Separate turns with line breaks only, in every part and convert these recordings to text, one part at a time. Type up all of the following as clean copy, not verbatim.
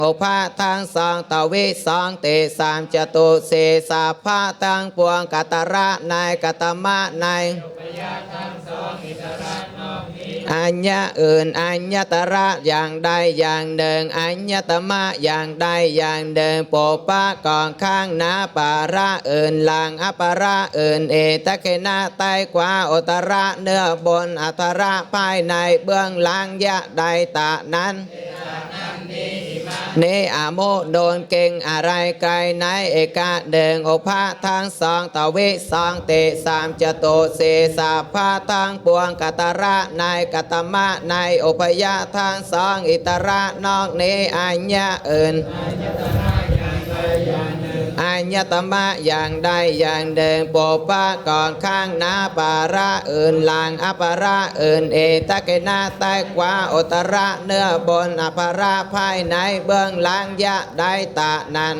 โอภาทังสองตวิสองเตสามจตุเสสาภาทังปวงกัตระในกัตมะในอัญญะอื่นอัญญตระอย่างใดอย่างหนึ่งอัญญตมะอย่างใดอย่างหนึ่งโปปะกองข้างนาปาระอื่นหลังอปาระอื่นเอตะเกนาใต้ขวาอุตระเนื้อบนอัตระภายในเบื้องหลังยะใดตะนั้นเนอโมโดนเก่งอะไรไกลในเอกะเดิงโอภาทั้งสองตวิสองเตสามจตุเสสาภาทั้งปวงกัตระในกัตมะในอุปยะทั้งสองอิตระนอกเนอัญญะอื่นอัญญตมะอย่างใดอย่างหนึ่งโปปะก่อนข้างนาปาระอื่นหลังอปาระอื่นเอตะเกนาใต้ขวาอุตระเนื้อบนอปาระภายในเบื้องหลังยะใดตะนั้น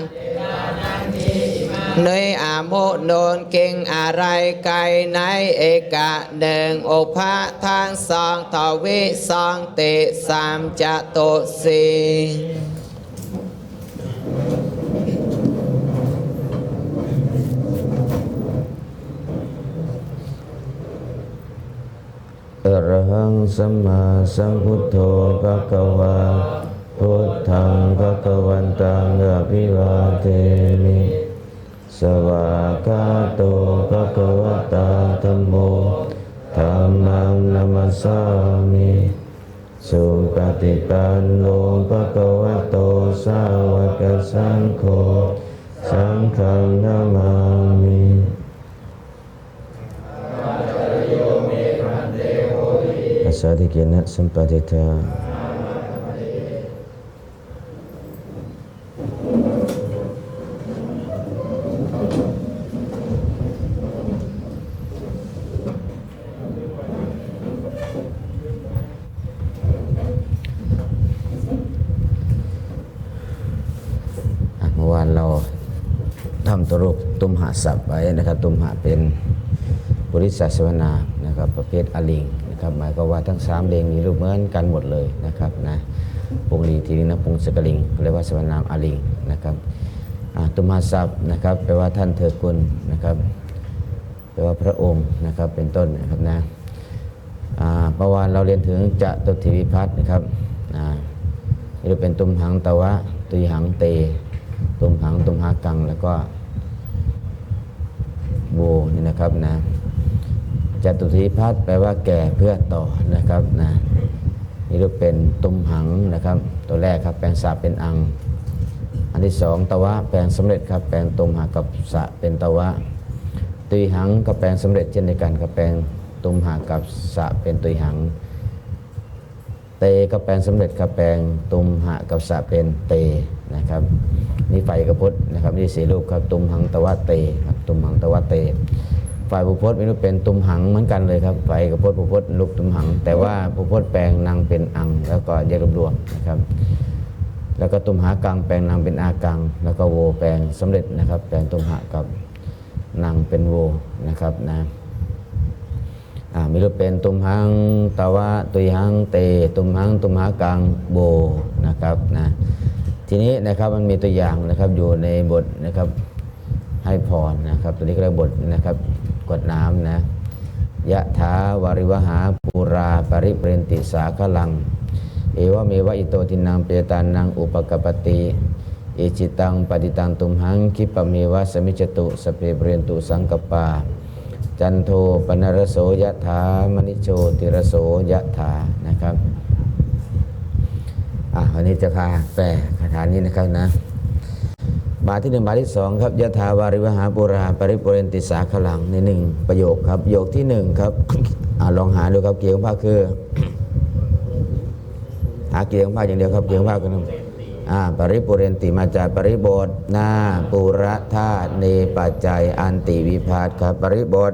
เนยอาโมโนนเก่งอะไรไกลในเอกะหนึ่งโอภาทั้งสองทวิสองเตสามจตุสี
อรหังสัมมาสัมพุทโธภะคะวาพุทธังภะคะวันตังอะภิวาเทมิสวากาโตภะคะวะตาธัมโมธัมมังนัมสสามิสุปฏิปันโนภะคะวะโตสาวกสังโฆสังฆังนะมามิสาธิกินะสัมปติตาเมื่อวานเราทำตัวรูปตุมหะศัพท์ไว้นะครับตุมหะเป็นปุริสสวนานะครับประเภทอลิงนะครับหมายความว่าทั้ง3เลงมีรูปเหมือนกันหมดเลยนะครับนะปุงลีทีนี้นะปุงสกลิงเรียกว่าสวรรณามอลิงนะครับตุมหศัพท์นะครับแปลว่าท่านเถิดคุณนะครับแปลว่าพระองค์นะครับเป็นต้นนะครับนะเมื่อวานเราเรียนถึงจตุถีวิภัตนะครับนี่เป็นตุมหังตวะตุยหังเตตุมหังตุมหากังแล้วก็โบนี่นะครับนะจตุถีวิภัตแปลว่าแก่เพื่อต่อนะครับนะนี่รูปเป็นตุมหังนะครับตัวแรกครับแปลงสะเป็นอังอันที่2ตวะแปลงสำเร็จครับแปลงตุมหากับสะเป็นตวะตุยหังก็แปลงสำเร็จเช่นเดียวกันกับแปลงตุมหากับสะเป็นตุยหังเตก็แปลงสำเร็จกับแปลงตุมหากับสะเป็นเตนะครับนี่ไฟกระพุทธนะครับนี่4รูปครับตุมหังตวะเตครับตุมหังตวะเตฝ่ายบุพจน์มีรูปเป็นตุมหังเหมือนกันเลยครับฝ่ายกระพุทธบุพจน์รูปตุมหังแต่ว่าบุพจน์แปลงนางเป็นอังแล้วก็แยกรวมๆนะครับแล้วก็ตุมหากังแปลงนางเป็นอากังแล้วก็โวแปลงสำเร็จนะครับแปลงตุมหะกับนางเป็นโวนะครับนะมีรูปเป็นตุมหังตวะตุยหังเตตุมหังตุมหากังโบนะครับนะทีนี้นะครับมันมีตัวอย่างนะครับอยู่ในบทนะครับให้พรนะครับตัวนี้ก็เรียกบทนะครับกดน้ำนะยะถาวาริวหาปูราปริเปรนติสาคลังเอวเมวะอิโตทินังเปตานังอุปกปติอิจิตังปฏิตังตุมหังคิปะเมวะสมิจตุสเปเปรนตุสังกปาจันโทปนรโสยะถามณิโชติรโสยะถานะครับวันนี้จะพาแปลคาถานี้นะครับนะบาทที่1บาทที่2ครับยะถาวาริวหาปุราปริปุเรนติสาคลังใน1ประโยคครับประโยคที่1ครับ ลองหาดูครับเกี่ยวกับภาคคือหาเกี่ยวกับภาคอย่างเดียวครับเกี่ยวกับภาคกันปริปุเรนติมาจากปริบทนาปุระธาตุเนปัจจัยอันติวิภัตครับปริบท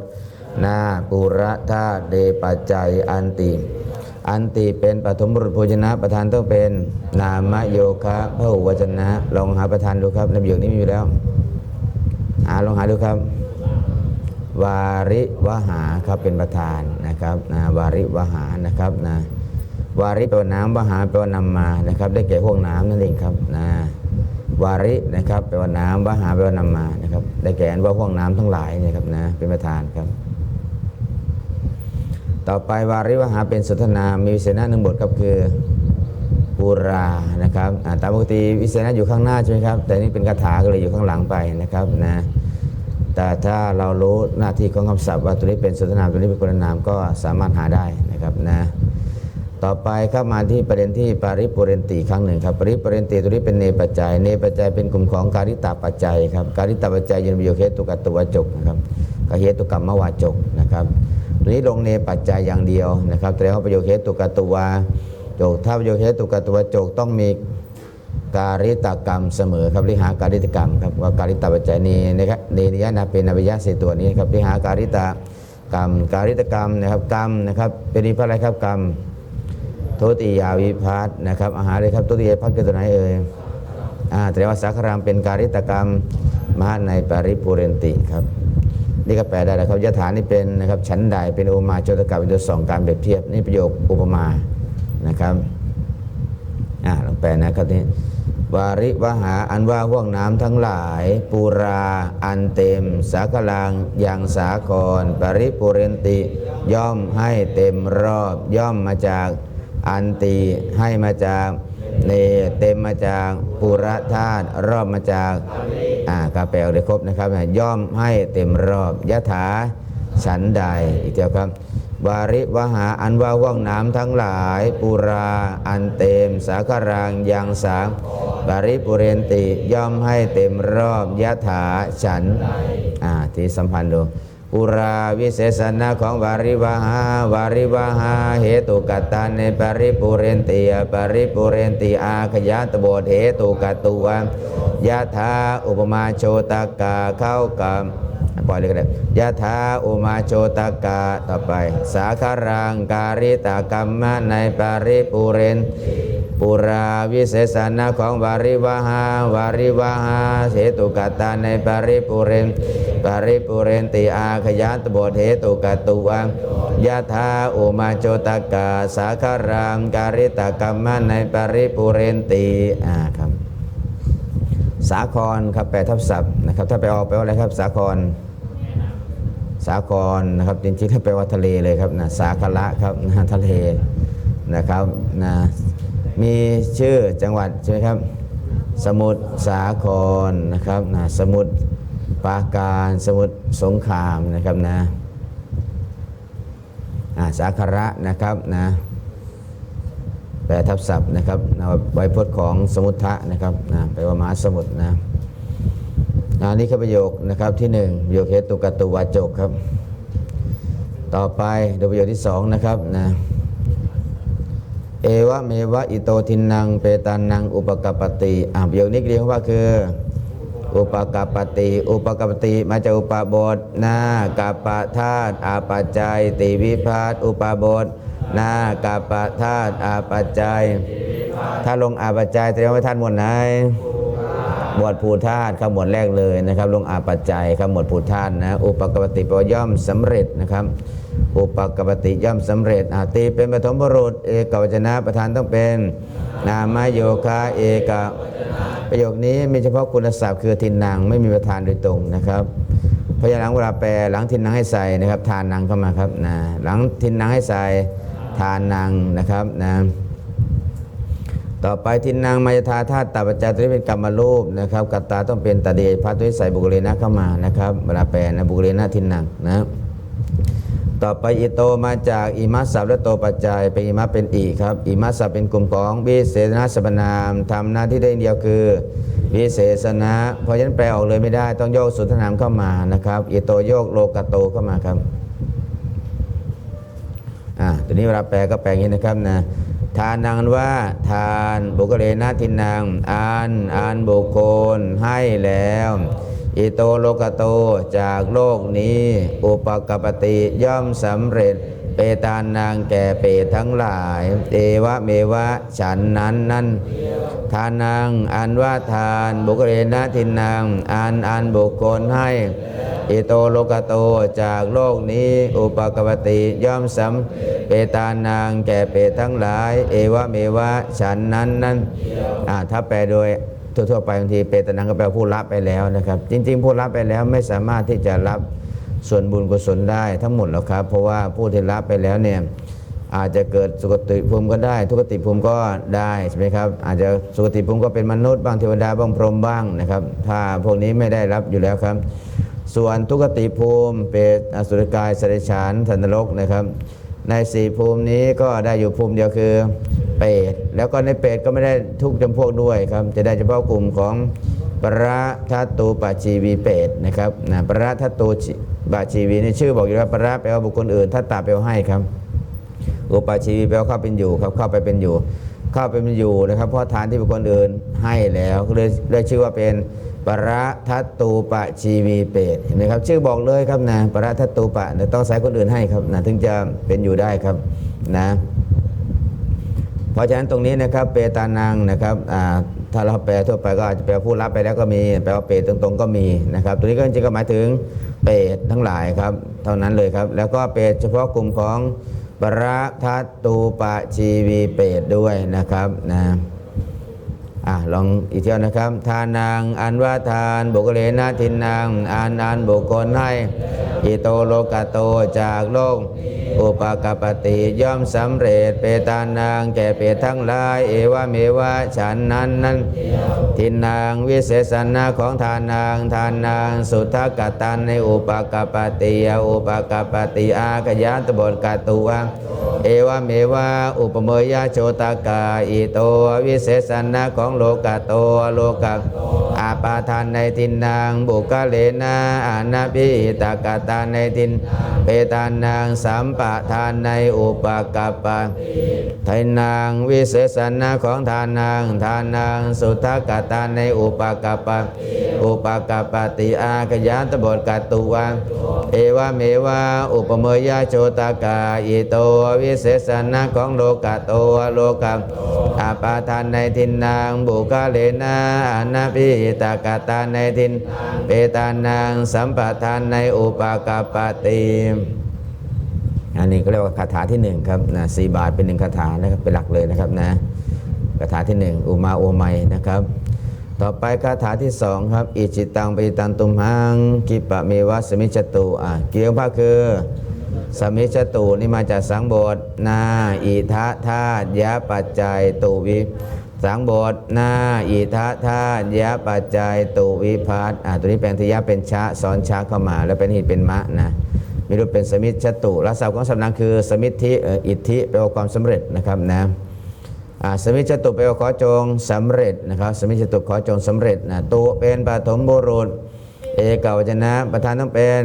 นาปุระธาตุเนปัจจัยอันติเป็นปฐมบุรุษโภชนะประธานต้องเป็นนามโยคะพหุวจนะลองหาประธานดูครับในประโยคนี้มีอยู่แล้วลองหาดูครับวาริวหาครับเป็นประธานนะครับวาริวหานะครับนะ วาริแปลว่าน้ำวหาแปลว่านำมานะครับได้แก่ห่วงน้ำนั่นเองครับนะวารินะครับแปลว่าน้ำวหาแปลว่านำมานะครับได้แก่อันว่าห่วงน้ำทั้งหลายนะครับนะเป็นประธานครับต่อไปวาริวหาเป็นสนทนามีวิเศษณะหนึ่งบทครับคือปุรานะครับตามปกติวิเศษณะอยู่ข้างหน้าใช่ไหมครับแต่นี่เป็นคาถาก็เลยอยู่ข้างหลังไปนะครับนะแต่ถ้าเรารู้หน้าที่ของคำศัพท์ว่าตัวนี้เป็นสนทนาตัวนี้เป็นพรรณนามก็สามารถหาได้นะครับนะต่อไปครับมาที่ประเด็นที่ปาริปุเรนติครั้งหนึ่งครับปาริปุเรนติตัวนี้เป็นเนปัจจัยเนปัจจัยเป็นกลุ่มของการิตาปัจจัยครับการิตาปัจจัยยืนประโยคเหตุกัตตวจกนะครับกับเหตุกรรมวาจกนะครับตัวนี้ลงเนปัจจัยอย่างเดียวนะครับแต่ว่าประโยคเหตุกัตตวาจกถ้าประโยคเหตุกัตตวจกต้องมีการิตกรรมเสมอครับริหาการิตกรรมครับว่าการิตปัจจัยนี้นะครับเนนิยนาเป็นอวิยะ4ตัวนี้ครับริหาการิตกรรมการิตกรรมนะครับกรรมนะครับเป็นนิพพานอะไรครับกรรมทุติยาวิภัตนะครับอาหารเลยครับทุติยาวิภัตคือตัวไหนเอ่ยแต่ว่าสาครามเป็นการิตกรรมมหาในปาริปุเรนติครับนี่ก็แปลได้แล้วครับยถานี่เป็นนะครับชั้นใดเป็นอุปมาโจทกรรมเป็นตัวสองการเปรียบเทียบนี่ประโยคอุปมานะครับลองแปลนะครับนี่วาริวหาอันว่าห่วงน้ำทั้งหลายปูราอันเต็มสาคลังอย่างสาครปริปุเรนติย่อมให้เต็มรอบย่อมมาจากอันติให้มาจากเนเต็มมาจากปุระธาตุรอบมาจากกาแปลได้ครบนะครับย่อมให้เต็มรอบยถาฉันใดอีกเดียวครับวาริวหาอันว่าห่วงน้ำทั้งหลายปุราอันเต็มสาครังยังสาปริปุเรนติย่อมให้เต็มรอบยถาฉันที่สัมพันธ์ดูปุราวิเศษณะของวาริวหาวาริวหาเหตุกัตตาในปริปุเรนติปริปุเรนติอาขยะตโบเหตุกัตตุวันยถาอุปมาโชตกาเข้ากับปล่อยเลยก็ได้ยะถาอุมาโชตกาต่อไปสาคารังการิตกรรมในปาริปุเรนปุราวิเศษณะของวาริวหาวาริวหาเหตุกัตตาในปาริปุเรนติอาขยันตบทเหตุกัตตุวังยะถาอุมาโชตกาสาคารังการิตกรรมในปาริปุเรนติครับสาครครับแปลทับศัพท์นะครับถ้าไปออกแปลว่าอะไรครับสาครนะครับจริงๆถ้าแปลว่าทะเลเลยครับสาคละครับทะเลนะครับมีชื่อจังหวัดใช่ไหมครับสมุทรสาครนะครับสมุทรปราการสมุทรสงครามนะครับสาคระนะครับแปลทับศัพท์นะครับไวยพจน์ของสมุทธะนะครับแปลว่ามหาสมุทรนี่คือประโยคนะครับที่หนึ่งประโยคเหตุกัตตุวาจกครับต่อไปดูประโยคที่สองนะครับเอวะเมวะอิโตทินังเปตานังอุปกัปปติประโยคนี้เรียกว่าคืออุปกัปปติมาจากอุปบทกัปปะธาตุอาปัจจัยติวิภัตอุปบทกัปปะธาตุอาปัจจัยถ้าลงอาปัจจัยแสดงว่าธาตุหมวดไหนหมวดภูธาตุครับหมวดแรกเลยนะครับลงอาปัจจัยครับหมวดภูธาตุอุปกัปปติแปลว่าย่อมสำเร็จนะครับอุปกัปปติย่อมสำเร็จตีเป็นปฐมบุรุษเอกวจนะประธานต้องเป็นนามโยคะเอกประโยคนี้มีเฉพาะคุณศัพท์คือทินนังไม่มีประธานโดยตรงนะครับพยาหลังเวลาแปลหลังทินนังให้ใส่นะครับทานนังเข้ามาครับหลังทินนังให้ใส่ทานนังนะครับต่อไปทินนังมายธาธาตุตปัจจัยตัวนี้เป็นกรรมรูปนะครับกัตตาต้องเป็นตเดชพัทด้วยใส่บุคเลนะเข้ามานะครับเวลาแปลบุคเลนะทินนังต่อไปอิโตมาจากอิมัสสัพและโตปัจจัยเป็นอิมัสเป็นอิครับอิมัสสัพเป็นกลุ่มของวิเศษณะสัพนามทำหน้าที่ได้เดียวคือวิเศษณะเพราะฉะนั้นแปลออกเลยไม่ได้ต้องโยกสุนทรนามเข้ามานะครับอิโตโยกโลกโตเข้ามาครับตัวนี้เวลาแปลก็แปลอย่างนี้นะครับทานนังว่าทานบุคเลนะทินังอันบุคคลให้แล้วอิโตโลกโตจากโลกนี้อุปกัปปติย่อมสำเร็จเปตานังแก่เปตทั้งหลายเอวะเมวะฉันนั้นทานังอันว่าทานบุคเลนะทินังอันบุคคลให้ อิโตโลกโตจากโลกนี้อุปกปติย่อมสัมเปตานางแก่เปรตทั้งหลายเอวะเมวะฉันนั้นถ้าแปลโดยทั่วๆไปบางทีเปตานังก็แปลผู้ละไปแล้วนะครับจริงๆผู้ละไปแล้วไม่สามารถที่จะรับส่วนบุญกุศลได้ทั้งหมดหรอกครับเพราะว่าผู้ที่ละไปแล้วเนี่ยอาจจะเกิดสุคติภูมิก็ได้ทุกติภูมิก็ได้ใช่ไหมครับอาจจะสุคติภูมิก็เป็นมนุษย์บ้างเทวดาบ้างพรหมบ้างนะครับถ้าพวกนี้ไม่ได้รับอยู่แล้วครับส่วนทุกติภูมิเปรตอสุรกายสัตว์เดรัจฉานสัตว์นรกนะครับใน4ภูมินี้ก็ได้อยู่ภูมิเดียวคือเปรตแล้วก็ในเปรตก็ไม่ได้ทุกจำพวกด้วยครับจะได้เฉพาะกลุ่มของปราทัตตูปชีวีเปรตนะครับปราทัตตูปชีวีนี่ชื่อบอกอยู่ว่าปราแปลว่าบุคคลอื่นทัตตาแปลว่าให้ครับอุปชีวีแปลว่าเข้าเป็นอยู่ครับเข้าไปเป็นอยู่เข้าไปเป็นอยู่นะครับเพราะทานที่บุคคลอื่นให้แล้วก็เลยได้ชื่อว่าเป็นปราทัตตูปชีวีเปรตเห็นไหมครับชื่อบอกเลยครับนะปราทัตตูปะต้องใส่คนอื่นให้ครับนะถึงจะเป็นอยู่ได้ครับนะเพราะฉะนั้นตรงนี้นะครับเปตานังนะครับถ้าเราแปลทั่วไปก็อาจจะแปลผู้รับไปแล้วก็มีแปลว่าเปรตตรงๆก็มีนะครับตัวนี้ก็จริงๆก็หมายถึงเปรตทั้งหลายครับเท่านั้นเลยครับแล้วก็เปรตเฉพาะกลุ่มของปราทัตตูปชีวีเปรตด้วยนะครับนะลองอีกเที่ยวนะครับทานังอันว่าทานบุคเลนะทินนางอันบุคคลให้อิโตโลกโตจากโลกอุปกปติย่อมสำเร็จเปตานางแก่เปรตทั้งหลายเอวะเมวะฉันนั้นทินนางวิเศษณะของทานางสุทธกตันในอุปกปติอุปกปติอากยานตบทกตุวะเอวะเมวะอุปเมยโชตกาอิโตวิเศษณะของโลกโตโลกอาปาทานในทินนางบุคเลนะอานาภิตกตาในทินเปตานางสัมปะทานในอุปกปะทานางวิเศษณะของทานางสุทธกตาในอุปกปะอุปกปติอากยานตบทกตุวะเอวะเมวะอุปเมยโชตกาอิโตวิเศษณะของโลกโตโลกอาปาทานในทินนางบุคเลนะอานาภิตกตาในทินเปตานางสัมปทานในอุปกปติอันนี้ก็เรียกว่าคาถาที่1ครับนะ4 บาทเป็น1คาถานะครับเป็นหลักเลยนะครับนะคาถาที่1อุมาโอไมนะครับต่อไปคาถาที่2ครับอิจิตังปิตันตุมหังกิปะเมวะสมิจตุเกี่ยวพระคือสมิจตุนี่มาจากสังบทนาอิทะธาตุยะปัจจัยตุวิสังบทนาอิทะธาตุยะปัจจัยตุวิภัตตัวนี้แปลงทยะเป็นชะซ้อนชะเข้ามาแล้วเป็นหิเป็นมะนะมีรูปเป็นสมิจตุและศัพท์ของสำนักคือสมิทธิอิทธิแปลว่าความสำเร็จนะครับนะสมิจตุแปลว่าขอจงสำเร็จนะครับสมิจตุขอจงสำเร็จนะตุเป็นปฐมบุรุษเอกวจนะประธานต้องเป็น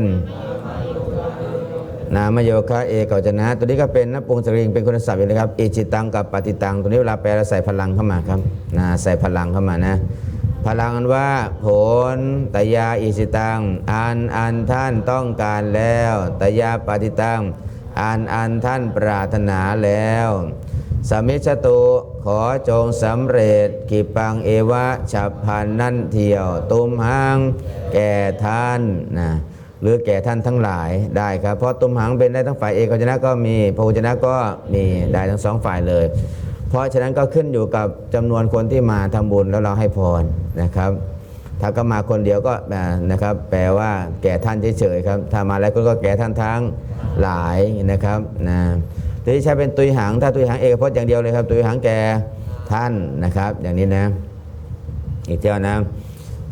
นามโยคะเอกวจนะตัวนี้ก็เป็นนปุงสริงเป็นคุณศัพท์อยู่เลยครับอิจิตังกับปฏิตังตัวนี้เวลาแปลเราใส่พลังเข้ามาครับใส่พลังเข้ามานะพลังอันว่าผลตยาอิจิตังอันท่านต้องการแล้วตยาปฏิตังอันท่านปรารถนาแล้วสมิจตุขอจงสำเร็จกิปังเอวะฉับพลันนั่นเที่ยวตุมหังแก่ท่านนะหรือแก่ท่านทั้งหลายได้ครับเพราะตุมหังเป็นได้ทั้งฝ่ายเอกวจนะก็มีพหุวจนะก็มีได้ทั้ง2 ฝ่ายเลยเพราะฉะนั้นก็ขึ้นอยู่กับจำนวนคนที่มาทำบุญแล้วเราให้พรนะครับถ้าก็มาคนเดียวก็นะครับแปลว่าแก่ท่านเฉยๆครับถ้ามาแล้วก็แก่ท่านทั้งหลายนะครับนะที่ใช้เป็นตุยหังถ้าตุยหังเอกพจน์อย่างเดียวเลยครับตุยหังแก่ท่านนะครับอย่างนี้นะอีกเจ้านะ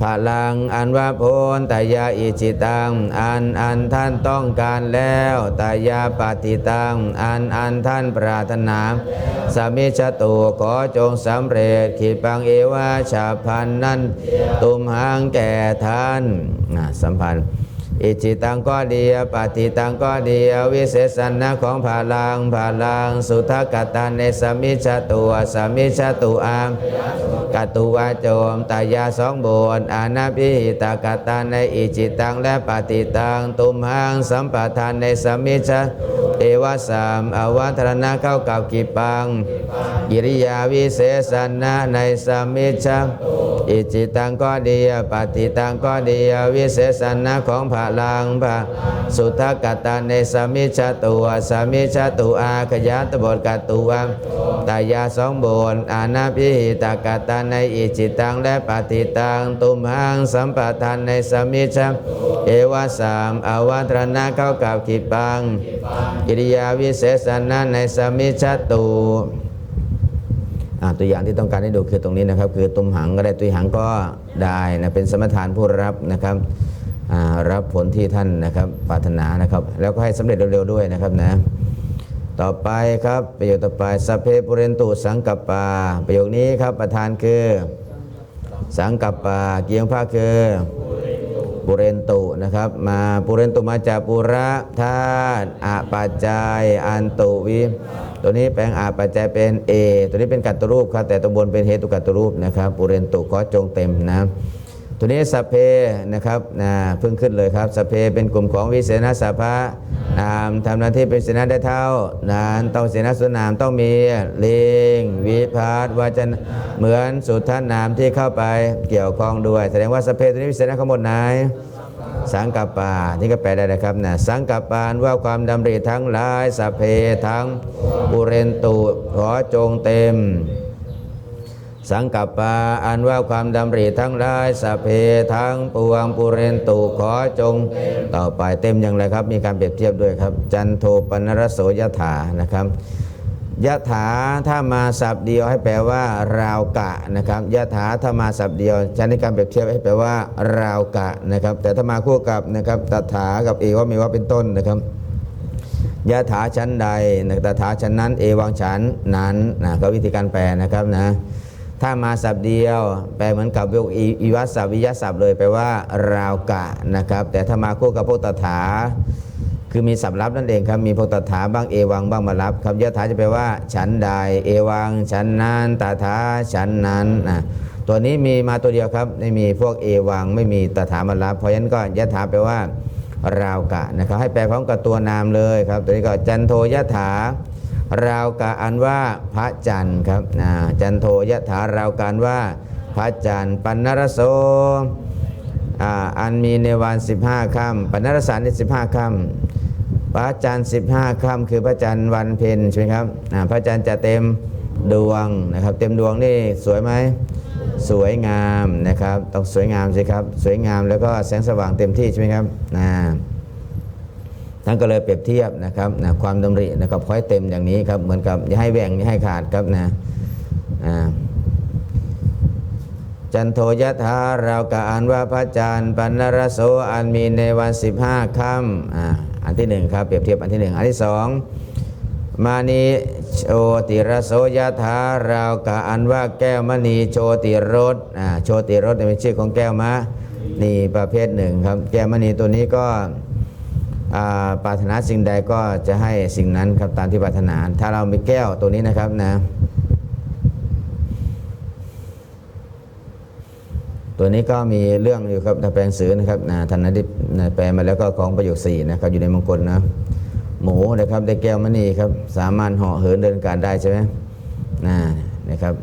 พลังอันว่าโพนตายาอิจิตังอันท่านต้องการแล้วตายาปฏิตังอันท่านปรารถนาสมิจตุขอจงสำเร็จขีปังเอวะฉับพลันนั้นตุมหังแก่ท่านสัมพันธ์อิจิตังก็ดีปฏิตังก็ดีวิเศษณะของพลังสุทธกตันในสมิจตุกตุวาโจมตายา2 บทอานาภิตกตันในอิจิตังและปฏิตังตุมหังสัมปทานในสมิจเอวะ3อวัตรณะเข้ากับกิปังกิริยาวิเศษณะในสมิจอิจิตังก็ดีปฏิตังก็ดีวิเศษณะของพ ลังภาสุทกตาเนสมิชตุสมิชตุอาขยาตบทกตุวามตายาสองบนอานาพิหิตากตาในอิจิตังและปฏิตังตุมหังสัมปทานในสมิชเอวะสามอวัตรณะเข้ากับขีปังกิริยาวิเศษณะในสมิชตุตัวอย่างที่ต้องการให้ดูคือตรงนี้นะครับคือตุมหังก็ได้ตุยหังก็ได้นะเป็นสมถานผู้รับนะครับรับผลที่ท่านนะครับปรารถนานะครับแล้วก็ให้สำเร็จเร็วๆด้วยนะครับนะต่อไปครับประโยคต่อไปสัพเพปุเรนตุสังกัปปาประโยคนี้ครับประธานคือสังกัปปาเกี่ยงผ้าคือปุเรนตุนะครับมาปุเรนตุมาจากปุระธาตุอปัจจัยอันตุวิตัวนี้แปลงอปัจจัยเป็นเอตัวนี้เป็นกัตตรูปครับแต่ตัวบนเป็นเหตุกัตตรูปนะครับปุเรนตุขอจงเต็มนะตัวนี้สัพเพนะครับเพิ่งขึ้นเลยครับสัพเพเป็นกลุ่มของวิเศษณสัพพะนามทำหน้าที่เป็นเสนาได้เท่านั้นต้องเสนาสุนามต้องมีลิงวิพาทวาจนะเหมือนสุทธนามที่เข้าไปเกี่ยวข้องด้วยแสดงว่าสัพเพตัวนี้วิเศษณทั้งหมดไหนสังกัปปานี่ก็แปลได้นะครับนะสังกัปปานว่าความดำริทั้งหลายสัพเพทั้งปุเรนตุขอจงเต็มสังกัปปาอันว่าความดำริทั้งหลายสัพเพทั้งปวงปุเรนตุขอจงต่อไปเต็มอย่างไรครับมีการเปรียบเทียบด้วยครับจันโทปนรสโสยถานะครับยถาถ้ามาศัพท์เดียวให้แปลว่าราวกะนะครับยถาถ้ามาศัพท์เดียวใช้ในการเปรียบเทียบให้แปลว่าราวกะนะครับแต่ถ้ามาคู่กับนะครับตถากับเอวะเมวะเป็นต้นนะครับยถาชั้นใดตถาชั้นนั้นเอวังฉันนั้นก็วิธีการแปลนะครับนะถ้ามาศัพท์เดียวแปลเหมือนกับอิวัสสวิยศัพท์เลยแปลว่าราวกะนะครับแต่ถ้ามาคู่กับพวกตถาคือมีศัพท์ลับนั่นเองครับมีพวกตถาบ้างเอวังบ้างมารับครับยถาจะแปลว่าฉันใดเอวังฉันนั้นตถาฉันนั้นตัวนี้มีมาตัวเดียวครับไม่มีพวกเอวังไม่มีตถามารับเพราะฉะนั้นก็ยถาแปลว่าราวกะนะครับให้แปลพร้อมกับตัวนามเลยครับตัวนี้ก็จันโทยถาราวกะอันว่าพระจันทร์ครับจันโทยถาราวกะอันว่าพระจันทร์ปันนรโสอันมีในวัน15 ค่ำปันนรสารใน15 ค่ำพระจันทร์15 ค่ำคือพระจันทร์วันเพ็ญใช่ไหมครับพระจันทร์จะเต็มดวงนะครับเต็มดวงนี่สวยไหมสวยงามนะครับต้องสวยงามสิครับสวยงามแล้วก็แสงสว่างเต็มที่ใช่ไหมครับท่านก็เลยเปรียบเทียบนะครับความดำรินะครับขอให้เต็มอย่างนี้ครับเหมือนกับอย่าให้แหว่งอย่าให้ขาดครับจันโทยถาราวกะอันว่าพระจันทร์ปันนรโสอันมีในวัน15 ค่ำอันที่1ครับเปรียบเทียบอันที่1อันที่2มานีโชติรโสยถาราวกะอันว่าแก้วมณีโชติรสโชติรสเป็นชื่อของแก้วมณีประเภทหนึ่งครับแก้วมณีตัวนี้ก็ปรารถนาสิ่งใดก็จะให้สิ่งนั้นครับตามที่ปรารถนาถ้าเรามีแก้วตัวนี้นะครับตัวนี้ก็มีเรื่องอยู่ครับถ้าแปลงสื่อนะครับท่านได้แปลมาแล้วก็ของประโยค4นะครับอยู่ในมงคลนะหมูนะครับได้แก้วมณีครับสามารถเหาะเหินเดินการได้ใช่ไหมนะครับ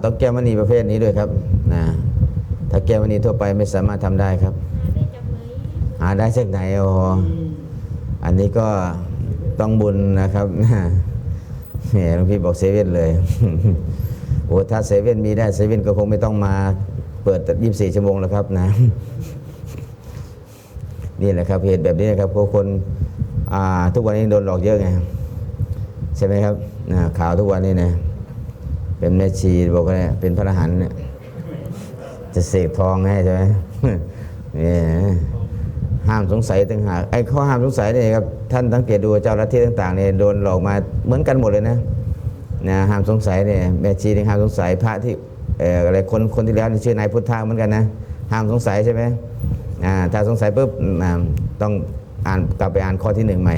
ต้องแก้วมณีประเภทนี้ด้วยครับถ้าแก้วมณีทั่วไปไม่สามารถทำได้ครับหาได้จากไหนอันนี้ก็ต้องบุญนะครับเนี่ยหลวงพี่บอกเซเว่นเลยโอ้ถ้าเซเว่นมีได้เซเว่นก็คงไม่ต้องมาเปิด24 ชั่วโมงแล้วครับนี่แหละครับเหตุแบบนี้นะครับเพราะคนทุกวันนี้โดนหลอกเยอะไงใช่ไหมครับข่าวทุกวันนี้นะเป็นแม่ชีบอกว่าเป็นพระอรหันต์เนี่ยจะเสกทองให้ใช่ไหมนี่ห้ามสงสัยต่างหากไอ้ข้อห้ามสงสัยนี่ครับท่านสังเกตดูเจ้าลัทธิต่างๆเนี่ยโดนหลอกมาเหมือนกันหมดเลยนะห้ามสงสัยเนี่ยแม่ชีนี่ห้ามสงสัยพระที่อะไรคนที่แล้วนี่ชื่อนายพุทธะเหมือนกันนะห้ามสงสัยใช่ไหมถ้าสงสัยปุ๊บต้องกลับไปอ่านข้อที่1ใหม่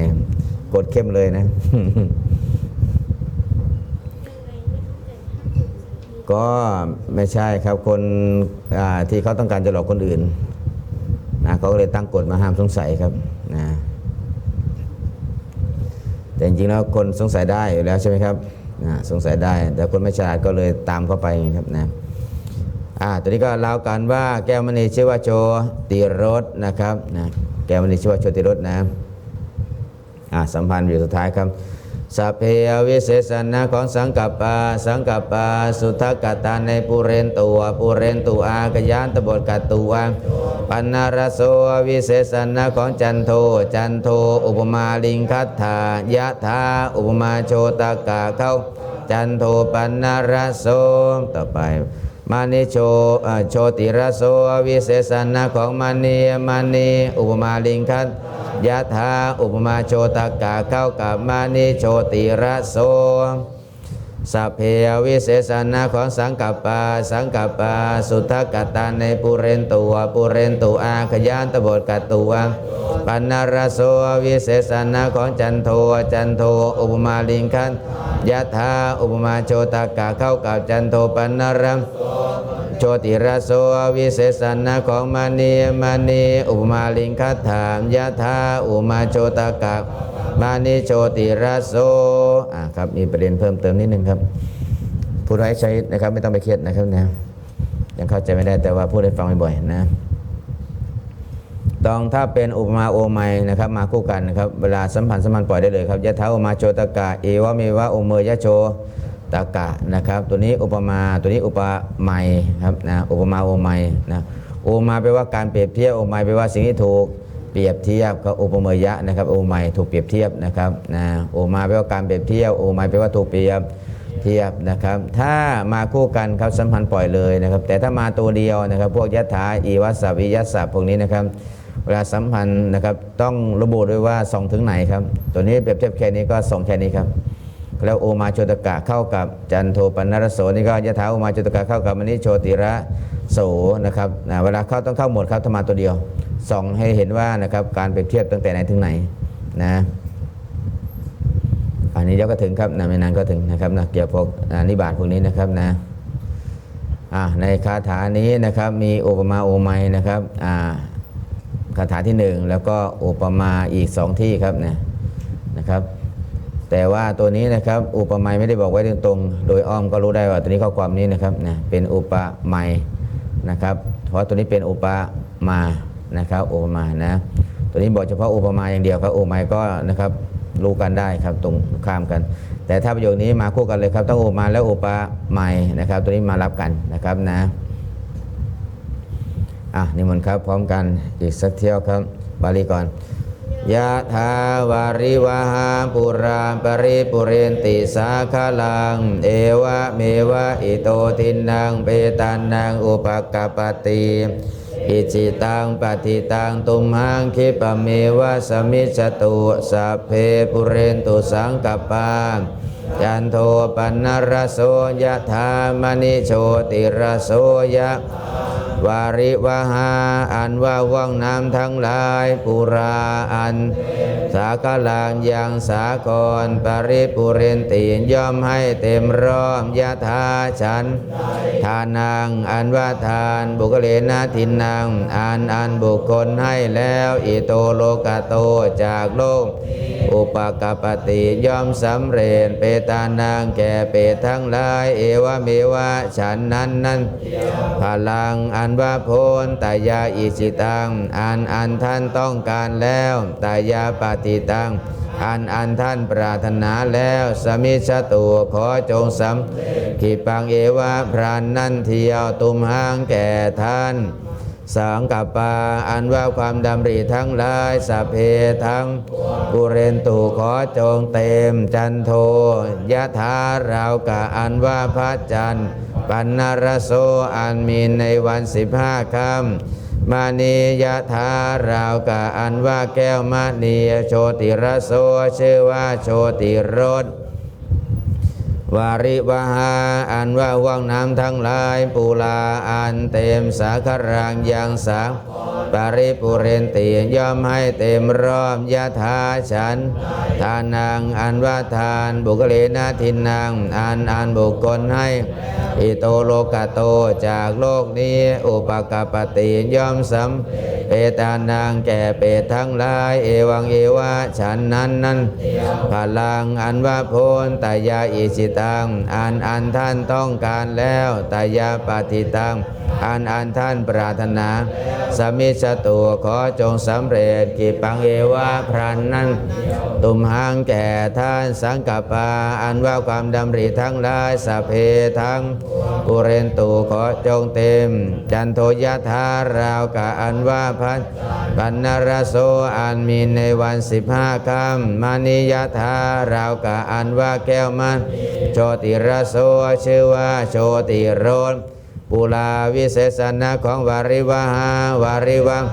กดเข้มเลยนะก็ไม่ใช่ครับคนที่เขาต้องการจะหลอกคนอื่นเขาก็เลยตั้งกฎมาห้ามสงสัยครับแต่จริงๆแล้วคนสงสัยได้อยู่แล้วใช่ไหมครับสงสัยได้แต่คนไม่ฉลาดก็เลยตามเข้าไปครับ ตัวนี้ก็เล่ากันว่าแก้วมณีชื่อว่าโชติรสนะครับนะแก้วมณีชื่อว่าโชติรสนะสัมพันธ์อยู่สุดท้ายครับสัพเพวิเศษณะของสังกัปปะสุทธกตาในปุเรนตุอากยานตบทกัตตุวังปันนารโสวิเศษณะของจันโทอุปมาลิงคัตถายะธาอุปมาโชตกะเข้าจันโทปันนารโสต่อไปมานิโชติรโสวิเศษณะของมานีอุปมาลิงคัตยะธาอุปมาโชตกะเข้ากับมานิโชติรโสสัพเพวิเศษณะของสังกัปปะสุทธกตาในปุเรนตุอาขยานตบทกัตตุวังปันนารโสวิเศษณะของจันโทอุปมาลิงคันยะธาอุปมาโชตกะเข้ากับจันโทปันนารังโชติรโสวิเศษณะของมานีอุปมาลิงคัตถามยะธาอุปมาโชตกะมานิโชติรโสครับมีประเด็นเพิ่มเติมนิดนึงครับพูดไว้ใช้นะครับไม่ต้องไปเครียดนะครับนะยังเข้าใจไม่ได้แต่ว่าพูดให้ฟังบ่อยๆนะต้องถ้าเป็นอุปมาโอไมนะครับมาคู่กันนะครับเวลาสัมพันธ์ปล่อยได้เลยครับยะถาอุปมาโชตกะเอวะเมวะโอเมยะโชตกะนะครับตัวนี้อุปมาตัวนี้อุปไมยครับนะอุปมาโอไมยนะโอมาแปลว่าการเปรียบเทียบโอไมยแปลว่าสิ่งที่ถูกเปรียบเทียบกับอุปเมยะนะครับโอไมยถูกเปรียบเทียบนะครับนะโอมาแปลว่าการเปรียบเทียบโอไมยแปลว่าถูกเปรียบเทียบนะครับถ้ามาคู่กันครับสัมพันธ์ปล่อยเลยนะครับแต่ถ้ามาตัวเดียวนะครับพวกยะถาอีวัสสะวิยัสสะพวกนี้นะครับเวลาสัมพันธ์นะครับต้องระบุด้วยว่าส่งถึงไหนครับตัวนี้เปรียบเทียบแค่นี้ก็ส่งแค่นี้ครับแล้วโอมาโชตกะเข้ากับจันโทปันนรโสนี่ก็ยะถาโอมาโชตกะเข้ากับมณิโชติระโสนะครับเวลาเข้าต้องเข้าหมดครับถ้ามาตัวเดียวส่องให้เห็นว่านะครับการเปรียบเทียบตั้งแต่ไหนถึงไหนนะอันนี้เดี๋ยวก็ถึงครับไม่นานก็ถึงนะครับนะเกี่ยวกับนิบาตพวกนี้นะครับนะในคาถานี้นะครับมีอุปมาโอไมยนะครับคาถาที่1แล้วก็อุปมาอีก2ที่ครับนะครับแต่ว่าตัวนี้นะครับอุปมาไม่ได้บอกไว้ตรงๆโดยอ้อมก็รู้ได้ว่าตัวนี้ข้อความนี้นะครับเป็นอุปมานะครับเพราะตัวนี้เป็นอุปมานะครับอุปมานะตัวนี้บอกเฉพาะอุปมาอย่างเดียวครับอุปมาก็นะครับรู้กันได้ครับตรงข้ามกันแต่ถ้าประโยคนี้มาคู่กันเลยครับต้องอุปมาแล้วอุปมานะครับตัวนี้มารับกันนะครับนะนิมนต์ครับพร้อมกันอีกสักเที่ยวครับบาลีก่อนยะถาวาริวหาปุราปริปุเรนติสาคลังเอวะเมวะอิโตทินังเปตานังอุปกปปติอิจิตังปฏิตังตุมหังคิปะเมวะสมิจจตุสัพเพปุเรนตุสังกัปปะจันโทปันนรโสยะถามณิโชติรโสยะวาริวหาอันว่าว่องน้ำทั้งหลายปุราอันสากลังยังสากรปริปุเรนติย่อมให้เต็มรอบยะถาฉันทานังอันว่าทานบุคเลนะทินังอันบุคคลให้แล้วอิโตโลกาโตจากโลกอุปกปติย่อมสำเร็จเปตานังแก่เปตทั้งหลายเอวะเมวะฉันนั้นพลังอันว่าโพนตายาอิจิตังอันท่านต้องการแล้วตายาปฏิตังอันท่านปรารถนาแล้วสมิชตุขอจงสำขีปังเอวะพรานนั่นเที่ยวตุมหางแก่ท่านสังกัปปะอันว่าความดำริทั้งหลายสัพเพทั้งปุเรนตุขอจงเต็มจันโทยะถาราวกะอันว่าพระจันทร์ปันนรโสอันมีในวัน15 ค่ำมานียะถาราวกะอันว่าแก้วมณีโชติรโสชื่อว่าโชติรสวาริวหาอันว่าว่างน้ำทั้งหลายปูลาอันเต็มสาครังยังสาปริปุเรนติย่อมให้เต็มรอบยะถาฉันทานังอันว่าทานบุคเลนะทินังอันบุคคลให้ อิโตโลกโตจากโลกนี้อุปกปติย่อมสัมเปตานังแก่เปตทั้งหลายเอวังเอวะฉันนั้นพลังอันว่าโพนตายาอิจิตังอันท่านต้องการแล้วตายาปฏิตังอันท่านปรารถนาสมิชตุขอจงสำเร็จกิปังเอวะพรันนั้นตุมหังแก่ท่านสังกัปปาอันว่าความดำริทั้งหลายสัพเพทั้งปุเรนตุขอจงเต็มจันโทยะธาราวกะอันว่าปันนรโสอันมีในวัน15 ค่ำมานิยธาราวกะอันว่าแก้วมันโชติรโสชื่อว่าโชติโรสปุลาวิเศษณะของวาริวหาวาริวัง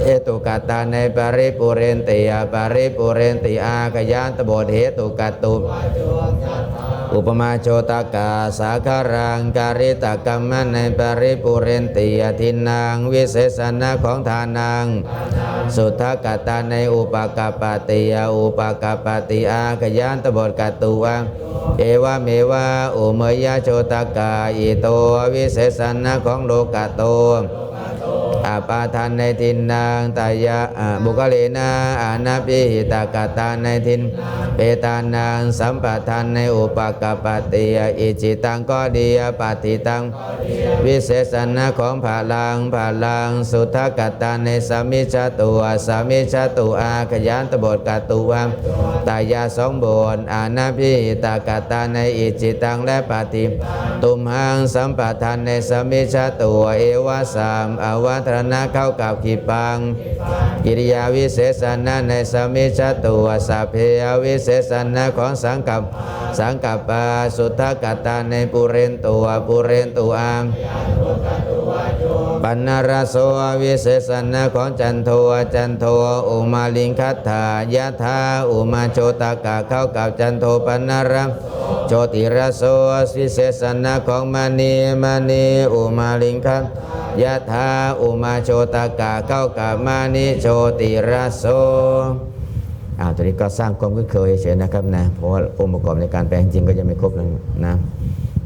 เหตุกตาในปริปุเรนติปริปุเรนติอากยานตบทเหตุกตุอุปมาโชตกาสาคารังการิตกรรมในปริปุเรนติทินังวิเศษณะของทานังสุทธกตาในอุปกปติอุปกปติอากยานตบทกตุวังเอวะเมวะอุเมยโชตกาอิโตวิเศษณะของโลกโตอาปาทานในทินนางตายะบุคเลนะอานาปิหิตากตาในทินเปตานางสัมปทานในอุปกปติอิจิตังก็ดีปฏิตังวิเศษณะของพลังสุทธกตาในสามิชตุอาขยันตบทกตุวังตายาสองบทอานาปิหิตากตาในอิจิตังและปฏิตุมหังสัมปทานในสามิชตุเอวะสามอวัตรณะเข้ากับขีปังกิริยาวิเศษณะในสมิชตุสัพเพวิเศษณะของสังกัปปะสุทธกตาในปุเรนตุอามปันนรโสวิเศษณะของจันโทอุมาลิงคัตถายะธาอุมาโชตกะเข้ากับจันโทปันนรังโชติรโสวิเศษณะของมณีอุมาลิงคัตยะธาอุมาโชตกะเข้ากับมานิโชติรโสตัวนี้ก็สร้างความคุ้นเคยเฉยนะครับนะเพราะว่าองค์ประกอบในการแปลจริงก็ยังไม่ครบนะ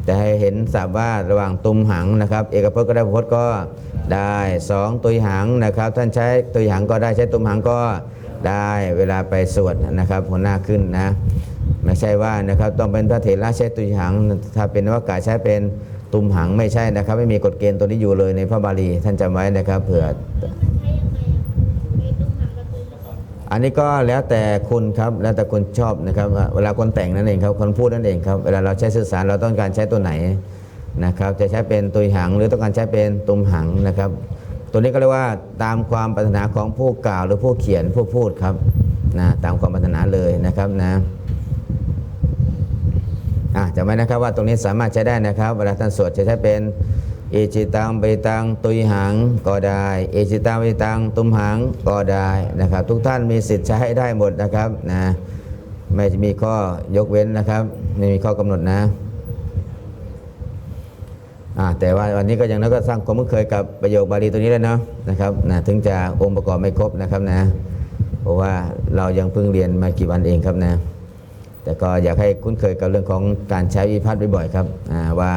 แต่ให้เห็นสับว่าระหว่างตุมหังนะครับเอกพจน์ก็ได้พจน์ก็ได้2ตุยหังนะครับท่านใช้ตุยหังก็ได้ใช้ตุมหังก็ได้เวลาไปสวดนะครับหัวหน้าขึ้นนะไม่ใช่ว่านะครับต้องเป็นพระเถระใช้ตุยหังถ้าเป็นวากาใช้เป็นตุมหังไม่ใช่นะครับไม่มีกฎเกณฑ์ตัวนี้อยู่เลยในพระบาลีท่านจำไว้นะครับเผื่ออันนี้ก็แล้วแต่คุณครับแล้วแต่คนชอบนะครับเวลาคนแต่งนั่นเองครับคนพูดนั่นเองครับเวลาเราใช้สื่อสารเราต้องการใช้ตัวไหนนะครับจะใช้เป็นตุยหังหรือต้องการใช้เป็นตุมหังนะครับตัวนี้ก็เรียกว่าตามความปรารถนาของผู้กล่าวหรือผู้เขียนผู้พูดครับนะตามความปรารถนาเลยนะครับนะจำไว้นะครับว่าตรงนี้สามารถใช้ได้นะครับเวลาท่านสวดจะใช้เป็นอิจิตังเบตังตุยหังก็ได้อิจิตังเบตังตุมหังก็ได้นะครับทุกท่านมีสิทธิ์ใช้ได้หมดนะครับนะไม่มีข้อยกเว้นนะครับไม่มีข้อกำหนดนะแต่ว่าวันนี้ก็ยังนั้นก็สร้างความคุ้นเคยกับประโยคบาลีตัวนี้แล้วนะครับนะถึงจะองค์ประกอบไม่ครบนะครับนะเพราะว่าเรายังเพิ่งเรียนมากี่วันเองครับนะแต่ก็อยากให้คุ้นเคยกับเรื่องของการใช้วิภัตบ่อยๆครับว่า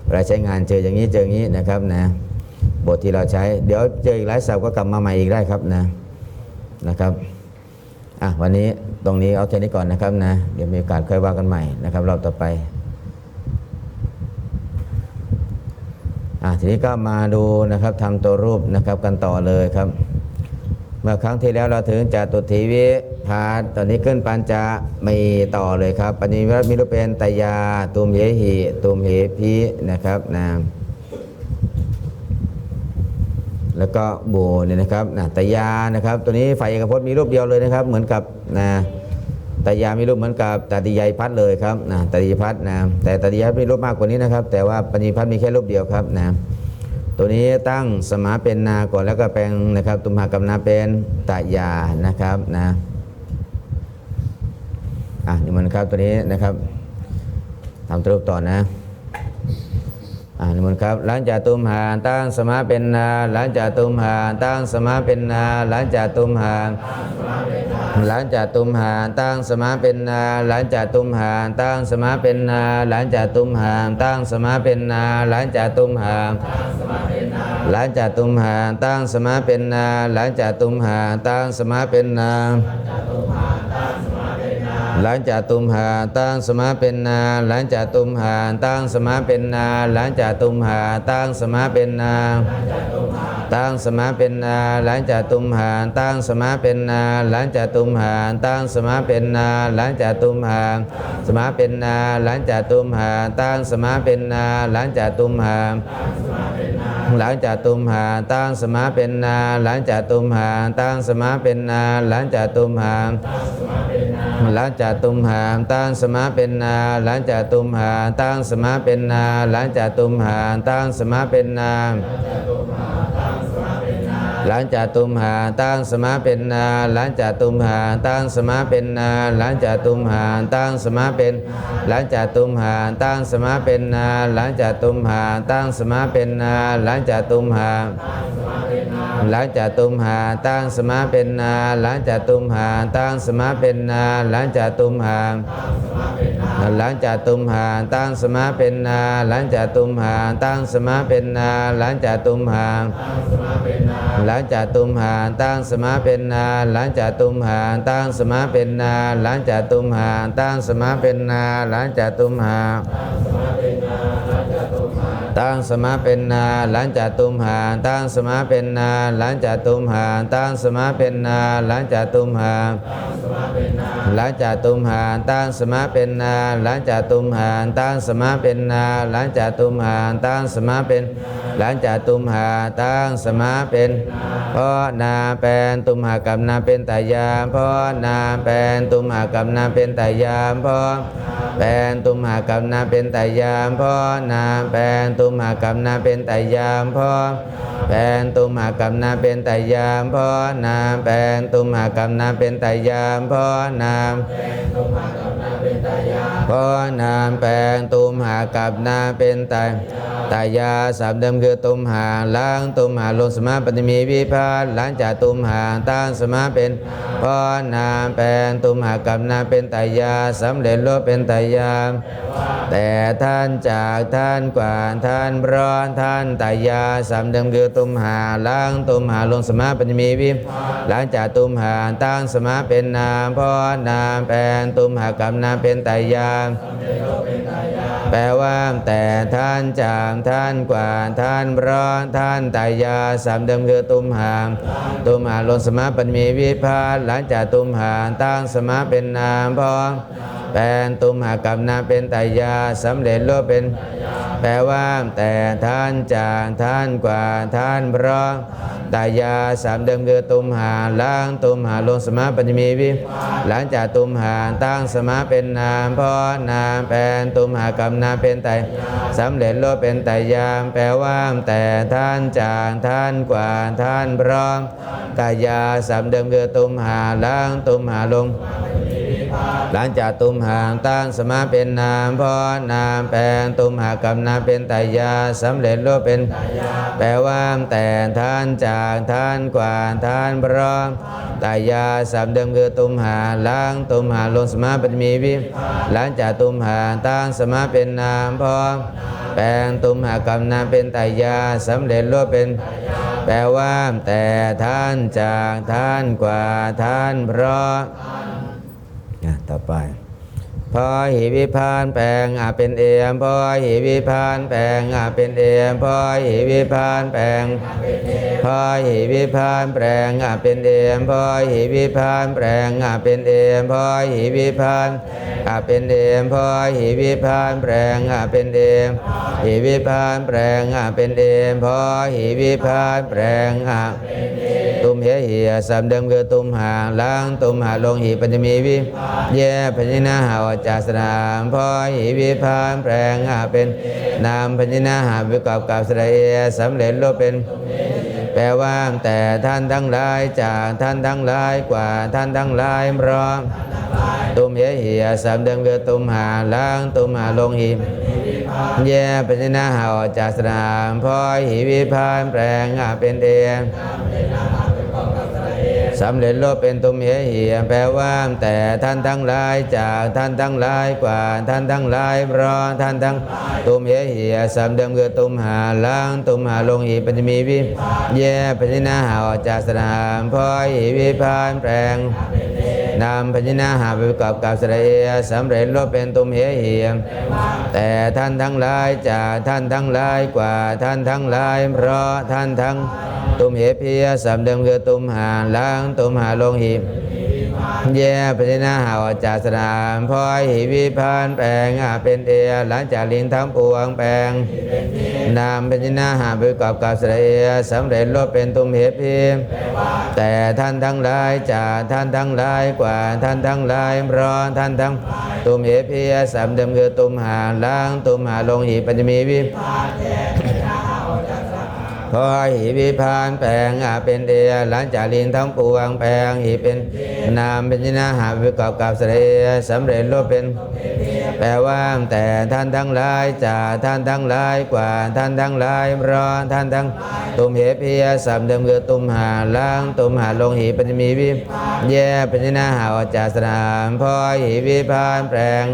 เวลาใช้งานเจออย่างนี้นะครับนะบทที่เราใช้เดี๋ยวเจออีกหลายศัพท์ก็กลับมาใหม่อีกได้ครับนะครับวันนี้ตรงนี้เอาแค่นี้ก่อนนะครับนะเดี๋ยวมีโอกาสค่อยว่ากันใหม่นะครับรอบต่อไปทีนี้ก็มาดูนะครับทำตัวรูปนะครับกันต่อเลยครับเมื่อครั้งที่แล้วเราถึงจตุถีวิภาสตอนนี้ขึ้นปัญจะมีต่อเลยครับปัญญิวัตมิรุเป็นตยาตุมเหหิตุมเหพีนะครับนะแล้วก็โบเนี่ยนะครับตยานะครับตัวนี้ฝ่ายเอกพจน์มีรูปเดียวเลยนะครับเหมือนกับตยามีรูปเหมือนกับตติยพัฒน์เลยครับตติยพัฒน์แต่ตติยพัฒน์มีรูปมากกว่านี้นะครับแต่ว่าปัญญิพัฒน์มีแค่รูปเดียวครับตัวนี้ตั้งสมาเป็นนาก่อนแล้วก็แปลงนะครับตุมหากับนาเป็นตยานะครับนี่มันครับตัวนี้นะครับทำตัวรูปต่อนะ นิมนต์ครับหลังจากตุมหาตั้งสมาเป็นนาหลังจากตุมหาตั้งสมาเป็นนาหลังจากตุมหาหลังจากตุมหาตั้งสมาเป็นนาหลังจากตุมหาตั้งสมาเป็นนาหลังจากตุมหาตั้งสมาเป็นนาหลังจากตุมหาหลังจากตุมหาตั้งสมาเป็นนาหลังจากตุมหาตั้งสมาเป็นนาหลังจากตุมหาตั้งสมาเป็นนาหลังจากตุมหาตั้งสมาเป็นนาหลังจากตุมหาตั้งสมาเป็นนาตั้งสมาเป็นนาหลังจากตุมหาตั้งสมาเป็นนาหลังจากตุมหาตั้งสมาเป็นนาหลังจากตุมหาสมาเป็นนาหลังจากตุมหาตั้งสมาเป็นนาหลังจากตุมหาหลังจากตุมหาตั้งสมาเป็นนาหลังจากตุมหาตั้งสมาเป็นนาหลังจากตุมหาหลังจากตุมหาตั้งสมาเป็นนาหลังจากตุมหาตั้งสมาเป็นนาหลังจากตุมหาตั้งสมาเป็นนาหลังจากตุมหาตั้งสมาเป็นนาหลังจากตุมหาตั้งสมาเป็นนาหลังจากตุมหาตั้งสมาเป็นหลังจากตุมหาตั้งสมาเป็นนาหลังจากตุมหาตั้งสมาเป็นนาหลังจากตุมหาหลังจากตุมหาตั้งสมาเป็นนาหลังจากตุมหาตั้งสมาเป็นนาหลังจากตุมหาหลังจากตุมหาตั้งสมาเป็นนาหลังจากตุมหาตั้งสมาเป็นนาหลังจากตุมหาหลังจากตุมหาตั้งสมาเป็นนาหลังจากตุมหาตั้งสมาเป็นนาหลังจากตุมหาตั้งสมาเป็นนาหลังจากตุมหาตั้งสมาเป็นนาหลังจากตุมหาตั้งสมาเป็นนาหลังจากตุมหาตั้งสมาเป็นนาหลังจากตุมหาหลังจากตุมหาตั้งสมาเป็นนาหลังจากตุมหาตั้งสมาเป็นนาหลังจากตุมหาตั้งสมาเป็นหลังจากตุมหาตั้งสมาเป็นเพราะนาเป็นตุมหากับนาเป็นตายามเพราะนาเป็นตุมหากับนาเป็นตายามเพราะเป็นตุมหากับนาเป็นตายามเพราะนาเป็นตุมหากับนาเป็นตายามเพราะเป็นตุมหากับนาเป็นตายามเพราะนาเป็นตุมหากับนาเป็นตายามเพราะนาเพราะนามแปลงตุมหากับนาเป็นตายาสับเดิมคือตุมหาล้างตุมหาลงสมาปฏิมีวิพานหลังจากตุมหาตั้งสมาเป็นเพราะนามแปลงตุมหากับนาเป็นตายาสำเร็จโลกเป็นตายาแต่ท่านจากท่านกว่าท่านร้อนท่านตายาสับเดิมคือตุมหาล้างตุมหาลงสมาปฏิมีวิหลังจากตุมหาตั้งสมาเป็นนามเพราะนามแปลงตุมหากับนาเป็นตายาแปลว่าแต่ท่านจากท่านกว่าท่านร้อนท่านตายาสามเดิมคือตุมหาลงสมาปฏิมีวิพานหลังจากตุมหาตั้งสมาเป็นนามเพราะเป็นตุมหากับนาเป็นตายาสำเร็จโลกเป็นแปลว่าแต่ท่านจากท่านกว่าท่านร้อนตายาสามเดิมคือตุมหาล้างตุมหาลงสมาปฏิมีวิหลังจากตุมหาตั้งสมาเป็นนามเพราะนามเป็นตุมหากับนาเป็นตายสำเร็จโลกเป็นตายามแปลว่าแต่ท่านจากท่านกว่าท่านพร้อมตายาสามเดิมคือตุมหาล้างตุมหาลงหลังจากตุมหาตั้งสมาเป็นนามเพราะนามเป็นตุมหากับนาเป็นตายาสำเร็จโลกเป็นแปลว่าแต่ท่านจากท่านกว่าท่านพร้อมตายาสามเดิมคือตุมหาล้างตุมหาลงสมาปฏิมีวิหลังจากตุมหาตั้งสมาเป็นนามเพราะแปลงตุมหากับนาเป็นตายาสำเร็จโลกเป็นแปลว่าแต่ท่านจากท่านกว่าท่านพร้อมต่อไปพอหิวิพานแปลงเป็นเอมพอหิวิพานแปลงเป็นเอมพอหิวิพานแปลงพอหิวิพานแปลงเป็นเอมพอหิวิพานแปลงเป็นเอมพอหิวิพานเป็นเอมพอหิวิพานแปลงเป็นเอมหิวิพานแปลงเป็นเอมพอหิวิพานแปลงตุมเหียสามเดิมคือตุมหาล้างตุมหาลงหิปัญจมีวิเย่พญนาหาวจาสนามพอหิวิพานแปลงเป็นนามพญนาหาวิกอบกับสระเอสำเร็จโลกเป็น แปลว่าแต่ท่านทั้งหลายจากท่านทั้งหลายกว่าท่านทั้งหลายเพราะตุมเหียสามเดิมเกิดตุมหาล้างตุมหาลงหิมแย่ปัญญาหาออกจากสนามพอยหิวิพานแปลงเป็นเองสำเร็จโลกเป็นตุมเหียแปลว่าแต่ท่านทั้งหลายจากท่านทั้งหลายกว่าท่านทั้งหลายเพราะท่านทั้งตุมเหียสามเดิมเกิดตุมหาล้างตุมหาลงหิปัญญมีวิแย่ปัญญาหาออกจากสนามพอยหิวิพานแปลงนามปัญญาหาไปประกอบกับสระเอสำเร็จโลกเป็นตุมเหียแต่ท่านทั้งหลายจากท่านทั้งหลายกว่าท่านทั้งหลายเพราะท่านทั้งตุมเหเพียสามเดิมคือตุมหาล้างตุมหาลงหิแย่ปัญญาหาออกจากสนามพอยหิวิพานแปลงเป็นเอหลังจากลิงทั้งปวงแปลงนามปัญญาหาไปประกอบกับสระเอสำเร็จโลกเป็นตุมเหเพียแต่ท่านทั้งหลายจากท่านทั้งหลายกว่าท่านทั้งหลายเพราะท่านทั้งตุมเหเพียสามเดิมคือตุมหาล้างตุมหาลงหิปัญญมีวิพอหิวิพานแปลงเป็นเอหลังจากลิงทั้งปวงแปลงหิเป็นนามเป็นยินาหาประกอบกับสระเอสำเร็จโลกเป็นแปลว่าแต่ท่านทั้งหลายจากท่านทั้งหลายกว่าท่านทั้งหลายเพราะท่านทั้งตุมเหเพียสามเดิมคือตุมหาล้างตุมหาลงหิปัญญมีวิแย่เป็นยินาหาออกจากสนามพอหิวิพานแปลง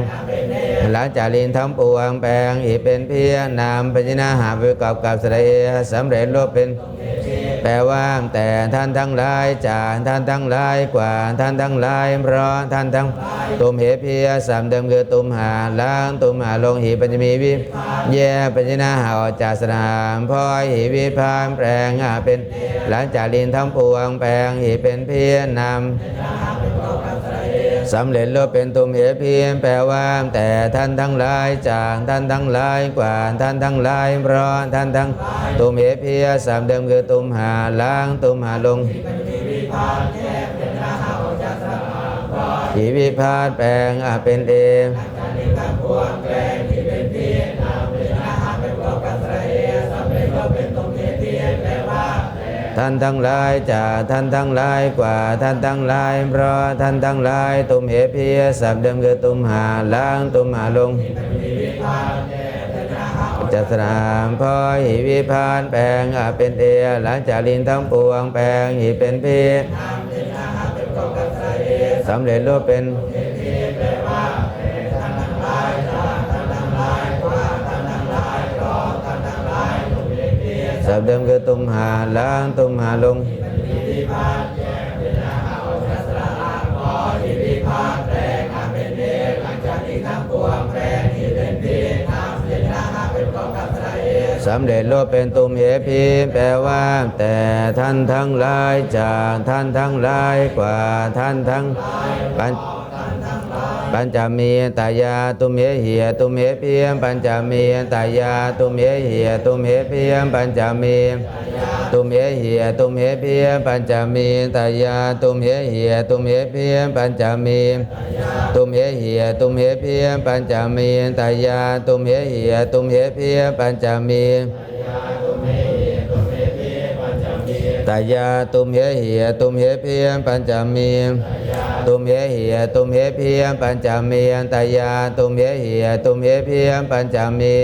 หลังจากลิงทั้งปวงแปลงหิเป็นเพียนามเป็นยินาหาประกอบกับสระเอสำเร็จโลกเป็นแปลว่าแต่ท่านทั้งหลายจากท่านทั้งหลายกว่าท่านทั้งหลายเพราะท่านทั้งตุมเหเพียสามเดิมคือตุมหาล้างตุมหาลงหิปัญญมีวิแย่ปัญญาหาออกจากสนามพอยหิวิพานแปลงเป็นหลังจากลิงทั้งปวงแปลงหิเป็นเพียนามสำเร็จโลกเป็นตุมเหเพียแปลว่าแต่ท่านทั้งหลายจากท่านทั้งหลายกว่าท่านทั้งหลายเพราะท่านทั้งตุมเหเพียสามเดิมคือตุมหาล้างตุมหาลงหิวิพานแปลงเป็นเองท่านทั้งหลายจากท่านทั้งหลายกว่าท่านทั้งหลายเพราะท่านทั้งหลายตุมเหเพียสามเดิมคือตุมหาล้างตุมหาลงจัสนามพอหิวิพานแปลงเป็นเอหลังจากลิงทั้งปวงแปลงหิเป็นเพียสำเร็จโลกเป็นสามเดิมคือตุมหาล้างตุมหาลงสำเร็จโลกเป็นตุมเหพีแปลว่าแต่ท่านทั้งหลายจากท่านทั้งหลายกว่าท่านทั้งปัญจมีตายาตุมเหเหียตุมเหเพียมปัญจมีตายาตุมเหเหียตุมเหเพียมปัญจมีตุมเหเหียตุมเหเพียมปัญจมีตายาตุมเหเหียตุมเหเพียมปัญจมีตุมเหเหียตุมเหเพียมปัญจมีตายาตุมเหเหียตุมเหเพียมปัญจมีตายาตุมเหเหียตุมเหเพียมปัญจมีตุมเหเหียตุมเหเพียมปัญจมีตายาตุมเหเหียตุมเหเพียมปัญจมี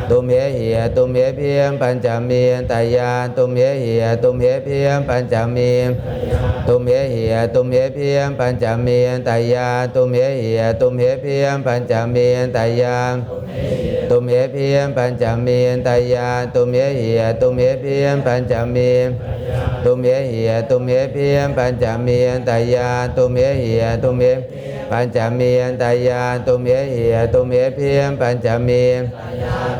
ตุมเหเหียตุมเหเพียมปัญจมีตายาตุมเหเหียตุมเหเพียมปัญจมีตุมเหเหียตุมเหเพียมปัญจมีตายาตุมเหเหียตุมเหเพียมปัญจมีตายาตุมเหเพียมปัญจมีตายาตุมเหเหียตุมเหเพียมปัญจมีตุมเหเหียตุมเหเพียมปัญจมีตายาตุมเหเหียตุมเหปัญจมีตายาตุมเหเหียตุมเหเพียมปัญจมี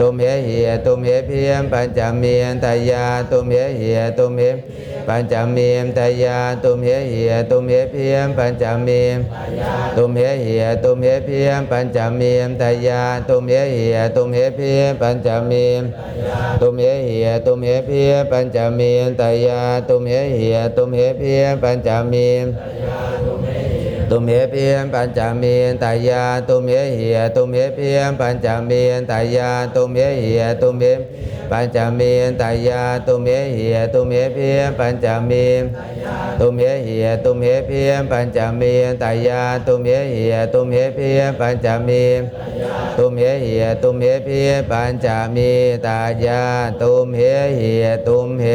ตุมเหเหียตุมเหเพียมปัญจมีตายาตุมเหเหียตุมเหปัญจมีตายาตุมเหเหียตุมเหเพียมปัญจมีตุมเหเหียตุมเหเพียมปัญจมีตายาตุมเหเหียตุมเหเพียมปัญจมีตุมเหเหียตุมเหเพียมปัญจมีตายาตุมเหเหียตุมเหเพียมปัญจมีต ตุมเหเพียงปัญจเมียนตายาตุมเหเหียตุมเหเพียงปัญจเมียนตายาตุมเหเหียตุมเหปัญจเมียนตายาตุมเหเหียตุมเหเพียงปัญจเมียนตุมเหเหียตุมเหเพียงปัญจเมียนตายาตุมเหเหียตุมเหเพียงปัญจเมียนตุมเหเหียตุมเหเพียงปัญจเมียนตายาตุมเหเหียตุมเห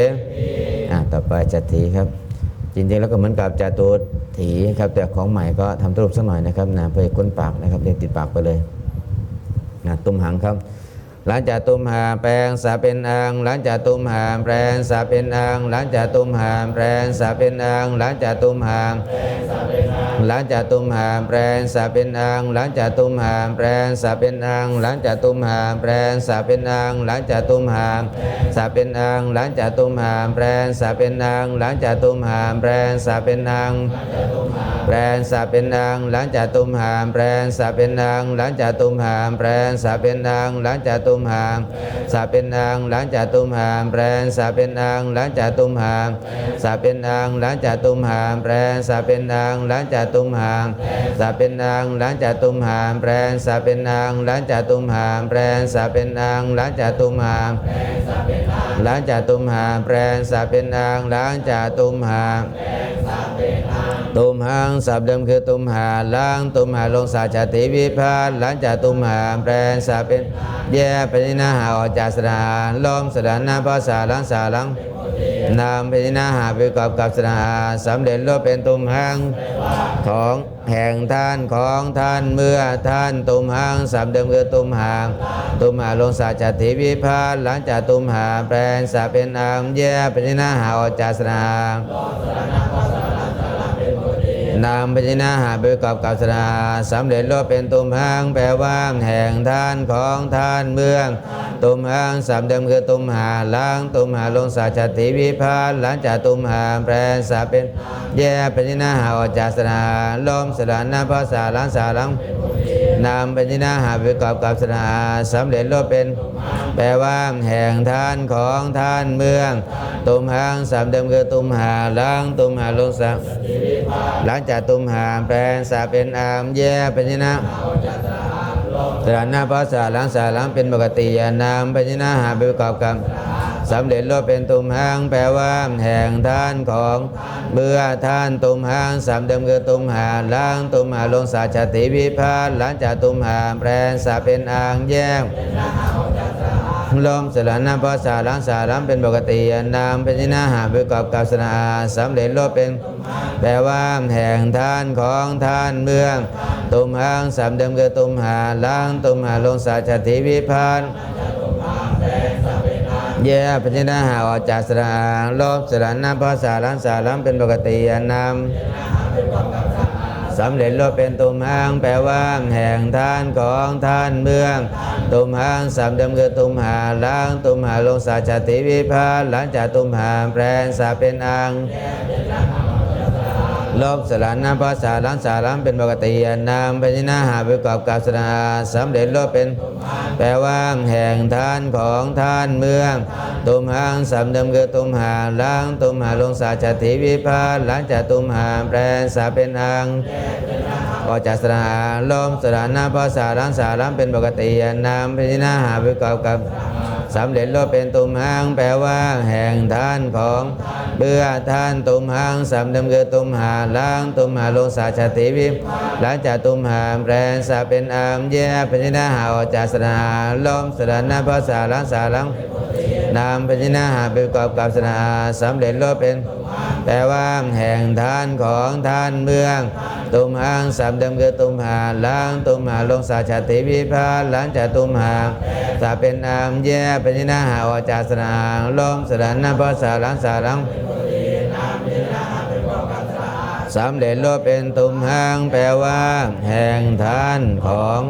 ต่อไปจัตถีครับจริงๆแล้วก็เหมือนกับจตุถีครับแต่ของใหม่ก็ทำตรุปสักหน่อยนะครับนะเพื่อคุ้นปากนะครับเรียนติดปากไปเลยนะตุมหังครับหลังจากตุมหาแปลงสาเป็นอังหลังจากตุมหาแปลงสาเป็นอังหลังจากตุมหาแปลงสาเป็นอังหลังจากตุมหาหลังจากตุมหาแปลงสาเป็นอังหลังจากตุมหาแปลงสาเป็นอังหลังจากตุมหาแปลงสาเป็นอังหลังจากตุมหาสาเป็นอังหลังจากตุมหาแปลงสาเป็นอังหลังจากตุมหาแปลงสาเป็นอังแปลงสาเป็นอังหลังจากตุมหาแปลงสาเป็นอังหลังจากตุมหาแปลงสาเป็นอังหลังจากตุมหาสาเป็นอังหลังจากตุมหาแปลงสาเป็นอังหลังจากตุมหาสาเป็นอังหลังจากตุมหาแปลงสาเป็นอังหลังจากตุมหาสาเป็นอังหลังจากตุมหาแปลงสาเป็นอังหลังจากตุมหาแปลงสาเป็นอังหลังจากตุมหาหลังจากตุมหาแปลงสาเป็นอังหลังจากตุมหาตุมหังสับเดิมคือตุมหาล้างตุมหาลงสาชติวิพาหลังจากตุมหาแปลงสาเป็นแย่เป็นนาหาออกจากสถานลมสถานนาภาษาลังสาลังนามเป็นนาหาไปกอบกับสถานสำเร็จรูปเป็นตุมหังของแห่งท่านของท่านเมื่อท่านตุมหังสับเดิมคือตุมหาตุมหาลงสาชติวิพาหลังจากตุมหาแปลงสาเป็นอังแย่เป็นนาหาออกจากสถานนามพยัญชนะหาไปกอบกับสนาสำเร็จรูปเป็นตุมหังแปลว่าแห่งท่านของท่านเมืองตุมหังสามเดิมคือตุมหาล้างตุมหาลงสาชติวิพาหลังจากตุมหาแปลสาเป็นแย่พยัญชนะหาออกจากสนาลมสถานนาภาษาล้างสาลังนามพยัญชนะหาไปกอบกับสนาสำเร็จรูปเป็นแปลว่าแห่งท่านของท่านเมืองตุมหังสามเดิมคือตุมหาล้างตุมหาลงสาหลังจากตุมหาแปลงสาเป็นอามแย่เป็นยินะสถานะภาษาหลังสาหลังเป็นปกตินามเป็นยินะหาไปประกอบกับสำเร็จรูปเป็นตุมหังแปลว่าแห่งท่านของเมื่อท่านตุมหังสามเดิมคือตุมหาล้างตุมหาลงสาชติวิพาหลังจากตุมหาแปลงสาเป็นอางแย่ลมสถานะภาษาหลังสาหลังเป็นปกตินามเป็นยินะหาไปประกอบกับสนาสำเร็จรูปเป็นแปลว่าแห่งท่านของท่านเมืองตุมหังสามเดิมคือตุมหาล้างตุมหาลงสาชติวิพาแย่พยัญชนะหาออกจากสระลบสระนาภาษาล้างสาล้างเป็นปกตินามสำเร็จรูปเป็นตุมหังแปลว่าแห่งท่านของท่านเมืองตุมหังสามเดิมคือตุมหาล้างตุมหาลงสาชติวิพาหลังจากตุมหาแปลงสาเป็นอังลบสระนาภาษาล้างสาล้างเป็นปกตินามพยัญชนะหาไปกอบกับสระสำเร็จรูปเป็นแปลว่าแห่งท่านของท่านเมืองตุมหังสามเดิมคือตุมหาล้างตุมหาลงสาชติวิพาหลังจากตุมหาแปลงสาเป็นอังออกจากสระลมสระนาภาษาล้างสาล้างเป็นปกตินามพยัญชนะหาไปกอบกับสำเร็จรูปเป็นตุมหังแปลว่าแห่งท่านของเบื่อท่านตุมหังสามเดิมคือตุมหาล้างตุมหาลงสาชติวิหลังจากตุมหาแปลงสาเป็นอามแย่พยัญชนะหาออกจากสระลมสระนาภาษาล้างสาล้างนามพยัญชนะหาไปประกอบกับสระสำเร็จรูปเป็นแปลว่าแห่งท่านของท่านเมืองตุมหังสามเดิมคือตุมหาล้างตุมหาลงสาชติวิพาหลังจากตุมหาสาเป็นอามแย่พยัญชนะหาออกจากสระลมสระนาภาษาล้างสาล้างสำเร็จรูปเป็นตุมหังแปลว่าแห่งท่านของ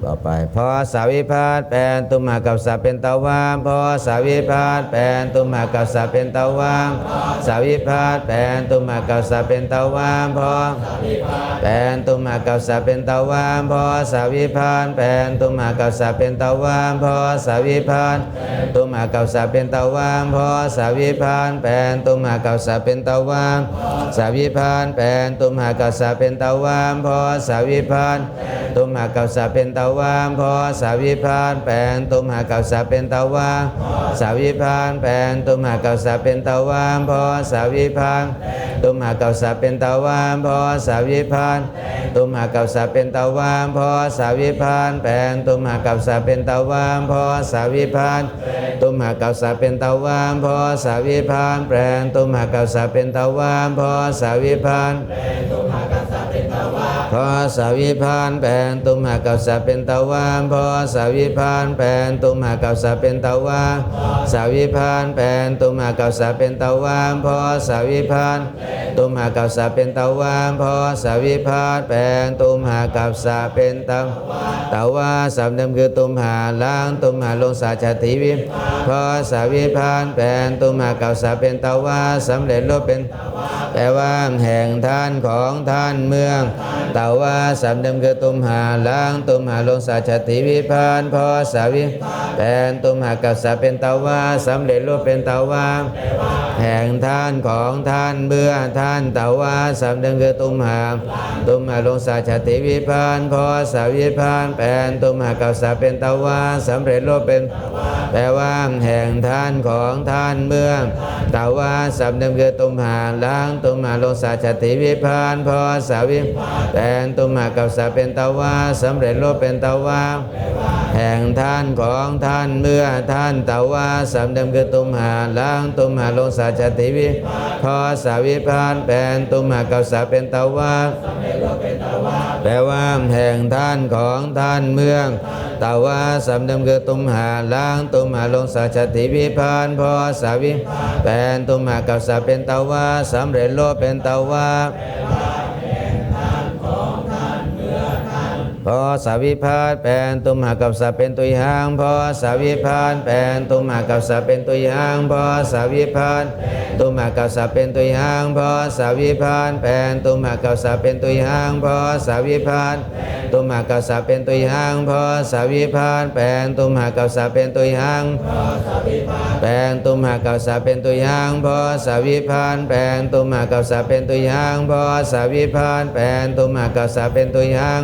ต่อไปพอสาวิภัตแปลนตุมหากับสาเป็นตาวามพอสาวิภัตแปลนตุมหากับสาเป็นตาวามสาวิภัตแปลนตุมหากับสาเป็นตาวามพอแปลนตุมหากับสาเป็นตาวามพอสาวิภัตแปลนตุมหากับสาเป็นตาวามพอสาวิภัตตุมหากับสาเป็นตาวามพอสาวิภัตแปลนตุมหากับสาเป็นตาวามสาวิภัตแปลนตุมหากับสาเป็นตาวามพอสาวิภัตตุมหากับสาเป็นตาวามพอสาวิภัตแปลนตุมหากับสาเป็นตาวามสาวิภัตแปลนตุมหากับสาเป็นตาวามพอสาวิภัตตุมหากับสาเป็นตาวามพอสาวิภัตตุมหากับสาเป็นตาวามพอสาวิภัตแปลนตุมหากับสาเป็นตาวามพอสาวิภัตตุมหากับสาเป็นตาวามพอสาวิภัตแปลนตุมหากับสาเป็นตาวามพอสาวิภัตพอสาวิภัตแปลนตุมหากับสาเป็นตาวามพอสาวิภัตแปลนตุมหากับสาเป็นตาวามสาวิภัตแปลนตุมหากับสาเป็นตาวามพอสาวิภัตตุมหากับสาเป็นตาวามพอสาวิภัตแปลนตุมหากับสาเป็นตาวาสามเดิมคือตุมหาล้างตุมหาลงสาชาติวิพอสาวิภัตแปลนตุมหากับสาเป็นตาวาสำเร็จรูปเป็นแปลว่าแห่งท่านของท่านเมืองตาวาสามเดิมคือตุมหาล้างตุมหาลงสาชาติวิพานพอสาวิแปลนตุมหากับสาเป็นตาวาสำเร็จรูปเป็นตาวาแห่งท่านของท่านเมื่อท่านตาวาสามเดิมคือตุมหาลงสาชาติวิพานพอสาวิพานแปลนตุมหากับสาเป็นตาวาสำเร็จรูปเป็นแปลว่าแห่งท่านของท่านเมื่อตาวาสามเดิมคือตุมหาล้างตุมหาลงสาชาติวิพานพอสาวิแปลนตุมหากับสาเป็นตาวาสำเร็จรูปเป็นตาวาแห่งท่านของท่านเมื่อท่านตาวาสามเดิมคือตุมหาล้างตุมหาลงสาชาติวิพอสาวิพานแปลนตุมหากับสาเป็นตาวาแปลว่าแห่งท่านของท่านเมืองตาวาสามเดิมคือตุมหาล้างตุมหาลงสาชาติวิพานพอสาวิแปลนตุมหากับสาเป็นตาวาสำเร็จรูปเป็นตาวาพอสาวิภัตแปลนตุมหากับสาเป็นตุยหังพอสาวิภัตแปลนตุมหากับสาเป็นตุยหังพอสาวิภัตตุมหากับสาเป็นตุยหังพอสาวิภัตแปลนตุมหากับสาเป็นตุยหังพอสาวิภัตตุมหากับสาเป็นตุยหังพอสาวิภัตแปลนตุมหากับสาเป็นตุยหังแปลนตุมหากับสาเป็นตุยหังพอสาวิภัตแปลนตุมหากับสาเป็นตุยหังพอสาวิภัตแปลนตุมหากับสาเป็นตุยหัง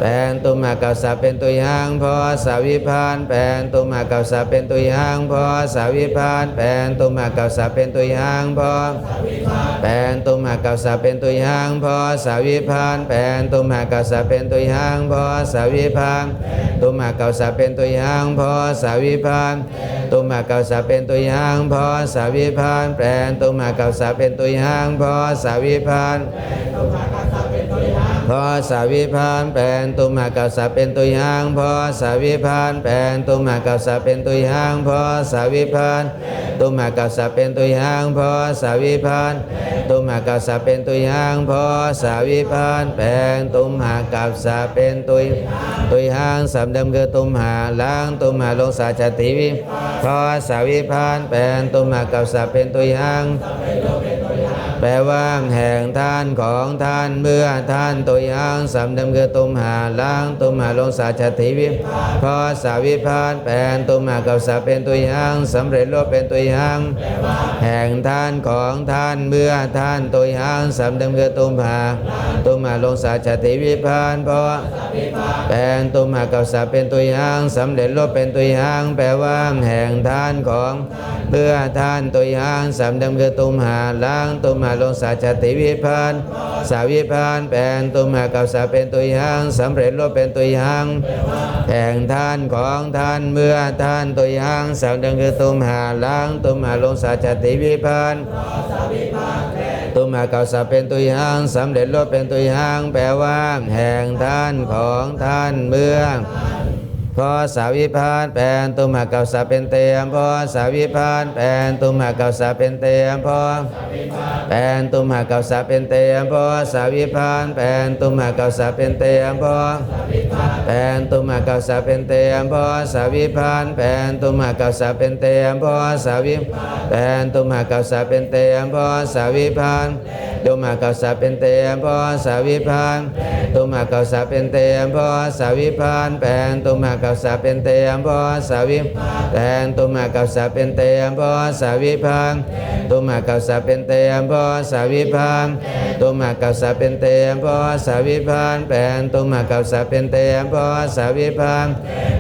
แปลนตุมหากับสาเป็นตุยหังพอสาวิภัตแปลนตุมหากับสาเป็นตุยหังพอสาวิภัตแปลนตุมหากับสาเป็นตุยหังพอแปลนตุมหากับสาเป็นตุยหังพอสาวิภัตแปลนตุมหากับสาเป็นตุยหังพอสาวิภัตตุมหากับสาเป็นตุยหังพอสาวิภัตตุมหากับสาเป็นตุยหังพอสาวิภัตแปลนตุมหากับสาเป็นตุยหังพอสาวิภัตพอสาวิภัตแปลนตุมหากับสาเป็นตุยหังพอสาวิภัตแปลนตุมหากับสาเป็นตุยหังพอสาวิภัตตุมหากับสาเป็นตุยหังพอสาวิภัตตุมหากับสาเป็นตุยหังพอสาวิภัตแปลนตุมหากับสาเป็นตุยหังสามเดิมคือตุมหาล้างตุมหาลงสาชาติวิพอสาวิภัตแปลนตุมหากับสาเป็นตุยหังแปลว่าแห่งท่านของท่านเมื่อท่านตุยหังสามเดิมคือตุมหาล้างตุมหาลงสาชาติวิพอสาวิภัตแปลนตุมหากับสาเป็นตุยหังสำเร็จรูปเป็นตุยหังแห่งท่านของท่านเมื่อท่านตุยหังสามเดิมคือตุมหาลงสาชาติวิพานพอแปลนตุมหากับสาเป็นตุยหังสำเร็จรูปเป็นตุยหังแปลว่าแห่งท่านของเมื่อท่านตุยหังสามเดิมคือตุมหาล้างตุมหาลงสาชาติวิพานสาวิพานแปลนตุมหากับสาเป็นตุยหังสำเร็จรูปเป็นตุยหังแห่งท่านของท่านเมื่อท่านตุยหังสามเดิมคือตุมหาล้างตุมหาลงสาชาติวิพานตุมหากับสาเป็นตุยหังสำเร็จรูปเป็นตุยหังแปลว่าแห่งท่านของท่านเมื่อพอสาวิภัตแปลนตุมหากับสาเป็นเตียมพอสาวิภัตแปลนตุมหากับสาเป็นเตียมพอแปลนตุมหากับสาเป็นเตียมพอสาวิภัตแปลนตุมหากับสาเป็นเตียมพอ แปนตุมหากัสสะเป็นเตมพอสาวิพันธ์แปนตุมหากัสสะเป็นเตมพอสาวิแปนตุมหากัสสะเป็นเตมพอสาวิพันธ์ตุมหากัสสะเป็นเตมพอสาวิพันธ์ตุมหากัสสะเป็นเตมพอสาวิพันธ์แปนตุมหากัสสะเป็นเตมพอสาวิแปนตุมหากัสสะเป็นเตมพอสาวิพันธ์ตุมหากัสสะเป็นเตมพอสาวิพันธ์ตุมหากัสสะเป็นเตมพอสาวิพันธ์แปนตุมหากัสสะเป็นเตมพอสาวิพันธ์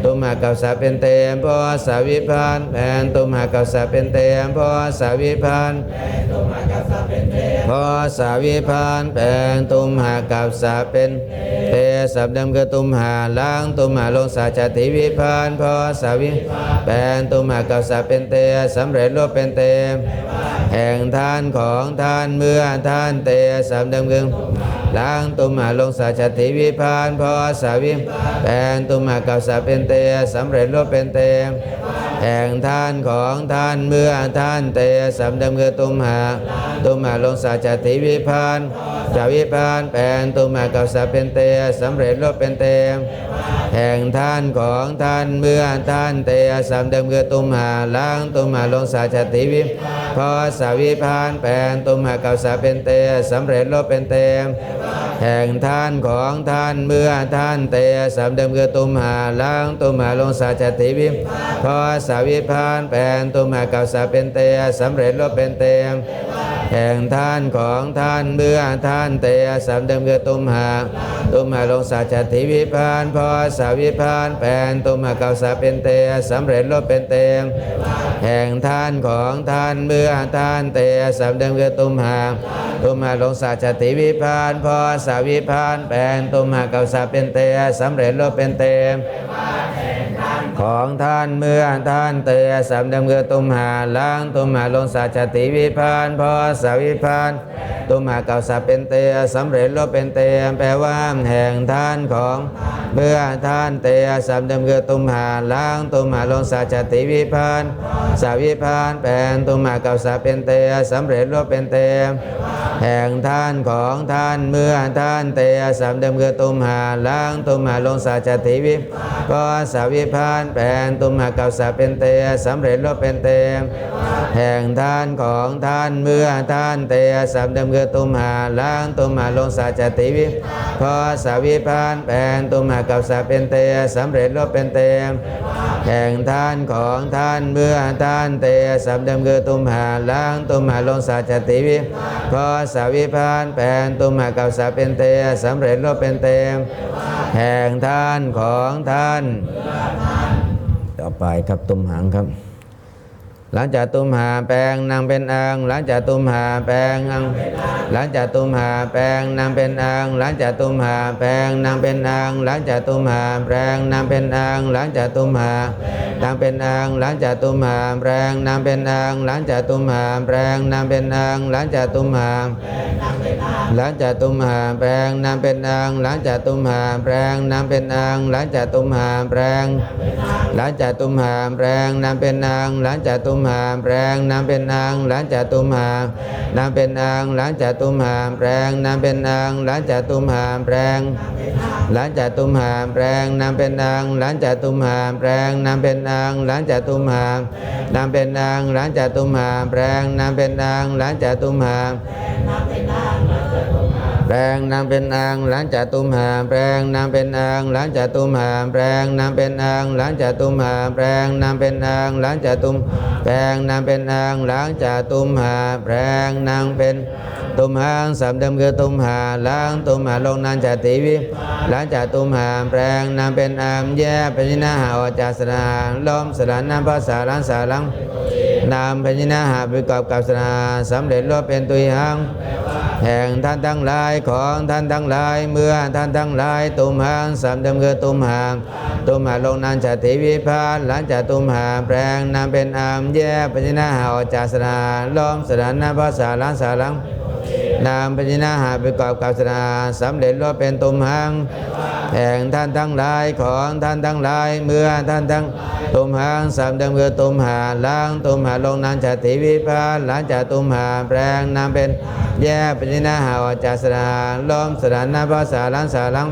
ตุมหากัสสะเป็นเตมพอสาวิพันธ์แปนตุมหากัสสะเป็นเตมพอสาวิพันธ์พอสาวิพันธ์แปนตุมหากัสสะเป็นเตสับเดิมคือตุมหาล้างตุมหาลงสาจติวิพันธ์พอสาวิแปนตุมหากัสสะเป็นเตสำเร็จรูปเป็นเตแห่งทานของทานเมื่อทานเตสับเดิมคือล้างตุมหาลงสาจติวิพันธ์พอสาวิแปนตุมหากัสสะเป็นเตสำเร็จรูปเป็นเตแห่งทานของทานเมื่อทานเตสับเดิมคือตุมหาลงสาจติวิพันธ์จาวิพันธ์แปนตุมหากัสสะเป็นเตสำเร็จรูปเป็นเตแห่งทานของทานเมื่อทานเตสับเดิมคือตุมหาล้างตุมหาลงสาจติวิพอสาวิพันธ์แปนตุมหากัสสะเป็นเตสำเร็จรูปเป็นเตแห่งทานของทานเมื่อทานเตสับเดิมคือตุมหาล้างตุมหาลงสาจติวิพอสาวิพันธ์แปนตุมหากัสสะเป็นเตสำเร็จรูปเป็นเตแห่งทานของทานเมื่อทานเตสับเดิมคือตุมหาลงสาจติวิพันธ์พอสาวิพันธ์แปนตุมหากัสสะเป็นเตสำเร็จรูปเป็นเตแห่งทานของทานเมื่อทานเตสับเดิมคือตุมหาลงสาจติวิพันธ์พอสาวิพันธ์แปนตุมหากัสสะเป็นเตสำเร็จรูปเป็นเตของท่านเมื่อท่านเตสัมเดิมคือตุมหาล้างตุมหาลงสาจติวิพันธ์พอสาวิพันธ์ตุมหากัสสะเป็นเตสำเร็จรูปเป็นเตแปลว่าแห่งท่านของเมื่อท่านเตสัมเดิมคือตุมหาล้างตุมหาลงสาจติวิพันธ์สาวิพันธ์แปลตุมหากัสสะเป็นเตสำเร็จรูปเป็นเตแห่งท่านของท่านเมื่อท่านเตสัมเดิมคือตุมหาล้างตุมหาลงสาจติวิพอสาวิพันธ์แปลตุมหากัสสะเป็นเตสำเร็จรูปเป็นเตแห่งท่านของท่านเมื่อท่านเตสัมเดิมคือตุมหาล้างตุมหาลงสาจติวิพอสาวิพันธ์แปลตุมหากัสสะเป็นเตสำเร็จรูปเป็นเตแห่งท่านของท่านเมื่อท่านเตสัมเดิมคือตุมหาล้างตุมหาลงสาจติวิพอสาวิพันธ์แปลตุมหากัสสะเป็นเตสำเร็จรูปเป็นเตแห่งท่านของท่านต่อไปครับตุมหังครับหลังจากตุมหาแปลงนางเป็นอังหลังจากตุมหาแปลงอังหลังจากตุมหาแปลงนางเป็นอังหลังจากตุมหาแปลงนางเป็นอังหลังจากตุมหาแปลงนางเป็นอังหลังจากตุมหานางเป็นอังหลังจากตุมหาแปลงนางเป็นอังหลังจากตุมหาแปลงนางเป็นอังหลังจากตุมหาหลังจากตุมหาแปลงนางเป็นอังหลังจากตุมหาแปลงนางเป็นอังหลังจากตุมหาแปลงหลังจากตุมหาแปลงนางเป็นอังหลังจากตุมหาแปลงนางเป็นอังหลังจากตุมหานางเป็นอังหลังจากตุมหาแปลงนางเป็นอังหลังจากตุมหาแปลงหลังจากตุมหาแปลงนางเป็นอังหลังจากตุมหาแปลงนางเป็นอังหลังจากตุมหานางเป็นอังหลังจากตุมหาแปลงนางเป็นอังหลังจากตุมหาแปลงนางเป็นอังหลังจากตุมหาแปลงนางเป็นอังหลังจากตุมหาแปลงนางเป็นอังหลังจากตุมหาแปลงนางเป็นอังหลังจากตุมแปลงนางเป็นอังหลังจากตุมหาแปลงนางเป็นตุมหังสัมเดิมคือตุมหาล้างตุมหาลงนานจติวิหลังจากตุมหาแปลงนางเป็นอังแย่พยินาหาออกจากสนาลมสลานน้ำภาษาล้างสาลังนามพยินาหาประกอบกับสนาสำเร็จรูปเป็นตุยหังแห่งท่านทั้งหลายของท่านทั้งหลายเมื่อท่านทั้งหลายตุมหังสัมเดิมคือตุมหาลงนานจติวิพานหลังจากตุมหาแปลงนามเป็นอังแย่พยินาหาออกจากสนาลมสลานน้ำภาษาล้างสาลังนามพยินาหาประกอบกับสนาสำเร็จรูปเป็นตุมหังแห่งท่านทั้งหลายของท่านทั้งหลายเมื่อท่านทั้งตุมหังสัมเดิมคือตุมหาล้างตุมหาลงนานจติวิพานหลังจากตุมหาแปลงนามเป็นแย่พยินาหาออกจากสนาลมสลานน้ำภาษาล้างสาลัง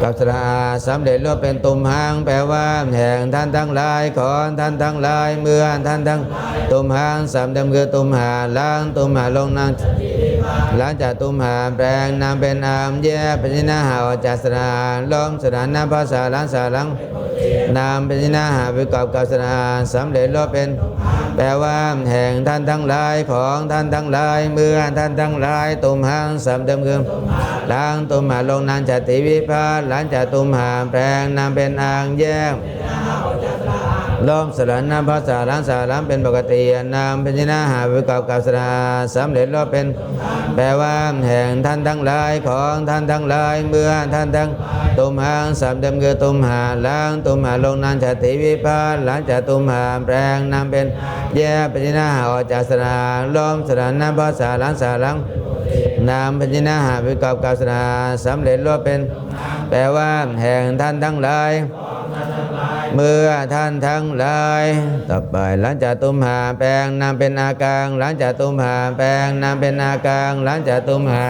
กับสระอาสำเร็จรูปเป็นตุมหังแปลว่าแห่งท่านทั้งหลายของท่านทั้งหลายเมื่อท่านทั้งตุมหังสำเดิมคือตุมหาล้างตุมหาลงนางหลังจากตุมหาแปลงนามเป็นอามแยกเป็นนาหาออกจากสระอาลมสระนาภาษาล้างสาลังนามเป็นนาหาไปกับสระอาสำเร็จรูปเป็นแปลว่าแห่งท่านทั้งหลายของท่านทั้งหลายเมื่อท่านทั้งหลายตุมหังสำเดิมคือล้างตุมหาลงนางจติวิภาหลังจากตุมหาแปลงนามเป็นอ่างแยกลมสระนาภาษาล้างสาลังเป็นปกตินามเป็นนาหาไปกับสระอาสำเร็จรูปเป็นแปลว่าแห่งท่านทั้งหลายของท่านทั้งหลายเมื่อท่านทั้งตุมหังสำเดิมคือตุมหาล้างตุมหาลงนางจติวิภาหลังจากตุมหาแปลงนามเป็นแยกเป็นนาหาออกจากสระอาลมสระนาภาษาล้างสาลังนามเป็นนาหาไปกับสระอาสำเร็จรูปเป็นแปลว่าแห่งท่านทั้งหลายเมื่อท่านทั้งหลายต่อไปหลังจากตุมหาแปลงนามเป็นอาการหลังจากตุมหาแปลงนามเป็นอาการหลังจากตุมหา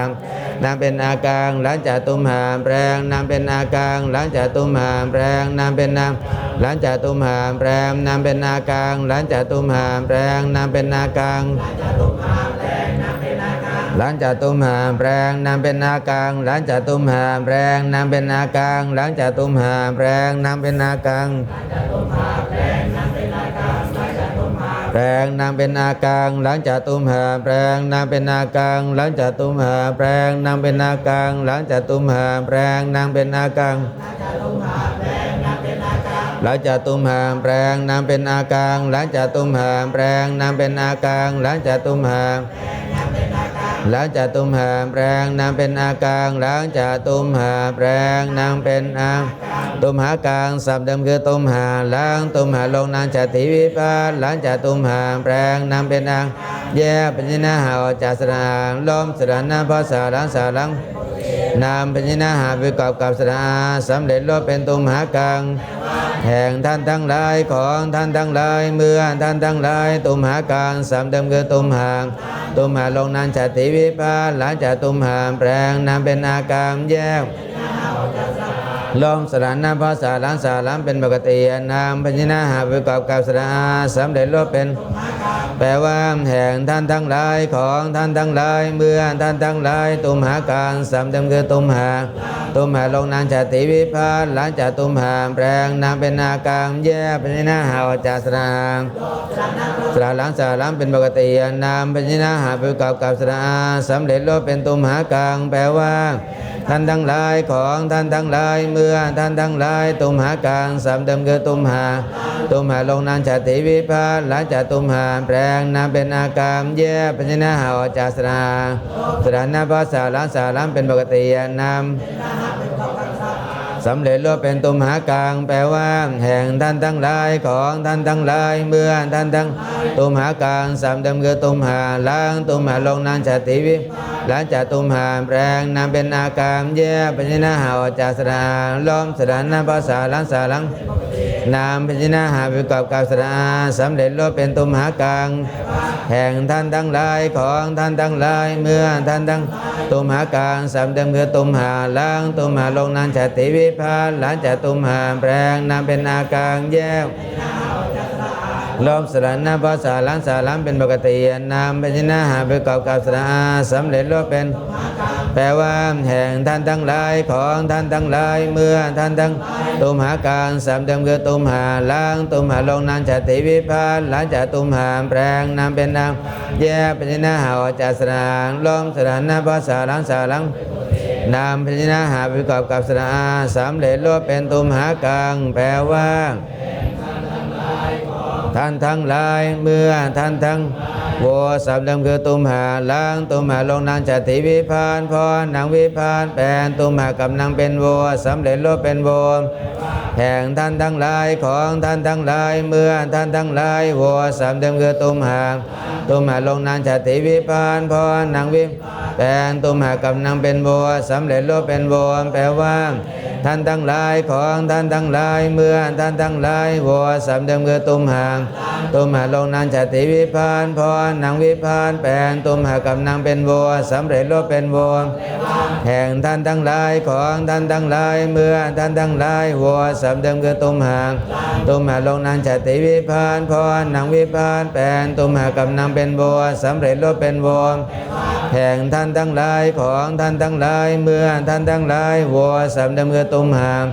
นามเป็นอาการหลังจากตุมหาแปลงนามเป็นอาการหลังจากตุมหาแปลงนามเป็นนามหลังจากตุมหาแปลงนามเป็นอาการหลังจากตุมหาแปลงนามเป็นอาการหลังจากตุมหาแปลงนามเป็นอาการหลังจากตุมหาแปลงนามเป็นอาการหลังจากตุมหาแปลงนามเป็นอาการแปลงนามเป็นอาการหลังจากตุมหาแปลงนามเป็นอาการหลังจากตุมหาแปลงนามเป็นอาการหลังจากตุมหาแปลงนามเป็นอาการหลังจากตุมหาแปลงนามเป็นอาการหลังจากตุมหาแปลงนามเป็นอาการหลังจากตุมหาหลังจากตุมหาแปลงนามเป็นอาการหลังจากตุมหาแปลงนามเป็นอาตุมหากลางสับเดิมคือตุมหาล้างตุมหาลงนางจติวิภาหลังจากตุมหาแปลงนามเป็นอาแยกเป็นนาหาออกจากสระอาลมสระนาภาษาล้างสาลังนามเป็นนาหาไปกับสระอาสำเร็จรูปเป็นตุมหากลางแห่งท่านทั้งหลายของท่านทั้งหลายเมื่อท่านทั้งหลายตุมหากลางสับเดิมคือตุมหาลงนางจติวิภาหลังจากตุมหาแปลงนามเป็นอาการแยกลมสระนาภาษาล้างสาลังเป็นปกตินามเป็นนาหาไปกับสระอาสำเร็จรูปเป็นแปลว่าแห่งท่านทั้งหลายของท่านทั้งหลายเมื่อท่านทั้งหลายตุมหากลางสับเดิมคือตุมหาลงนางจติวิภาหลังจากตุมหาแปลงนามเป็นอาการแยกเป็นนาหาออกจากสระอาสระล้างสาลังเป็นปกตินามเป็นนาหาไปกับสระอาสำเร็จรูปเป็นตุมหากลางแปลว่าท่านทั้งหลายของท่านทั้งหลายเมื่อท่านทั้งหลายตุมหากลางสับเดิมคือตุมหาลงนางจติวิภาหลังจากตุมหาแปลงนามเป็นอาการแยกเป็นนาหาออกจากสระนาภาษาล้างสาลังเป็นปกตินามสำเร็จรูปเป็นตุมหากลางแปลว่าแห่งท่านทั้งหลายของท่านทั้งหลายเมื่อท่านทั้งตุมหากลางสับเดิมคือตุมหาล้างตุมหาลงนางจติวิหลังจากตุมหาแปลงนามเป็นอาการแยกเป็นนาหาออกจากสระอาลมสระนาภาษาล้างสาลังนามเป็นนาหาไปกับสระอาสำเร็จรูปเป็นตุมหากลางแห่งท่านทั้งหลายของท่านทั้งหลายเมื่อท่านทั้งตุมหากลางสับเดิมคือตุมหาล้างตุมหาลงนางจติวิภาหลังจากตุมหาแปลงนามเป็นอาการแยกลมสระนาภาษาล้างสาลังเป็นปกตินามเป็นนาหาไปกับสระอาสำเร็จรูปเป็นแปลว่าแห่งท่านทั้งหลายของท่านทั้งหลายเมื่อท่านทั้งตุมหากลางสับเดิมคือตุมหาล้างตุมหาลงนางจติวิภาหลังจากตุมหาแปลงนามเป็นนามแยกเป็นนาหาออกจากสระอาลมสระนาภาษาล้างสาลังนามเป็นนาหาไปกับสระอาสำเร็จรูปเป็นตุมหากลางแปลว่าท่านทั้งหลายเมื่อท่านทั้งโวสับเดิมคือตุมหาล้างตุมหาลงนางจติวิภาพอนางวิภาแปลงตุมหากับนางเป็นโวสำเร็จรูปเป็นโวแห่งท่านทั้งหลายของท่านทั้งหลายเมื่อท่านทั้งหลายโวสับเดิมคือตุมหาลงนางจติวิภาพอนางวิแปลงตุมหากับนางเป็นโวสำเร็จรูปเป็นโวแปลว่า ท่านทั้งหลายของท่านทั้งหลายเมื่อท่านทั้งหลายวัวสำเดิมคือตุมหางตุมหาลงนานจติวิพานพรนางวิพานแปลงตุมหากับนางเป็นวัวสำเร็จรูปเป็นวัวแห่งท่านทั้งหลายของท่านทั้งหลายเมื่อท่านทั้งหลายวัวสำเดิมคือตุมหางตุมหาลงนานจติวิพานพรนางวิพานแปลงตุมหากับนางเป็นวัวสำเร็จรูปเป็นวัวแห่งท่านทั้งหลายของท่านทั้งหลายเมื่อท่านทั้งหลายวัวสำเดิมคือตุมหาง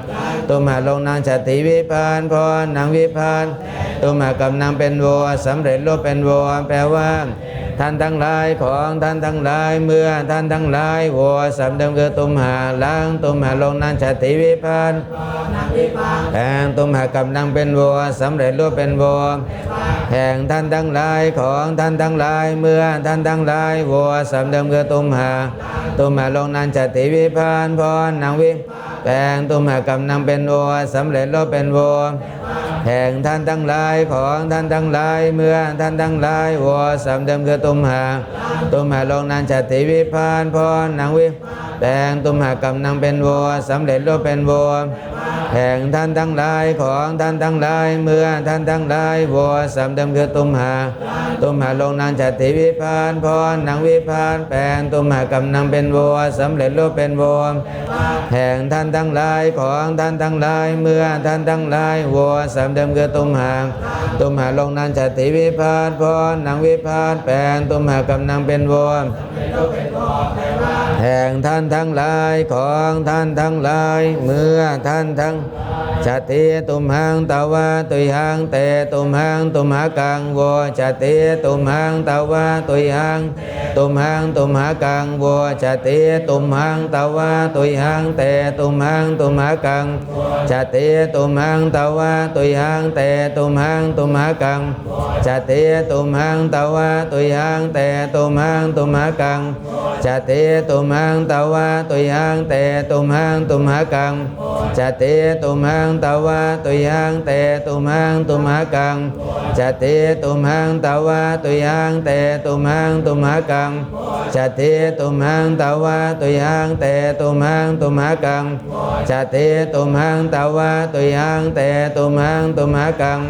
ตุมหาลงนานจติวิพานพรนางวิพานตุมหากับนางเป็นวัวสำเร็จรูปเป็นวัวแปลว่าท่านทั้งหลายของท่านทั้งหลายเมื่อท่านทั้งหลายวัวสำเดิมคือตุมหาล้างตุมหาลงนานจติวิพานแห่งตุมหากับนางเป็นวัวสำเร็จรูปเป็นวัวแห่งท่านทั้งหลายของท่านทั้งหลายเมื่อท่านทั้งหลายวัวสำเดิมคือตุมหาลงนานจติวิพานพรนางวิแปลงตุมหากับนางเป็นวัวสำเร็จรูปเป็นวัวแห่งท่านทั้งหลายของท่านทั้งหลายเมื่อท่านทั้งหลายวัวสำเดิมคือตุมหาลงนานจติวิพานพรนางวิแปลงตุมหากับนางเป็นวัวสำเร็จรูปเป็นวัวแห่งท่านทั้งหลายของท่านทั้งหลายเมื่อท่านทั้งหลายวัวสำเดิมคือตุมหาลงนานจติวิพานพรนางวิพานแปลงตุมหากับนางเป็นวัวสำเร็จรูปเป็นวัวแห่งท่านทั้งหลายของท่านทั้งหลายเมื่อท่านทั้งหลายวัวสำเดิมคือตุมหาลงนานจติวิพานพรนางวิพานแปลงตุมหากับนางเป็นวัวแห่งท่านทั้งหลายของท่านทั้งหลายเมื่อท่านทั้งจติตุมหังตาวะตุยหังเตตุมหังตุมหากังโวจติตุมหังตาวะตุยหังตุมหังตุมหากังโวจติตุมหังตาวะตุยหังเตตุมหังตุมหากังจติตุมหังตาวะตุยหังเตตุมหังตุมหากังจติตุมหังตาวะตุยหังเตตุมหังตุมหากังจติตุมหังตาวะตุยหังเตตุมหังตุมหากังจติตุมหังตาวะตุยหังเตตุมหังตุมหากังจติตุมหังตาวะตุยหังเตตุมหังตุมหากังจติตุมหังตาวะตุยหังเตตุมหังตุมหากังจติตุมหังตาวะตุยหังเตตุมหังตุมหากัง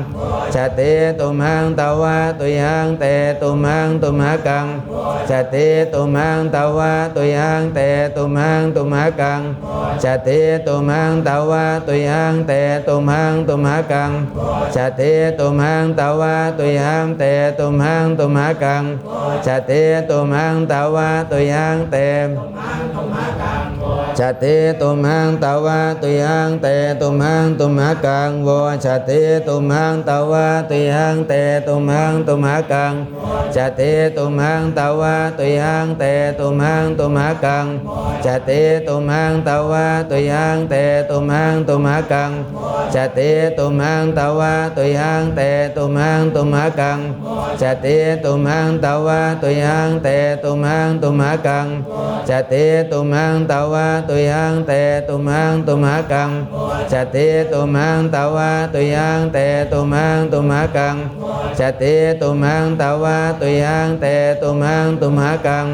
จติตุมหังตาวะตุยหังเตตุมหังตุมหากังจติตุมหังตาวะตุยหังเตตุมหังตุมหากังจติตุมหังตาวะตุยหังเตตุมหังตุมหากังจติตุมหังตาวะตุยหังเตตุมหังตุมหากังจติตุมหังตาวะตุยหังเตจติตุมหังตาวะตุยหังเตตุมหังตุมหากังโวจติตุมหังตาวะตุยหังเตตุมหังตุมหากังจติตุมหังตาวะตุยหังเตตุมหังตุมหากังจติตุมหังตาวะตุยหังเตตุมหังตุมหากังจติตุมหังตาวะตุยหังเตตุมหังตุมหากังจติตุมหังตาวะตุยหังเตตุมหังตุมหากังจติตุมหังตาวะตุยหังเตตุมหังตุมหากังจติตุมหังตาวะตุยหังเตตุมหังตุมหากังจติตุมหังตาวะตุยหังเตตุมหังตุมหากังจติตุมหังตาวะตุยหังเตตุมหังตุมหากัง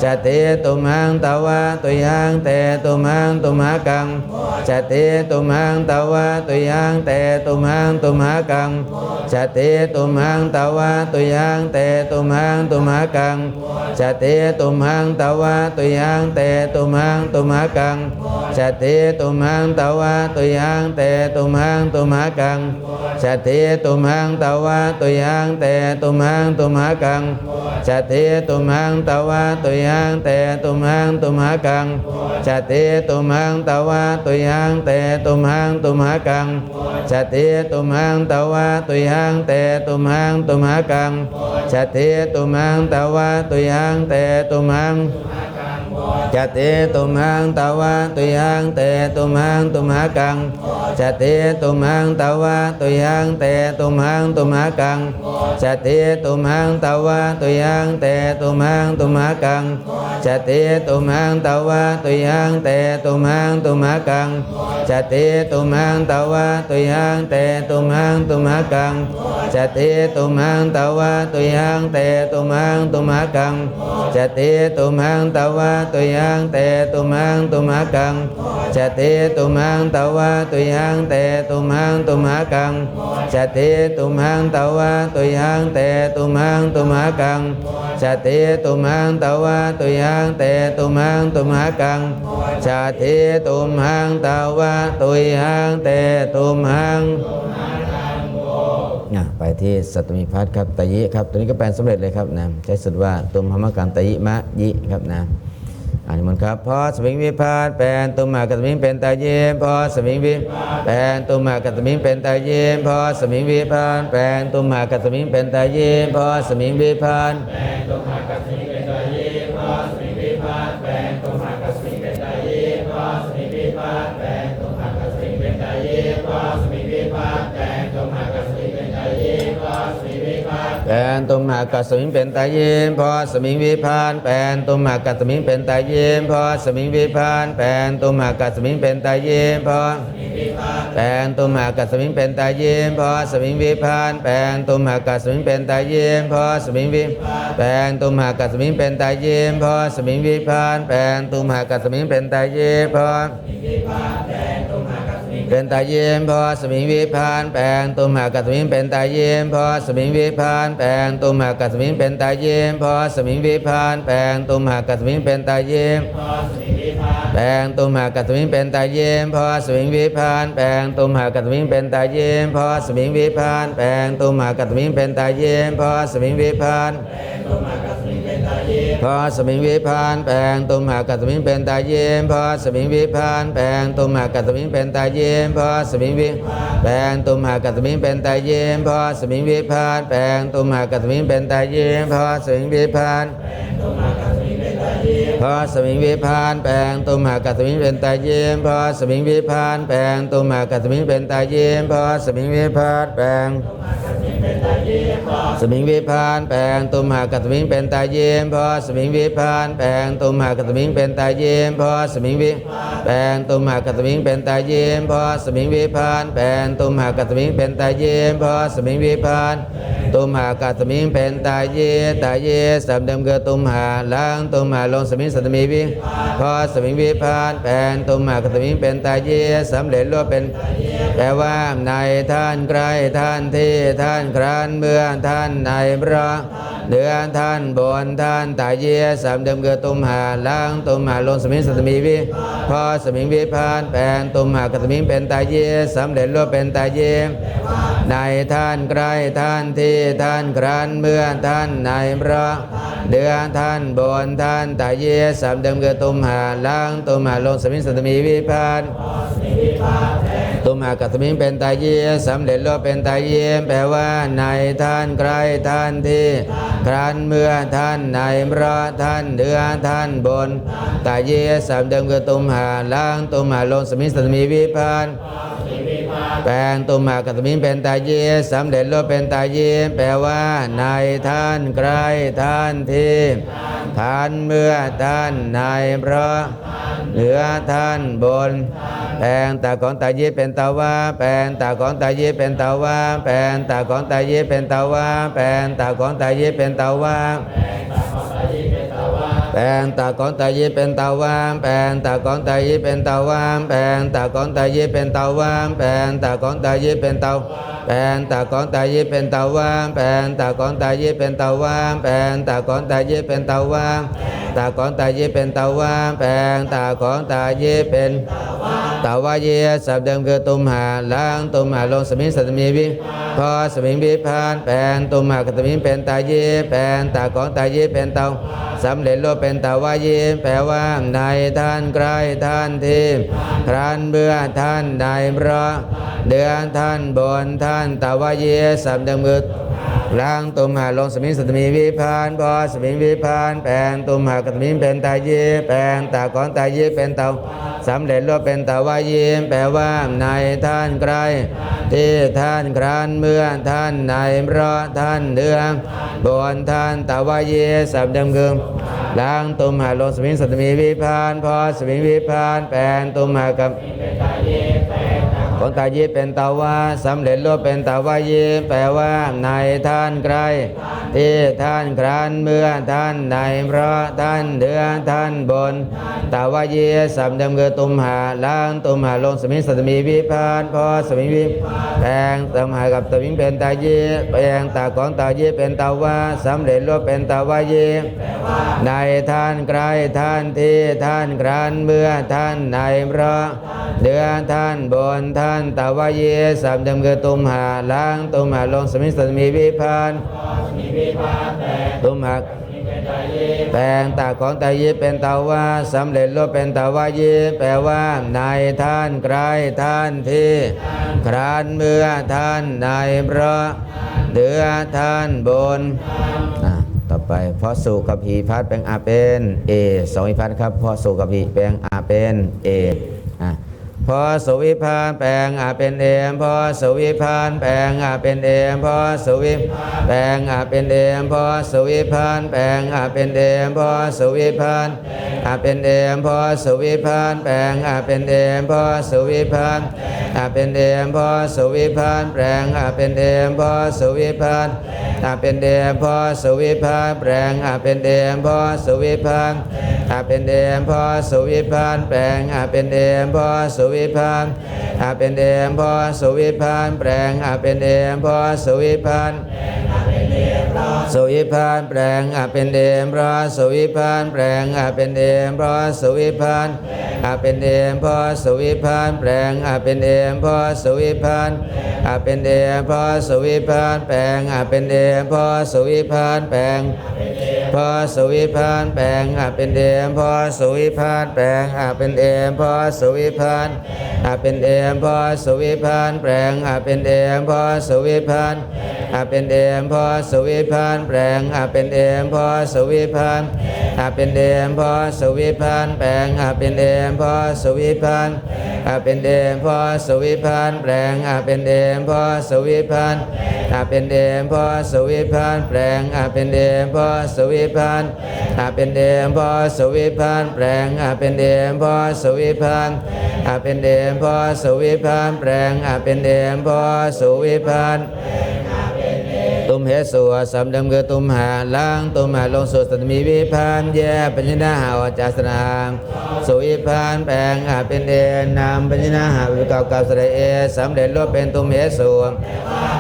จติตุมหังตาวะตุยหังเตตุมหังตุมหากังจติตุมหังตาวะตุยหังเตตุมหังตุมหากังจติตุมหังตาวะตุยหังเตตุมหังตุมหากังจติตุมหังตาวะตุยหังเตตุมหังตุมหากังจติตุมหังตาวะตุยหังเตตุมหังตุมหากังจติตุมหังตาวะตุยหังเตตุมหังตุมหากังจติตุมหังตาวะตุยหังเตตุมหังตุมหากังจติตุมหังตาวะตุยหังเตตุมหังตุมหากังจติตุมหังตาวะตุยหังเตตุมหังจติตุมหังตาวะตุยหังเตตุมหังตุมหากังจติตุมหังตาวะตุยหังเตตุมหังตุมหากังจติตุมหังตาวะตุยหังเตตุมหังตุมหากังจติตุมหังตาวะตุยหังเตตุมหังตุมหากังจติตุมหังตาวะตุยหังเตตุมหังตุมหากังจติตุมหังตาวะตุยหังเตตุมหังตุมหากังจติตุมหังตาวะ ตุยังเตตุมังตุมหกังจติตุมังตวะตุยังเตตุมังตุมหกังจติตุมังตวะตุยังเตตุมังตุมหกังจติตุมังตวะตุยังเตตุมังตุมหกังจติตุมังตวะตุยังเตตุมังไปที่สัตมิพัทครับตยิครับตัวนี้ก็แปลสำเร็จเลยครับนะใช้สุดว่าตุมหมกังตยิมะยิครับนะอ่านมันครับพอสมิงวิพาทแปลตุมหกัตมิงเป็นตาเยมพอสมิงวิแปลตุมหกัตมิงเป็นตาเยมพอสมิงวิพาทแปลตุมหกัตมิงเป็นตาเยมพอสมิงวิพาทแปลตุมหกัตมิงเป็นตาเยมพอสมิงวิพาทแปลตุมหกัตมิงเป็นตาเยมพอสมิงวิพาทแปลตุมหกัตมิงเป็นตาเยมพอสมิงวิพาทแปลตุมหกัตมิงเป็นตาเยมพอสมิงวิพาทแปลตุมหกัตมิงเป็นตาเยมพอสมิงวิพาทแปลตุมหกัตมิงเป็นตาเยมพอสมิงวิพานแปลงตุมหกัสมิงเป็นตาเยมพอแปลงตุมหกัสมิงเป็นตาเยมพอสมิงวิพานแปลงตุมหกัสมิงเป็นตาเยมพอสมิงวิแปลงตุมหกัสมิงเป็นตาเยมพอสมิงวิพานแปลงตุมหกัสมิงเป็นตาเยมพอเป็นตาเยมพอสมิงวิพานแปลงตุมหกัสมิงเป็นตาเยมพอสมิงวิพานแปลงตุมหกัสมิงเป็นตาเยมพอสมิงวิพานแปลงตุมหกัสมิงเป็นตาเยมแปลงตุมหกัสมิงเป็นตาเยมพอสมิงวิพานแปลงตุมหกัสมิงเป็นตาเยมพอสมิงวิพานแปลงตุมหกัสมิงเป็นตาเยมพอสมิงวิพานพอสมิงวิพานแปลงตุมหกัสมิงเป็นตาเยมพอสมิงวิพานแปลงตุมหกัสมิงเป็นตาเยมพอสมิงวิแปลงตุมหกัสมิงเป็นตาเยมพอสมิงวิพานแปลงตุมหกัสมิงเป็นตาเยมพอสมิงวิพานพอสมิงวิพานแปลงตุมหกัสมิงเป็นตาเยมพอสมิงวิพานแปลงตุมหกัสมิงเป็นตาเยมพอสมิงวิพานแปลงสมิงวิพานแปลงตุมหกัสมิงเป็นตาเยมพอสมิงวิพานแปลงตุมหกัสมิงเป็นตาเยมพอสมิงวิแปลงตุมหกัสมิงเป็นตาเยมพอสมิงวิพานแปลงตุมหกัสมิงเป็นตาเยมพอสมิงวิพานตุมหกัสมิงเป็นตาเยตาเยสามเดิมเกตุมหาลังตุมหาลงสมิงสัตมีวิพอสมิงวิพานแปลงตุมหกัสมิงเป็นตาเยสำเร็จรวบเป็นแปลว่าในท่านใกล้ท่านที่ท่านครั้นเมื่อท่านในพระเดือนท่านบนท่านตาเยสามเดิมเกตุมหาลังตุมหาลงสมิงสัตมีวิพอสมิงวิพานแปลงตุมหกัสมิงเป็นตาเยสำเร็จรวบเป็นตาเยในท่านใกล้ท่านที่ท่านครั้นเมื่อท่านในพระเดือนท่านบนท่านตาเยสามเดิมเกตุมหาลังตุมหาลงสมิงสัตมีวิพานตุมหกัสมิงเป็นตาเยสำเร็จรวบเป็นตาเยแปลว่าในท่านใกล้ท่านที่ครั้นเมื่อท่านในพระท่านเดือนท่านบนตาเยสามเดิมเกตุมหาลังตุมหาลงสมิงสัตมีวิพานแปลงตุมหกัสมิงเป็นตาเยสำเร็จรวบเป็นตาเยแปลว่าในท่านใกล้ท่านที่ท่านเมื่อท่านในพระเหนือท่านบนแปลงตาของตาเยเป็นตาวาแปลงตาของตาเยเป็นตาวาแปลงตาของตาเยเป็นตาวาแปลงตาของตาเยเป็นตาวาแปลงตาของตาเยเป็นตาวาแปลงตาของตาเยเป็นตาวาแปลงตาของตาเยเป็นตาวาแปลงตาของตาเยเป็นตาวแปลงตาของตาเยเป็นตาวาแปลงตาของตาเยเป็นตาวาแปลงตาของตาเยเป็นตาวาตาของตาเยเป็นตาวาแปลงตาของตาเยเป็นตาวาเยสับเดิมคือตุมหาลังตุมหาลงสมิงสัตมีวิพอสมิงวิพานแปลงตุมหกัสมิงเป็นตาเยแปลงตาของตาเยเป็นตาสำเร็จรวบเป็นตาวาเยแปลว่าในท่านใกล้ท่านที่ครั้นเบื่อท่านในพระเดือนท่านบนท่านตาวาเยสับเดิมคือลังตุมหาลงสมิงสัตมีวิพานพอสมิงวิพานแปลงตุมหกัสมิงเป็นตาเยแปลงตาของตาเยเป็นตาสำเร็จรวบเป็นตาวาเยแปลว่าในท่านใกล้ที่ท่านครั้นเมื่อท่านในพระท่านเดือนบนท่านตาวาเยสับเดิมคือลังตุมหาลงสมิงสัตมีวิพานพอสมิงวิพานแปลงตุมหกัส ของตายีเป็นตาวาสำเร็จรูปเป็นตาวายีแปลว่าในท่านใครที่ท่านครั้นเมื่อท่านในเพราะท่านเดือท่านบนตาวายีสำเดิมคือตุมหาล้างตุมหาลงสมิงสัตมีวิพานพอสมิงวิแปลงตุมหากับตมิงเป็นตายีแปลงตาของตายีเป็นตาวาสำเร็จรูปเป็นตาวายีในท่านใครท่านที่ท่านครั้นเมื่อท่านในเพราะเดือท่านบนท่านตาวายีสำเดิมคือตุมหาล้างตุมหาลงสมิงสัตมีวิพานตุมหาแปลงตาของตายีเป็นตาวาสำเร็จรูปเป็นตาวายีแปลว่าในท่านใครท่านที่ครั้นเมื่อท่านในเพราะเดือท่านบนต่อไปพอสุกับหีพัดแปลงอาเป็นเอสองหีพัดครับพอสุกับหีแปลงอาเป็นเอพอสุวิพานแปลงอาเป็นเอมพอสุวิพานแปลงอาเป็นเอมพอสุวิแปลงอาเป็นเอมพอสุวิพานแปลงอาเป็นเอมพอสุวิพานอาเป็นเอมพอสุวิพานแปลงอาเป็นเอมพอสุวิพานอาเป็นเอมพอสุวิพานแปลงอาเป็นเอมพอสุวิพานอาเป็นเอมพอสุวิพานแปลงอาเป็นเอมพอสุวิพานอาเป็นเอมพอสุวิพานแปลงอาเป็นเอมพอสุวิพานอาเป็นเอมพอสุวิพานแปลงอาเป็นเอมพอสุวิพานสุวิพานแปลงอาเป็นเอมพอสุวิพานแปลงอาเป็นเอมพอสุวิพานอาเป็นเอมพอสุวิพานแปลงอาเป็นเอมพอสุวิพานอาเป็นเอมพอสุวิพานแปลงอาเป็นเอมพอสุวิพานแปลงพอสุวิพานแปลงอาเป็นเอมพอสุวิพานแปลงอาเป็นเอมพอสุวิพานอาเป็นเอมพอสุวิพานแปลงอาเป็นเอมพอสุวิพานอาเป็นเอมพอสุวิพานแปลงอาเป็นเอมพอสุวิพานอาเป็นเอมพอสุวิพานแปลงอาเป็นเอมพอสุวิพานอาเป็นเอมพอสุวิพานแปลงอาเป็นเอมพอสุวิพานอาเป็นเอมพอสุวิพานแปลงอาเป็นเอมพอสุวิพานอาเป็นเอมพอสุวิพานแปลงอาเป็นเอมพอสุวิพานอาเป็นเอมพอสุวิพานแปลงอาเป็นเอมพอสุวิพานตุมเหสัวสำเดิมคือตุมหาล้างตุมหาลงสู่สัตมีวิพานแย่ปัญญาหาวัจจสนามสุวิพานแปลงอาเป็นเอนามปัญญาหาวิกากับสระเอสำเร็จรูปเป็นตุมเหสัว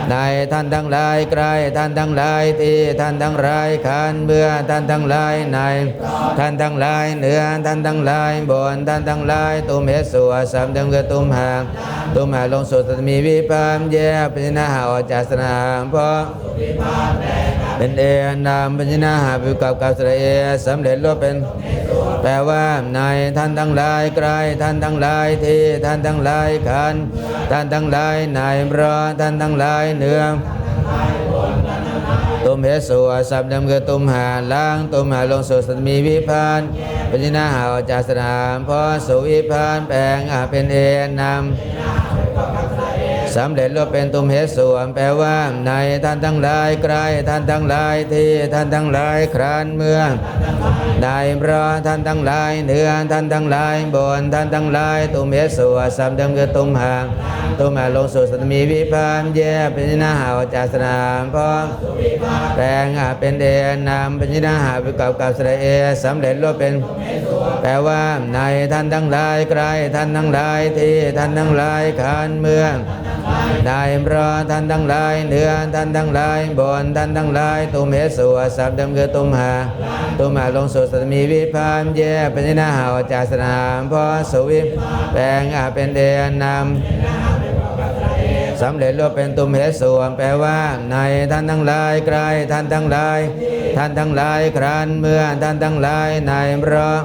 ในท่านทั้งหลายใกล้ท่านทั้งหลายที่ท่านทั้งหลายขันเมื่อท่านทั้งหลายในท่านทั้งหลายเหนือท่านทั้งหลายบนท่านทั้งหลายตุมเหสัวสำเดิมคือตุมหาลงสู่สัตมีวิพานแย่ปัญญาหาวัจจสนามเพราะเป็นเอนามปัญญาหาวิกับสระเอสำเร็จรูปเป็นแปลว่าในท่านทั้งหลายใกล้ท่านทั้งหลายที่ท่านทั้งหลายขันท่านทั้งหลายในเพราะท่านทั้งหลายเหนือตุมเหสัวสำเดิมคือตุมหาล้างตุมหาลงสู่สัตมีวิพานปัญญาหาวัจจสนามเพราะสุวิพานแปลงอาเป็นเอนามสำเร็จรูปเป็นตุมเหสัวแปลว่าในท่านทั้งหลายใกล้ท่านทั้งหลายที่ท่านทั้งหลายครั้นเมื่อได้เพราะท่านทั้งหลายเหนือท่านทั้งหลายบนท่านทั้งหลายตุมเหสัวสำเดิมคือตุมหาลงสู่สัตมีวิพานแย่ปัญญาหาวัจจสนามเพราะแปลงอาเป็นเอนามปัญญาหาวิกับสระเอสำเร็จรูปเป็นแปลว่าในท่านทั้งหลายใกล้ท่านทั้งหลายที่ท่านทั้งหลายขันเมื่อได้เพราะท่านทั้งหลายเหนือท่านทั้งหลายบนท่านทั้งหลายตุมเหสัวสำเดิมคือตุมหาลงสู่สัตมีวิพานแย่ปัญญาหาวัจจสนามเพราะสุวิแปลงอาเป็นเอนามสำเร็จรูปเป็นตุมเหสัวแปลว่าในท่านทั้งหลายใกล้ท่านทั้งหลายครั้นเมื่อท่านทั้งหลายในเพราะ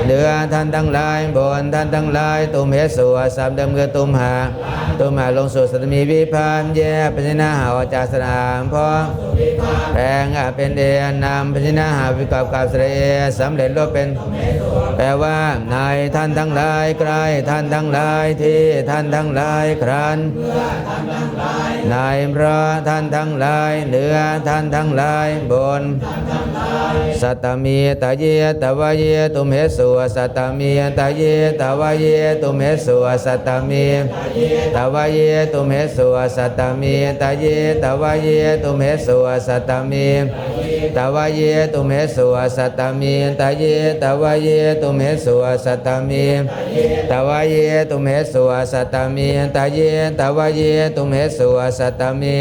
เหนือท่านทั้งหลายบนท่านทั้งหลายตุมเหสัวสำเดิมคือตุมหาลงสู่สัตมีวิพานแย่ปัญญาหาวัจจสนามเพราะแปลงอาเป็นเอนามปัญญาหาวิกับสระเอสำเร็จรูปเป็นแปลว่าในท่านทั้งหลายใกล้ท่านทั้งหลายที่ท่านทั้งหลายครั้น ในพระท่านทั้งหลายเหนือท่านทั้งหลายบนสัตตมีตะเยตะวะเยตุมเหสุสัตตมีตะเยตะวะเยตุมเหสุสัตตมีตะวะเยตุมเหสุสัตตมีตะเยตะวะเยตุมเหสุสัตตมีตะวะเยตุมเหสุสัตตมีตะเยตะวะเยตุมเหสุสัตตมีตะวะเยตุมเหสุสัตตมีตะเยตะวะเยตุมเหสุสัตตมี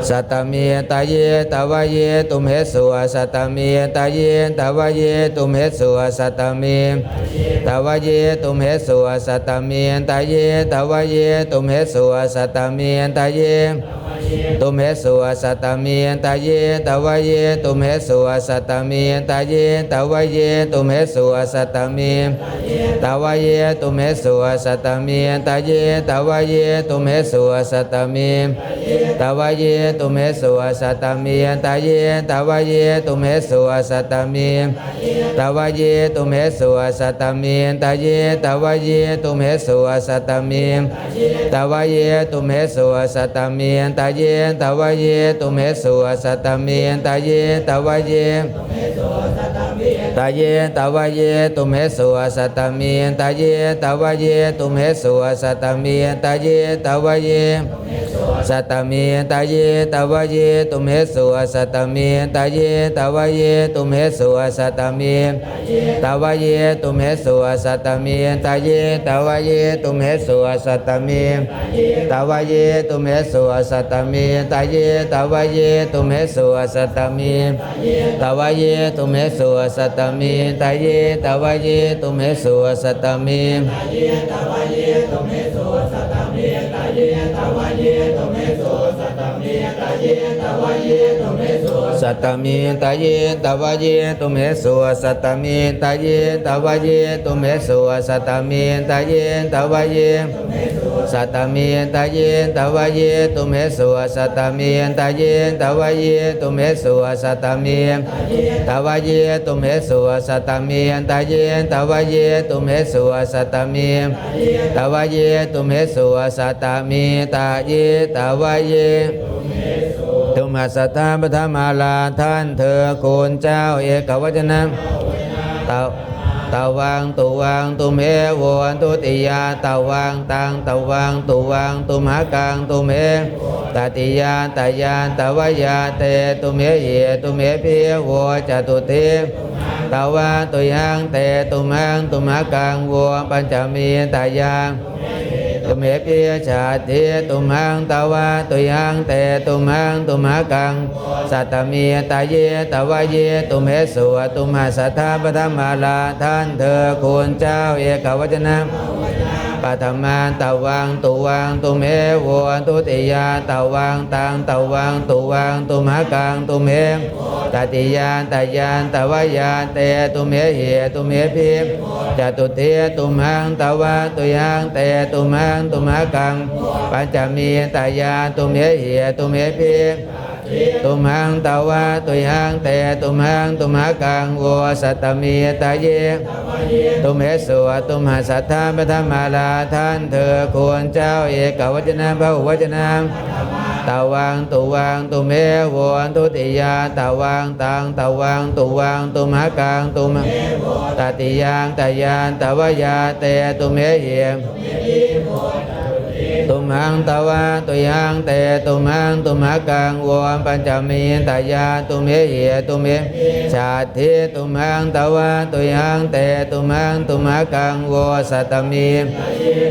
สัตตมีตะเยตะวะเยตุมเหสุสัตตมีตะเยตะวะเยตุมเหสุสัตตมีตะวะเยตุมเหสุสัตตมีตะเยตะวะเยตุมเหสุสัตตมีตะเยตุมเหสุสัตตมีตะเยตะวะเยตุมเหสุสัตตมีตะเยตะวะเยตุมเหสุสัตตมีตะวะเยตุมเหสุสัตตมีตะเยตะวะเยตุมเหสุสัตตมีตะวะเยตุมเหสุสัตตมีตะเยตะวะเยตุมเหสุสัตตมีตะวะเยตุมเหสุสัตตมีตะเยตะวะเยตุมเหสุสัตตมีตะวะเยตุมเหสุสัตตมีตะเยตะวะเยตุมเหสุสัตตมีตะเยตะวะเยตะเยตะวะเยตุมเหสุสัตตมีตะเยตะวะเยตุมเหสุสัตตมีตะเยตะวะเยสัตตมีตะเยตะวะเยตุมเหสุสัตตมีตะเยตะวะเยตุมเหสุสัตตมีตะวะเยตุมเหสุสัตตมีตะเยตะวะเยตุมเหสุสัตตมีตะวะเยตุมเหสุสัตตมีตะเยตะวะเยตุมเหสุสัตตมีตะวะเยตุมเหสุสัตตมีตะเยตะวะเยตุมเหสุสัตตมีตะวะเยตุมเหสุสัตตมีตะเยตะวะเยตุมเหสุสัตตมีตะเยตะวะเยตุมเหสุสัตตมีตะเยตะวะเยตุมเหสุสัตตมีตะเยตะวะเยตุมเหสุสัตตมีตะเยตะวะเยสัตตมีตะเยตะวะเยตุมเหสุสัตตมีตะเยตะวะเยตุมเหสุสัตตมีตะวะเยตุมเหสุสัตตมีตะเยตะวะเยตุมเหสุสัตตมีตะวะเยตุมเหสุสัตตมีตะเยตะวะเยตุมหัสสะทาปฐมาลาท่านเธอคุณเจ้าเอกวจนะตาวังตุวังตุเมวันตุติยาตาวังตังตาวังตุวังตุมหากังตุเมตติยาตายานตาวายาเตตุเมเยตุเมพิโวจตุเทตาวาตุยังเตตุมังตุมหากังวัวปัญจมีตายาตุเมพิชาติตุมังตาวาตุยังเตตุมังตุมหากังสัตตมีตาเยตาวาเยตุเมสุตุมหัสสะทาปฐมาลาท่านเธอคุณเจ้าเอกวจนะปัทมาตาวังตุวังตุเมวันตุติยาตาวังตังตาวังตุวังตุมหากังตุเมตติยาตายานตาวายาเตตุเมเหตุเมพิจตุเทตุมังตาวาตุยังเตตุมังตุมหากังปัญจมีตายาตุเมเหตุเมพิตุมังตาวาตุยังเตตุมังตุมหากังวัวสัตตมีตาเยตุเมสุตุมหัสสะทาปฐมาลาท่านเธอควรเจ้าเอกวจนะพหุวจนะตาวังตุวังตุเมวันตุติยาตาวังตังตาวังตุวังตุมหากังตุมตติยังตายานตาวายาเตตุเมเหตุมังตาวาตุยังเตตุมังตุมหากังวัวปัญจมีตายาตุเมเหตุเมชาติตุมังตาวาตุยังเตตุมังตุมหากังวัวสัตตมี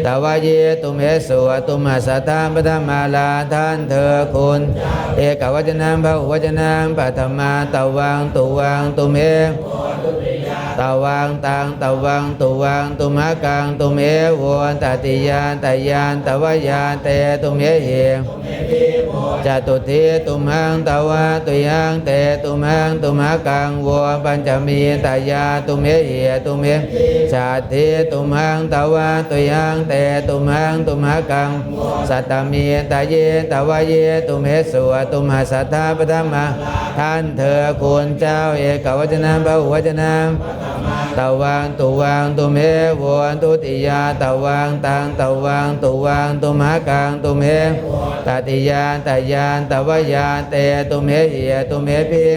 ตาวาเยตุเมสุตุมหัสสะทาปฐมาลาท่านเธอคุณเอกวจนะพหุวจนะปัทมาตาวังตุวังตุเมตาวังตังตาวังตุวังตุมหากังตุเมวันตติยาตายานตาวายาเตตุเมเหจตุเทตุมังตาวาตุยังเตตุมังตุมหากังวัวปัญจมีตายาตุเมเหตุเมชาติตุมังตาวาตุยังเตตุมังตุมหากังสัตตมีตาเยตาวาเยตุเมสุตุมหัสสะทาปฐมาท่านเธอคุณเจ้าเอกวจนะพหุวจนะ ตวังตุวังตุเมวันทุติยาตวังตังตวังตุวังตุมหกังตุเมตติยานตยานตวยานเตตุเมเยตุเมพิ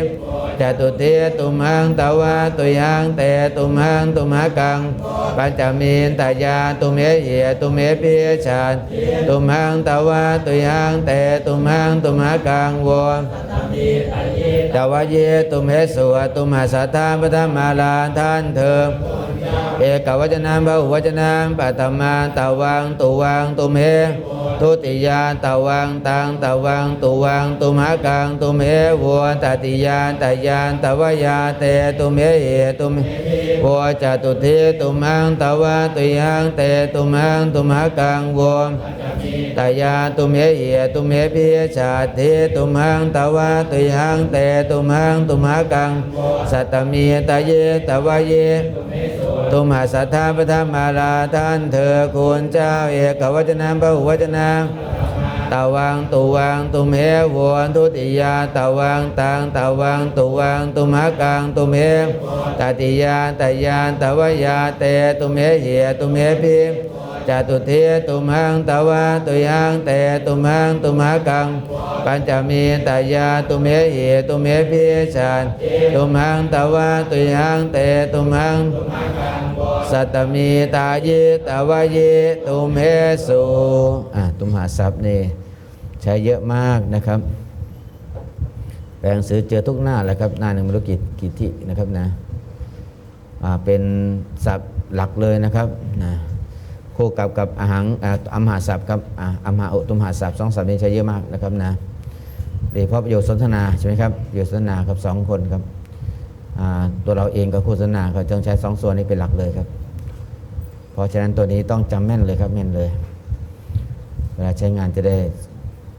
จตุเตตุมังตวะตุยังเตตุมังตุมหกังปัญจมีนตยานตุเมเยตุเมพิชานตุมังตวะตุยังเตตุมังตุมหกังวะตวะเยตุเมสุตุมหสัทธาปฐมาลาท่านเถิดเอกวจนะबहुวจนะปัตตมาตวังตุวังตุเมทุติยาตวังตังตวังตุวังตุมหกังตุเมวัวตติยานตยานตวยาเตตุเมเอตุเมวัวจตุเทตุมังตวะตุยังเตตุมังตุมหกังวัวตยาตุเมเอตุเมพิชาเทตุมังตวะตุยังเตตุมังตุมหกังสัตตมีตเยตวะเยตุมหสัทธาปฐมาลาท่านเธอคุณเจ้าเอกวจนะबहुวจนะตวังตุวังตุเมวันทุติยาตวังตังตวังตุวังตุมหกังตุเมตติยานตยานตวยาเตตุเมเยตุเมพิจตุเทตุมังตวะตุยังเตตุมังตุมหกังปัญจมีตยาตุเมเยตุเมพิชานตุมังตวะตุยังเตตุมังสัตตมีตาเยตวะเยตุเมสุตุมหาศัพท์นี่ใช้เยอะมากนะครับแปลหนังสือเจอทุกหน้าแหละครับหน้าหนึ่งไม่รู้กี่ที่นะครับนะเป็นศัพท์หลักเลยนะครับนะคู่กับอาหังอัมหาศัพท์ครับอัมหาอุตุมหาศัพท์สองศัพท์นี้ใช้เยอะมากนะครับนะโดยเฉพาะประโยชน์สนทนาใช่ไหมครับประโยชน์สนทนาครับสองคนครับตัวเราเองกับคู่สนทนาก็ต้องใช้สองส่วนนี้เป็นหลักเลยครับเพราะฉะนั้นตัวนี้ต้องจำแม่นเลยครับแม่นเลยเวลาใช้งานจะได้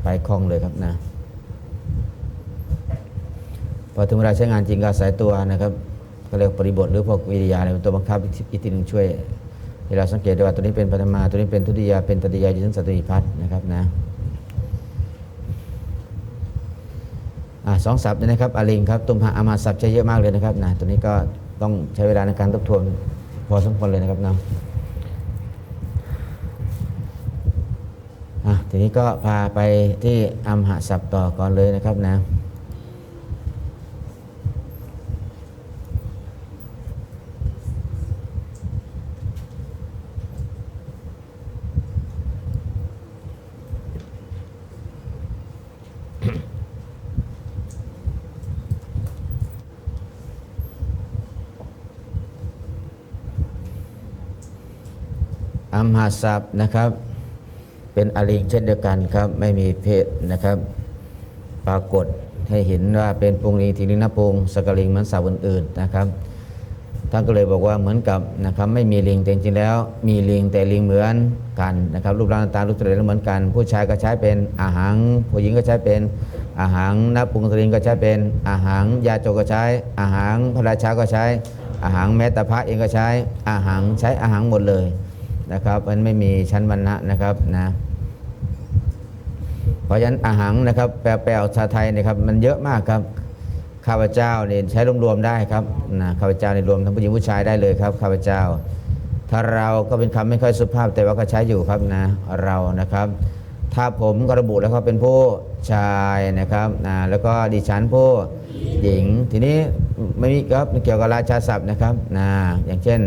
ไปคล่องเลยครับนะพอถึงเวลาใช้งานจริงก็อาศัยตัวนะครับก็เรียกปริบทหรือพวกวิริยาในตัวบังคับอีกทีหนึ่งช่วยให้เราสังเกตได้ว่าตัวนี้เป็นปฐมาตัวนี้เป็นทุติยาเป็นตติยาอยู่ทั้งสัตติพัฒน์นะครับนะสองศัพท์นี่นะครับอลิงครับตุมหะอามาศัพท์ใช้เยอะมากเลยนะครับนะตัวนี้ก็ต้องใช้เวลาในการทบทวนพอสมควรเลยนะครับนะทีนี้ก็พาไปที่อัมหะศัพท์ต่อก่อนเลยนะครับนะอัมหาศัพท์นะครับเป็นอลิงเช่นเดียวกันครับไม่มีเพศนะครับปรากฏให้เห็นว่าเป็นปุงลิงทีลิงนปุงสกลิงเหมือนศัพท์อื่นๆนะครับท่านก็เลยบอกว่าเหมือนกับนะครับไม่มีลิงแต่จริงๆแล้วมีลิงแต่ลิงเหมือนกันนะครับรูปร่างต่างๆรูปทรงเหมือนกันผู้ชายก็ใช้เป็นอาหังผู้หญิงก็ใช้เป็นอาหังนปุงสลิงก็ใช้เป็นอาหังยาโจก็ใช้อาหังพระราชาก็ใช้อาหังแม้แต่พระเองก็ใช้อาหังใช้อาหังหมดเลยนะครับมันไม่มีชั้นวรรณะนะครับนะเพราะฉะนั้นอาหังนะครับแปลภาษาไทยนะครับมันเยอะมากครับข้าพเจ้าเนี่ยใช้รวมๆได้ครับนะข้าพเจ้าในรวมทั้งผู้หญิงผู้ชายได้เลยครับข้าพเจ้าถ้าเราก็เป็นคำไม่ค่อยสุภาพแต่ว่าก็ใช้อยู่ครับนะเรานะครับถ้าผมก็ระบุแล้วก็เป็นผู้ชายนะครับนะแล้วก็ดิฉันผู้หญิงทีนี้ไม่มีครับเกี่ยวกับราชาศัพท์นะครับนะอย่างเช่น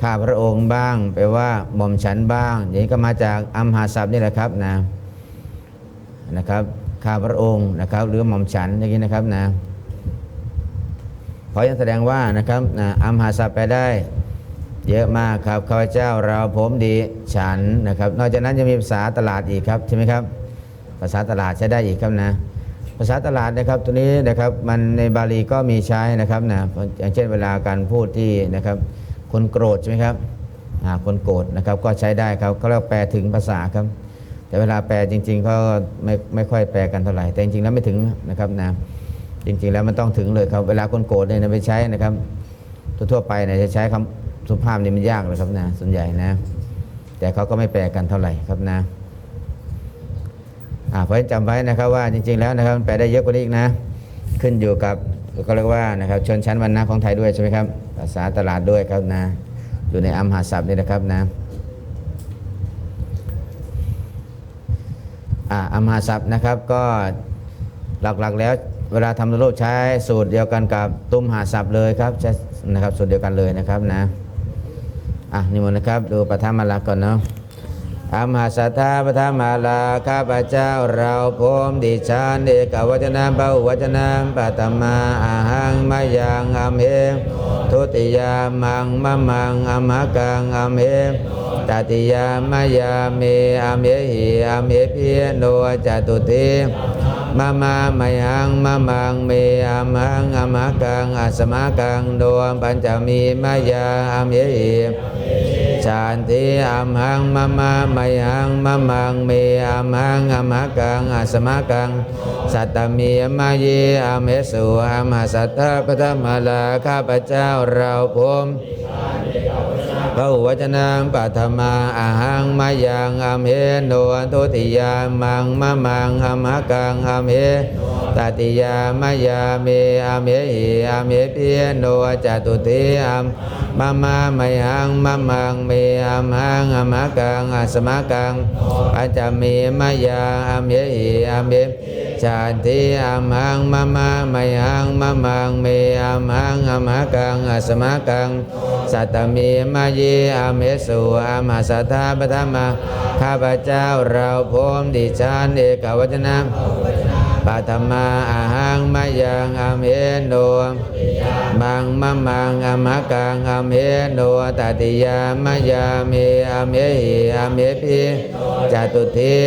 ข้าพระองค์บ้างแปลว่าหม่อมฉันบ้างอย่างนี้ก็มาจากอัมหาศัพท์นี่แหละครับนะครับข้าพระองค์นะครับหรือหม่อมฉันอย่างนี้นะครับนะเพราะยังแสดงว่านะครับอัมหาศัพท์ไปได้เยอะมากครับข้าพเจ้าเราผมดีฉันนะครับนอกจากนั้นยังมีภาษาตลาดอีกครับใช่ไหมครับภาษาตลาดใช้ได้อีกครับนะภาษาตลาดนะครับตัวนี้นะครับมันในบาลีก็มีใช้นะครับนะอย่างเช่นเวลาการพูดที่นะครับคนโกรธใช่ไหมครับคนโกรธนะครับก็ใช้ได้ครับเขาเรียกแปลถึงภาษาครับแต่เวลาแปลจริงๆเขาไม่ค่อยแปลกันเท่าไหร่แต่จริงๆแล้วไม่ถึงนะครับนะจริงๆแล้วมันต้องถึงเลยครับเวลาคนโกรธเนี่ยไปใช้นะครับทั่วไปเนี่ยจะใช้คำสุภาพนี่มันยากเลยครับนะส่วนใหญ่นะแต่เขาก็ไม่แปลกันเท่าไหร่ครับนะเพราะฉะนั้นจำไว้นะครับว่าจริงๆแล้วนะครับแปลได้เยอะกว่านี้อีกนะขึ้นอยู่กับก็เรียกว่านะครับชนชั้นวรรณะของไทยด้วยใช่ไหมครับ ภาษาตลาดด้วยครับนะอยู่ในอัมหาศัพท์นี่นะครับนะอัมหาศัพท์นะครับก็หลักๆแล้วเวลาทำรูปใช้สูตรเดียวกันกับตุ้มหาศัพท์เลยครับใช้นะครับสูตรเดียวกันเลยนะครับนะนิมนต์นะครับดูปฐมมาลาก่อนเนาะอัมหาสัทธาปฐมมาลาข้าพเจ้าเราพร้อมดิฉันเอกวจนะเบาวัจนะปัตมาอาหังมายังอัมเหทุติยามังมะมังอัมหกังอัมเหตติยามายาเมอัมเหหิอัมเหพิโนจตุติมะมามัยหังมะมังเมอัมหังอัมหกังอัสมะกังโดมปัญจมีมายาอัมเหหิชาญทิอัมหังมะมามัยหังมะมังเมอัมหังอัมหกังอัสมะกังสัตตมีมาเยอัมเหสุอัมหสัทธาปฐมมาลาข้าพเจ้าเราพร้อมพระวจนะปัทมาอาหังมายังอัมเหโนทุติยามังมะมังอัมหกังอัมเหตติยามายาเมอัมเหหิอัมเหพิโนจตุติอัมมะมามัยหังมะมังเมอัมหังอัมหกังอัสมะกังปัญจมีมายาอัมเหหิอัมเหชาติอัมหังมะมามัยหังมะมังเมอัมหังอัมหกังอัสมะกังสัตตมีมาเยอัมเหสุอัมหสัทธาปฐมาข้าพเจ้าเราพร้อมดิฉันเอกวจนะปัทมาอาหังมายังอัมเหโนมังมะมังอัมหกังอัมเหโนตติยามายาเมอัมเหหิอัมเหพิจตุทิ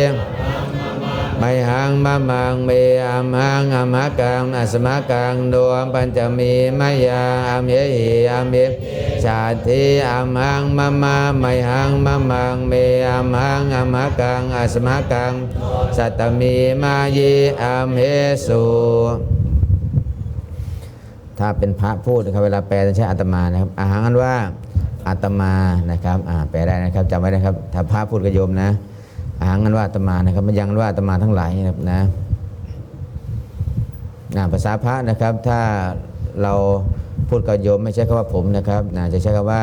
มัยหังมะมังเมอัมหังอัมหกังอัสมะกังโดมปัญจมีมายาอัมเหหิอัมเหชาติอัมหังมะมามัยหังมะมังเมอัมหังอัมหกังอัสมะกังสัตตมีมาเยอัมเหสุถ้าเป็นพระพูดนะครับเวลาแปลจะใช้อาตมานะครับอาหังอันว่าอาตมานะครับแปลได้นะครับจำไว้นะครับถ้าพระพูดกับโยมนะอาหังอันว่าอาตมานะครับมันยังอันว่าอาตมาทั้งหลายนะครับนะภาษาพระนะครับถ้าเราพูดกับโยมไม่ใช่คำว่าผมนะครับจะใช้คำว่า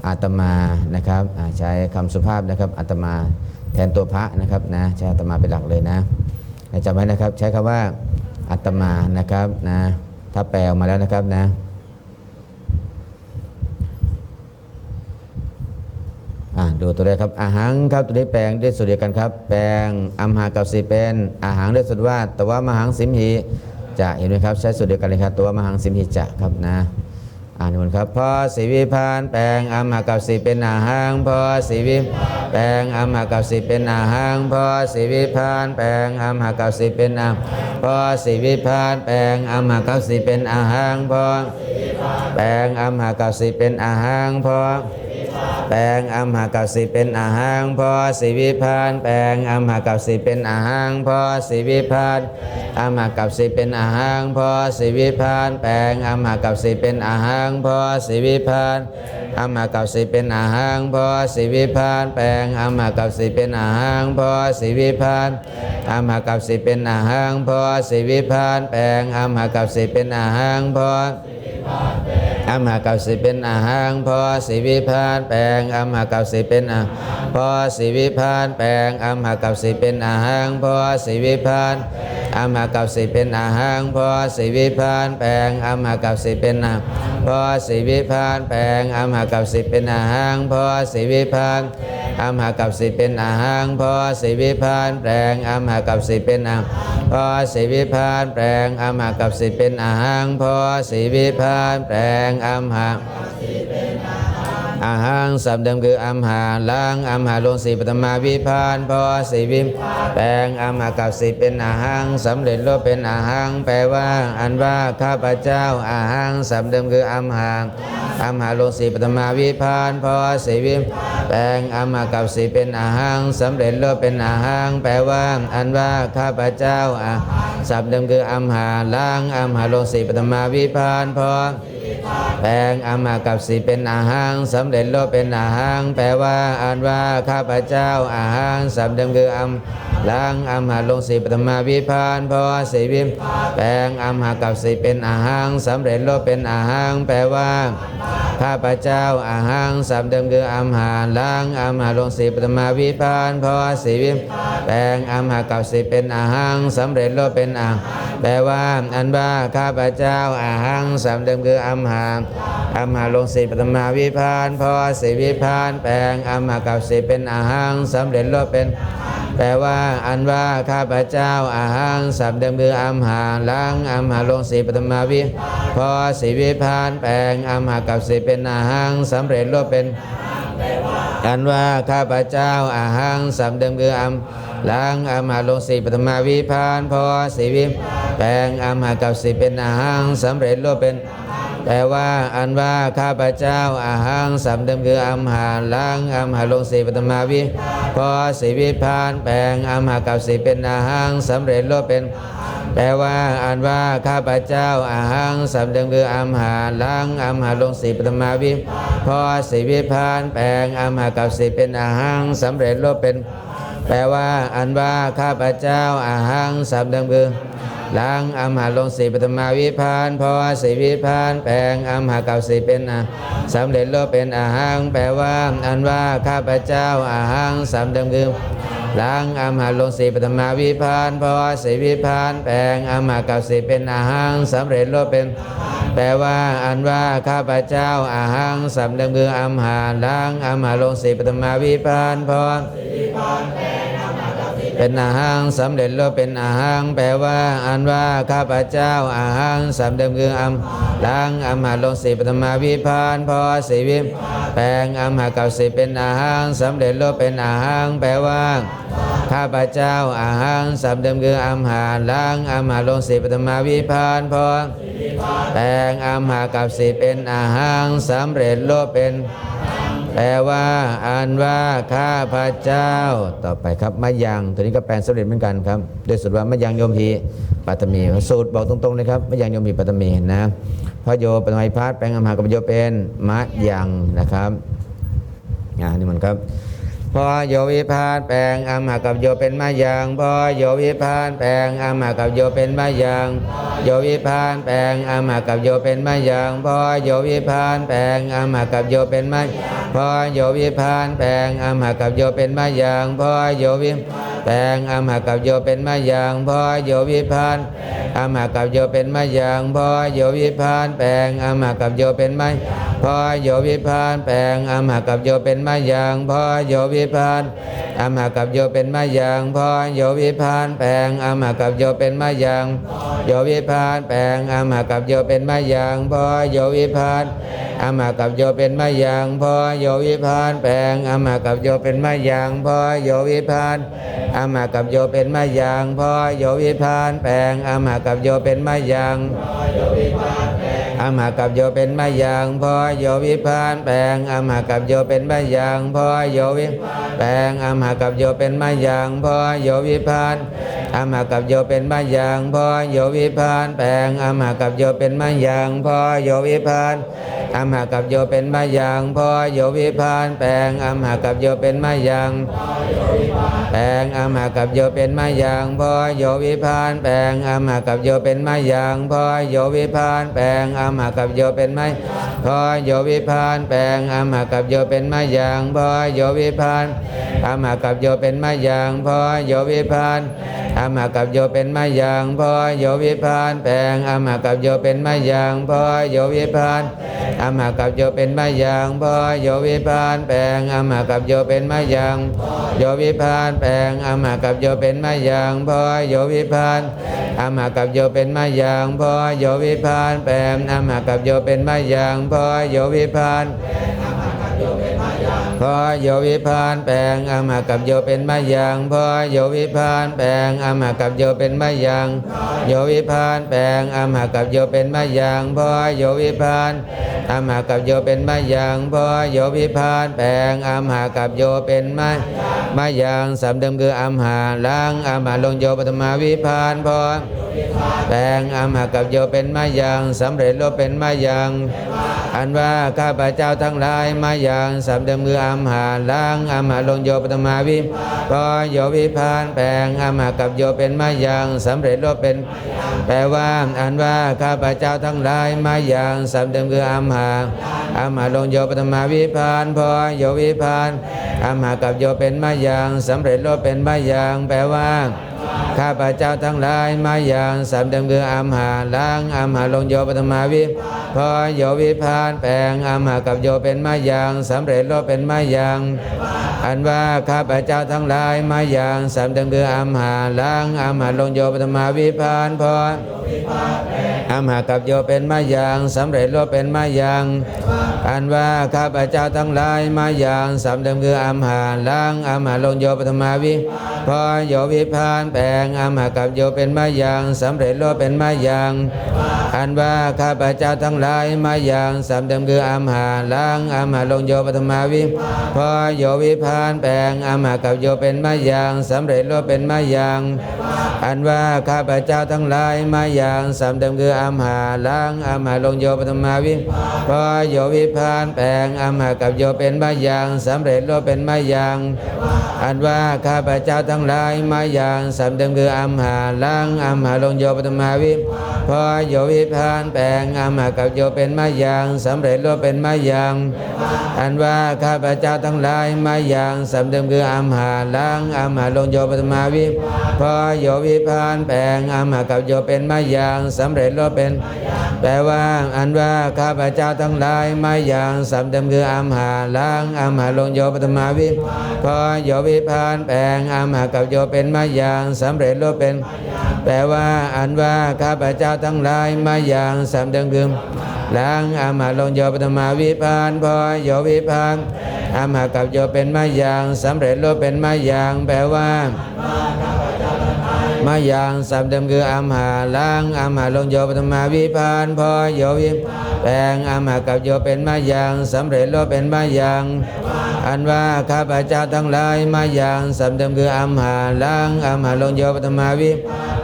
อาตมานะครับใช้คำสุภาพนะครับอาตมาแทนตัวพระนะครับนะใช้อาตมาเป็นหลักเลยนะจำไว้นะครับใช้คำว่าอาตมานะครับนะถ้าแปลออกมาแล้วนะครับนะดูตัวแรกครับอาหังครับตัวนี้แปลงด้วยสูตรเดียวกันครับแปลงอัมหากับสีเป็นอาหังด้วยสูตรว่าแต่ว่ามหังสิมหีจะเห็นไหมครับใช้สูตรเดียวกันเลยครับตัวมหังสิมหิจะครับนะนิมนต์ครับพอสีวิพานแปลงอัมหากับสีเป็นอาหังพอสีวิแปลงอัมหากับสีเป็นอาหังพอสีวิพานแปลงอัมหากับสีเป็นอาพอสีวิพานแปลงอัมหากับสีเป็นอาหังพอแปลงอัมหากับสีเป็นอาหังพอแปลงอัมหากับสีเป็นอาหังพอสีวิพานแปลงอัมหากับสีเป็นอาหังพอสีวิพานอัมหากับสีเป็นอาหังพอสีวิพานแปลงอัมหากับสีเป็นอาหังพอสีวิพานอัมหากับสีเป็นอาหังพอสีวิพานแปลงอัมหากับสีเป็นอาหังพอสีวิพานอัมหากับสีเป็นอาหังพอสีวิพานแปลงอัมหากับสีเป็นอาหังพออัมหากับสีเป็นอาหังพอสีวิพานแปลงอัมหากับสีเป็นอาพอสีวิพานแปลงอัมหากับสีเป็นอาหังพอสีวิพานอัมหากับสีเป็นอาหังพอสีวิพานแปลงอัมหากับสีเป็นอาพอสีวิพานแปลงอัมหากับสีเป็นอาหังพอสีวิพานอัมหากับสีเป็นอาหังพอสีวิพานแปลงอัมหากับสีเป็นอาพอสีวิพานแปลงอัมหากับสีเป็นอาหังพอสีวิพานแปลงอัมหาอาหังสัมเดิมคืออัมหาลังอัมหาลงสีปฐมาวิพานพอสีวิมแปลงอัมหากับสีเป็นอาหังสำเร็จรูปเป็นอาหังแปลว่าอันว่าข้าพเจ้าอาหังสัมเดิมคืออัมหาลงสีปฐมาวิพานพอสีวิมแปลงอัมหากับสีเป็นอาหังสำเร็จรูปเป็นอาหังแปลว่าอันว่าข้าพเจ้าสัมเดิมคืออัมหาลังอัมหาลงสีปฐมาวิพานพอแปลงอัมหากับสีเป็นอาหังสำเร็จรูปเป็นอาหังแปลว่าอันว่าข้าพเจ้าอาหังสัมเดิมคืออัม ล้างอัมหาลงสีปฐมาวิพานพอสีวิมแปลงอัมหากับสีเป็นอาหังสำเร็จโลกเป็นอาหังแปลว่าข้าพเจ้าอาหังสัมเดิมคืออัมหาล้างอัมหาลงสีปฐมาวิพานพอสีวิมแปลงอัมหากับสีเป็นอาหังสำเร็จโลกเป็นอาหังแปลว่าอันว่าข้าพเจ้าอาหังสัมเดิมคืออัมหาลงสีปฐมาวิพานพอสีวิพานแปลงอัมหากับสีเป็นอาหังสำเร็จโลกเป็นแปลว่าอันว่าข้าพเจ้าอาหังสัมเดิมคืออัมหาล้างอัมหาลงสีปฐมาวิพอสีวิพานแปลงอัมหากับสีเป็นอาหังสำเร็จโลกเป็นอันว่าข้าพเจ้าอาหังสัมเดิมคืออัมล้างอัมหาลงสีปฐมาวิพานพอสีวิแปลงอัมหากับสีเป็นอาหังสำเร็จโลกเป็นแปลว่าอันว่าข้าพเจ้าอาหังสัมเดิมคืออัมหาล้างอัมหาลงสีปฐมาวิพอสีวิพานแปลงอัมหากับสีเป็นอาหังสำเร็จโลกเป็นแปลว่าอันว่าข้าพเจ้าอาหังสัมเดิมคืออัมหาล้างอัมหาลงสีปฐมาวิพอสีวิพานแปลงอัมหากับสีเป็นอาหังสำเร็จโลกเป็นแปลว่าอันว่าข้าพเจ้าอาหังสัมเดิมคือล้างอัมหาลงสีปฐมาวิพานพอสีวิพานแปลงอัมหากับสีเป็นสำเร็จโลกเป็นอาหังแปลว่าอันว่าข้าพเจ้าอาหังสัมเดิมคือล้างอัมหาลงสีปฐมาวิพานพอสีวิพานแปลงอัมหากับสีเป็นอาหังสำเร็จโลกเป็นแปลว่าอันว่าข้าพเจ้าอาหังสัมเดิมคืออัมหาล้างอัมหาลงสีปฐมาวิพานพอเป็นอาหังสำเร็จโลกเป็นอาหังแปลว่าอันว่าข้าพเจ้าอาหังสัมเดิมคืออัมล้างอัมหาลงสีปฐมาวิพานพอสีวิแปลงอัมหากับสีเป็นอาหังสำเร็จโลกเป็นอาหังแปลว่าข้าพเจ้าอาหังสัมเดิมคืออัมหาล้างอัมหาลงสีปฐมาวิพานพอแปลงอัมหากับสีเป็นอาหังสำเร็จโลกเป็นแปลว่าอันว่าข้าพเจ้าต่อไปครับมะยังตัวนี้ก็แปลงสำเร็จเหมือนกันครับโดยสุดว่ามะยังโยมพีปัตตมีสูตรบอกตรงๆเลยครับมะยังโยมพีปัตตมีนะพอโยปฐมัยพาสแปลงอัมหากับโยเป็นมะยังนะครับนี่มันครับพอโยวิพานแปลงอัมหากับโยเป็นมะยังพอโยวิพานแปลงอัมหากับโยเป็นมะยังโยวิพานแปลงอัมหากับโยเป็นมะยังพอโยวิพานแปลงอัมหากับโยเป็นมะพอโยวิพานแปลงอัมหากับโยเป็นมะยังพอโยวิแปลงอัมหากับโยเป็นมะยังพอโยวิพานอัมหากับโยเป็นมะยังพอโยวิพานแปลงอัมหากับโยเป็นมะพอโยวิพานแปลงอัมหากับโยเป็นมะยังพอโยวิพานอัมหากับโยเป็นมะยังพอโยวิพานแปลงอัมหากับโยเป็นมะยังโยวิพานแปลงอัมหากับโยเป็นมะยังพอโยวิพานอัมหากับโยเป็นมะยังพอโยวิพานแปลงอัมหากับโยเป็นมะยังพอโยวิพานอัมหากับโยเป็นมะยังพอโยวิพานแปลงอัมหากับโยเป็นมะยังอัมหากับโยเป็นมะยังพอโยวิพานแปลงอัมหากับโยเป็นมะยังพอโยวิแปลงอัมหากับโยเป็นมะยังพอโยวิพานอัมหากับโยเป็นมะยังพอโยวิพานแปลงอัมหากับโยเป็นมะยังพอโยวิพานอัมหากับโยเป็นมะยังพอโยวิพานแปลงอัมหากับโยเป็นมะยังแปลงอัมหากับโยเป็นมะยังพอโยวิพานแปลงอัมหากับโยเป็นมะยังพอโยวิพานแปลงอัมหากับโยเป็นมะพอโยวิพานแปลงอัมหากับโยเป็นมะยังพอโยวิพานอัมหากับโยเป็นมะยังพอโยวิพานอัมหากับโยเป็นมะยังพอโยวิพานแปลงอัมหากับโยเป็นมะยังพอโยวิพานอัมหากับโยเป็นมะยังพอโยวิพานแปลงอัมหากับโยเป็นมะยังโยวิพานแปลงอัมหากับโยเป็นมะยังพอโยวิพานอัมหากับโยเป็นมะยังพอโยวิพานแปลงอัมหากับโยเป็นมะยังพอโยวิพานพอโยวิพานแปลงอัมหากับโยเป็นมะยังพอโยวิพานแปลงอัมหากับโยเป็นมะยังโยวิพานแปลงอัมหากับโยเป็นมะยังพอโยวิพานอัมหากับโยเป็นมะยังพอโยวิพานแปลงอัมหากับโยเป็นมะยังสำเดิมคืออัมหาล้างอัมหาลงโยปฐมาวิพานพอแปลงอัมหากับโยเป็นมะยังสำเร็จโลกเป็นมะยังอันว่าข้าพเจ้าทั้งหลายมะยังสำเดิมคืออั อัมหาลังอัมหาลงโยปฐมาวิพอโยวิพานแปลงอัมหากับโยเป็นมายังสำเร็จโลกเป็นแปลว่าอันว่าข้าพเจ้าทั้งหลายมายังสำเดิมคืออัมหาลงโยปฐมาวิพานพอโยวิพานอัมหากับโยเป็นมายังสำเร็จโลกเป็นมายังแปลว่าข้าพเจ้าทั้งหลายมาอย่างสำเดิมคืออัมหาลังอัมหาลงโยปฐมาวิพอโยวิพานแปลงอัมหากับโยเป็นมาอย่างสำเร็จโลกเป็นมาอย่างอันว่าข้าพเจ้าทั้งหลายมาอย่างสำเดิมคืออัมหาลังอัมหาลงโยปฐมาวิพานพออัมหากับโยเป็นมาอย่างสำเร็จโลกเป็นมาอย่างอันว่าข้าพเจ้าทั้งหลายมาอย่างสำเดิมคืออัมหาลังอัมหาลงโยปฐมาวิพอโยวิพานแปลงอัมหากับโยเป็นมาอย่างสำเร็จโลกเป็นมาอย่างอันว่าข้าพเจ้าทั้งหลายมาอย่างสำเดิมคืออัมหาลังอัมหาลงโยปฐมาวิพอโยวิพานแปลงอัมหากับโยเป็นมาอย่างสำเร็จโลกเป็นมาอย่างอันว่าข้าพเจ้าทั้งหลายมาอย่างสำเดิมคืออัมหาลังอัมหาลงโยปฐมาวิพอโยวิพานแปลงอัมหากับโยเป็นมาอย่างสำเร็จโลกเป็นมาอย่างอันว่าข้าพเจ้าทั้งหลายมาอย่างสำเดิมคืออัมหาลังอัมหาลงโยปฐมาวิพอโยวิพานแปลงอัมหากับโยเป็นมาอย่างสำเร็จโลกเป็นมาอย่างอันว่าข้าพเจ้าทั้งหลายมาอย่างสำเดิมคืออัมหาลังอัมหาลงโยปฐมาวิพอโยวิพานแปลงอัมหากับโยเป็นมาอย่างสำเร็จโลกเป็นแปลว่าอันว่าข้าพเจ้าทั้งหลายมาอย่างสำเดิมคืออัมหาลังอัมหาลงโยปฐมาวิพอโยวิพานแปลงอัมหากับโยเป็นมาอย่างสำเร็จโลกเป็นแปลว่าอันว่าข้าพเจ้าทั้งหลายมาอย่างสำเดิมคือลังอัมหาลงโยปฐมาวิพานพอโยวิพานอัมหากับโยเป็นมาอย่างสำเร็จโลกเป็นมาอย่างแปลว่ามาอย่างสำเดิมคืออัมหาลังอัมหาลงโยปฐมาวิพานพอโยวิแปลงอัมหากับโยเป็นมาอย่างสำเร็จโลกเป็นมาอย่างอันว่าข้าพเจ้าทั้งหลายมาอย่างสำเดิมคืออัมหาลังอัมหาลงโยปฐมาวิ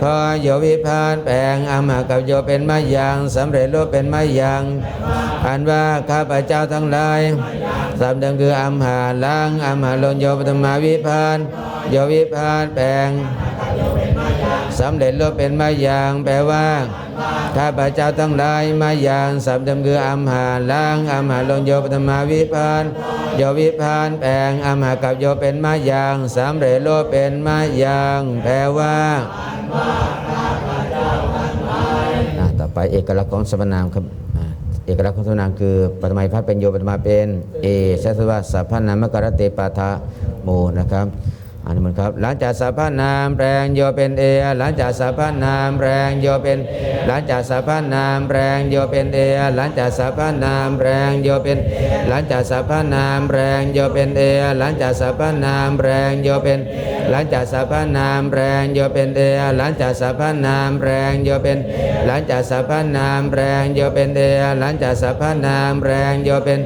พอโยวิพานแปลงอัมหากับโยเป็นมาอย่างสำเร็จโลกเป็นมาอย่างอันว่าข้าพเจ้าทั้งหลายสำเดิมคืออัมหาลังอัมหาลงโยปฐมาวิพานโยวิพานแปลงสำเร็จโลกเป็นมาอย่างแปลว่าข้าพเจ้าทั้งหลายมาอย่างสำเดิมคืออัมหาลังอัมหาลงโยปฐมาวิพานโยวิพานแปลงอัมหากับโยเป็นมาอย่างสำเร็จโลกเป็นมาอย่างแปลว่าต่อไปเอกลักษณ์ของสรรพนามครับเอกลักษณ์ของสรรพนามคือปฐมัยพัฒน์เป็นโยปฐมาเป็นเอชัสวะสัพพนามกรเตปาทะโมนะครับอันนี้มันครับหลังจากสัพพนามแปลงโยเป็นเอหลังจากสัพพนามแปลงโยเป็นหลังจากสัพพนามแปลงโยเป็นเอหลังจากสัพพนามแปลงโยเป็นหลังจากสัพพนามแปลงโยเป็นเอหลังจากสัพพนามแปลงโยเป็นหลังจากสัพพนามแปลงโยเป็นเอหลังจากสัพพนามแปลงโยเป็นหลังจากสัพพนามแปลงโยเป็นเอหลังจากสัพพนามแปลงโยเป็น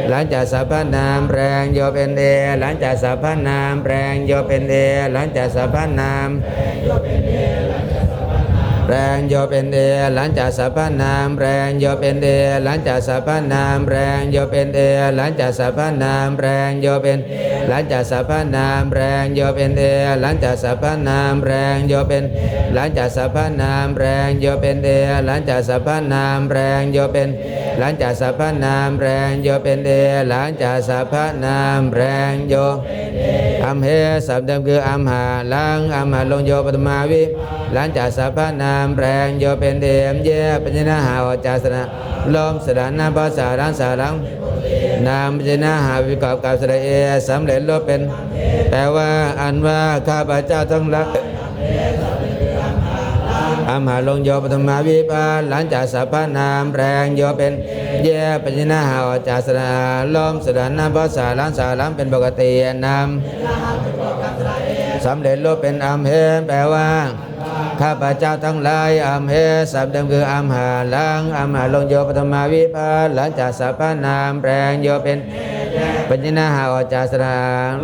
หลังจากสัพพนามแปลงโยเป็นเอหลังจากสัพพนามแปลงโยเป็นเอหลังจากสัพพนามแปลงโยเป็นเอหลังจากสัพพนามแปลงโยเป็นเอหลังจากสัพพนามแปลงโยเป็นเอหลังจากสัพพนามแปลงโยเป็นหลังจากสัพพนามแปลงโยเป็นเอหลังจากสัพพนามแปลงโยเป็นหลังจากสัพพนามแปลงโยเป็นเอหลังจากสัพพนามแปลงโยเป็นหลังจากสัพพนามแปลงโยเป็นเอหลังจากสัพพนามแปลงโยอัมเหสัพเดิมคืออัมหาลังอัมหาลงโยปฐมาวิหลังจากสัพพนามแปลงโยเป็นเดมเยปัญญนาหาอจาสนะลมสดานาภาษารังสารังนามปัญญนาหาวิกอบกับสระเอสำเร็จโลกเป็นแปลว่าอันว่าข้าพเจ้าทั้งหลายอัมหาลงโยปฐมาวิพานหลังจากสัพพนามแปลงโยเป็นเยปัญญนาหาอจาสนะลมสดานาภาษารังสารังเป็นปกตินามสำเร็จโลกเป็นอัมเหแปลว่าข้าพเจ้าทั้งหลายอัมเหสัพเดิมคืออัมหาลังอัมหาลงโยปฐมาวิพานหลังจากสัพพนามแปลงโยเป็น ปัญญนาหาออกจากสระ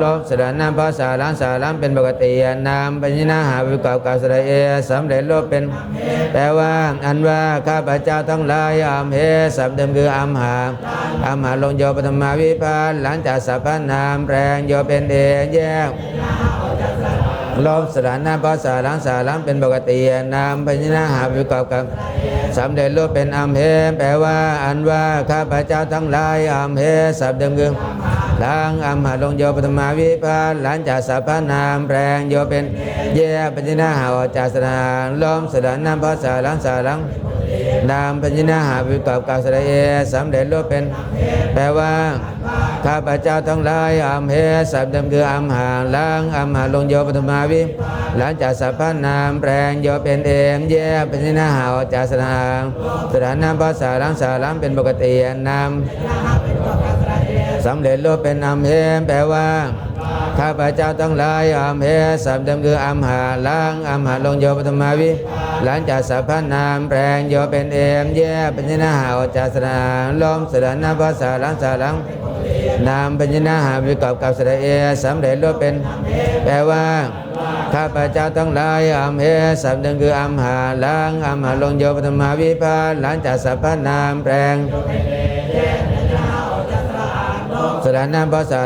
ลบสระน้ำเพราะสารังเป็นปกตินามปัญญนาหาวิกอบกับสระเอสำเร็จลบเป็นแปลว่าอันว่าข้าพเจ้าทั้งหลายอัมเหสับเดิมคืออัมหาลงโยปฐมาวิภัตหลังจากสัพพนามแปลงโยเป็นเองแยกลบสระน้ำเพราะสารังเป็นปกตินามปัญญนาหาวิกอบกับสำเร็จรูปเป็นอัมเหแปลว่าอันว่าข้าพเจ้าทั้งหลายอัมเหสับเดิมคือล้างอัมหาลงโยปฐมาวิภัตหลังจากสัพพนามแปลงโยเป็นแยกปัญญนาหาออกจากสระลมสระน้ำเพราะสารังนามปัญญนาหาวิกอบกับสระเอสำเร็จรูปเป็นแปลว่าข้าพเจ้าทั้งหลายอัมเหสับเดิมคืออัมหาล้างอัมหาลงโยปฐมาวิหลังจากสัพพนามแปลงโยเป็นเองแยกปัญญนาหาออกจากสระน้ำเพราะสารังเป็นปกตินามสำเร็จรูปเป็นอัมเหแปลว่าข้าพเจ้าทั้งหลายอัมเหสับเดิมคืออัมหาล้างอัมหาลงโยปฐมาวิหลังจากสัพพนามแปลงโยเป็นเองแยกปัญญนาหาออกจากสระลมสระน้ำเพราะสารังนามปัญญนาหาวิกอบกับสระเอสำเร็จรูปเป็นแปลว่าข้าพเจ้าทั้งหลายอัมเหสับเดิมคืออัมหาล้างอัมหาลงโยปฐมาวิภัตหลังจากสัพพนามแปลงสระน้ำเพราะสา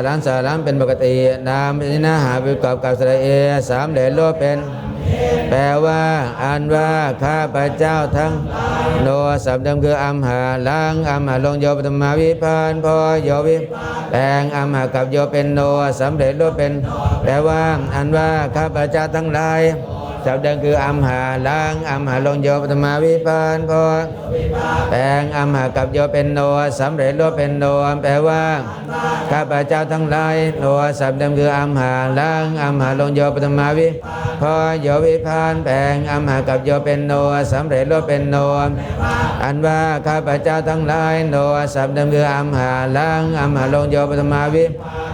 รังเป็นปกตินามปัญญนาหาวิกอบกับสระเอสำเร็จรูปเป็นแปลว่าอันว่าข้าพเจ้าทั้งโนสับเดิมคืออัมหาล้างอัมหาลงโยปฐมาวิภัตพอโยวิแปลงอัมหากับโยเป็นโนสำเร็จรูปเป็นแปลว่าอันว่าข้าพเจ้าทั้งหลายสับเดิมคืออัมหาล้างอัมหาลงโยปฐมาวิภัตพอแปลงอัมหากับโยเป็นโนสำเร็จรูปเป็นโนแปลว่าข้าพเจ้าทั้งหลายโนสับเดิมคืออัมหาล้างอัมหาลงโยปฐมาวิพอโยวิภัตแปลงอัมหากับโยเป็นโนสำเร็จรูปเป็นโนอันว่าข้าพเจ้าทั้งหลายโนสับเดิมคืออัมหาล้างอัมหาลงโยปฐมาวิ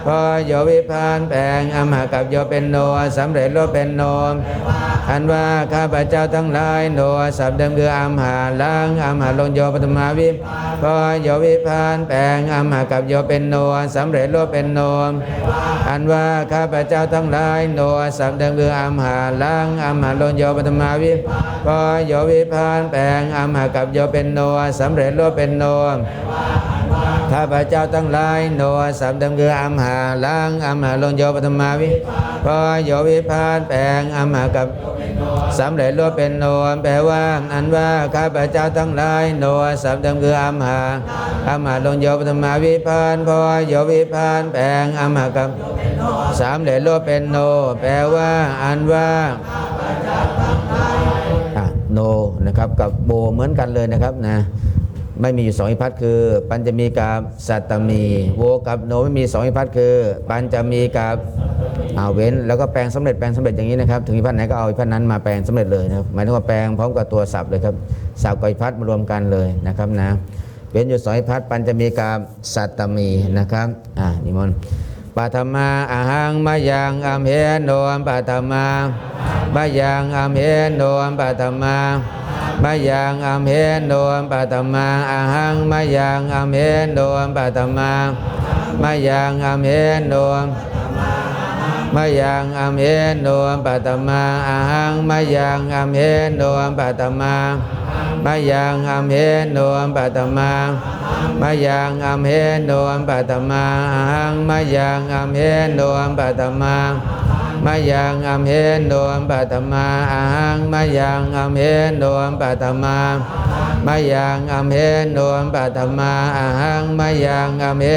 พอโยวิภัตแปลงอัมหากับโยเป็นโนสำเร็จรูปเป็นโนอันว่าข้าพเจ้าทั้งหลายโนสับเดิมคืออัมหาล้างอัมหาลงโยปฐมาวิพอโยวิภัตแปลงอัมหากับโยเป็นโนสำเร็จรูปเป็นโนอันว่าข้าพเจ้าทั้งหลายโนสับเดิมคืออัมหาล้างอัมหาลงโยปฐมาวิพอโยวิภัตแปลงอัมหากับโยเป็นโนสำเร็จรูปเป็นโนข้าพเจ้าทั้งหลายโนสับเดิมคืออัมหาล้างอัมหาลงโยปฐมาวิพอโยวิภัตแปลงอัมหากับสำเร็จรูปเป็นโนแปลว่าอันว่าข้าพเจ้าทั้งหลายโนสับเดิมคืออัมหาลงโยปฐมาวิภัตพอโยวิภัตแปลงอัมหากับสำเร็จรูปเป็นโนแปลว่าอันว่าโนนะครับกับโบเหมือนกันเลยนะครับนะไม่มีอยู่สองวิภัตคือปัญจมีกับสัตตมีโวกับโนไม่มีสองวิภัตคือปัญจมีกับเว้นแล้วก็แปลงสำเร็จอย่างนี้นะครับถึงวิภัตไหนก็เอาวิภัตนั้นมาแปลงสำเร็จเลยนะครับหมายถึงว่าแปลงพร้อมกับตัวศัพท์เลยครับศัพท์กับวิภัตมารวมกันเลยนะครับนะเว้นอยู่สองวิภัตปัญจมีกับสัตตมีนะครับนิมนต์ปัทมาอาหังมายังอัมเหโนปัทมายังอัมเหโนปัทมายังอัมเหโนปัทมาอาหังมายังอัมเหโนปัทมายังอัมเหโนยังอัมเหโนปัทมาอาหังมายังอัมเหโนปัทมายังอัมเหโนปัทมายังอัมเหโนปัทมาอาหังมายังอัมเหโนปัทมายังอัมเหโนปัทมาอาหังมายังอัมเหโนปัทมายังอัมเหโนปัทมาอาหังมายังอัมเห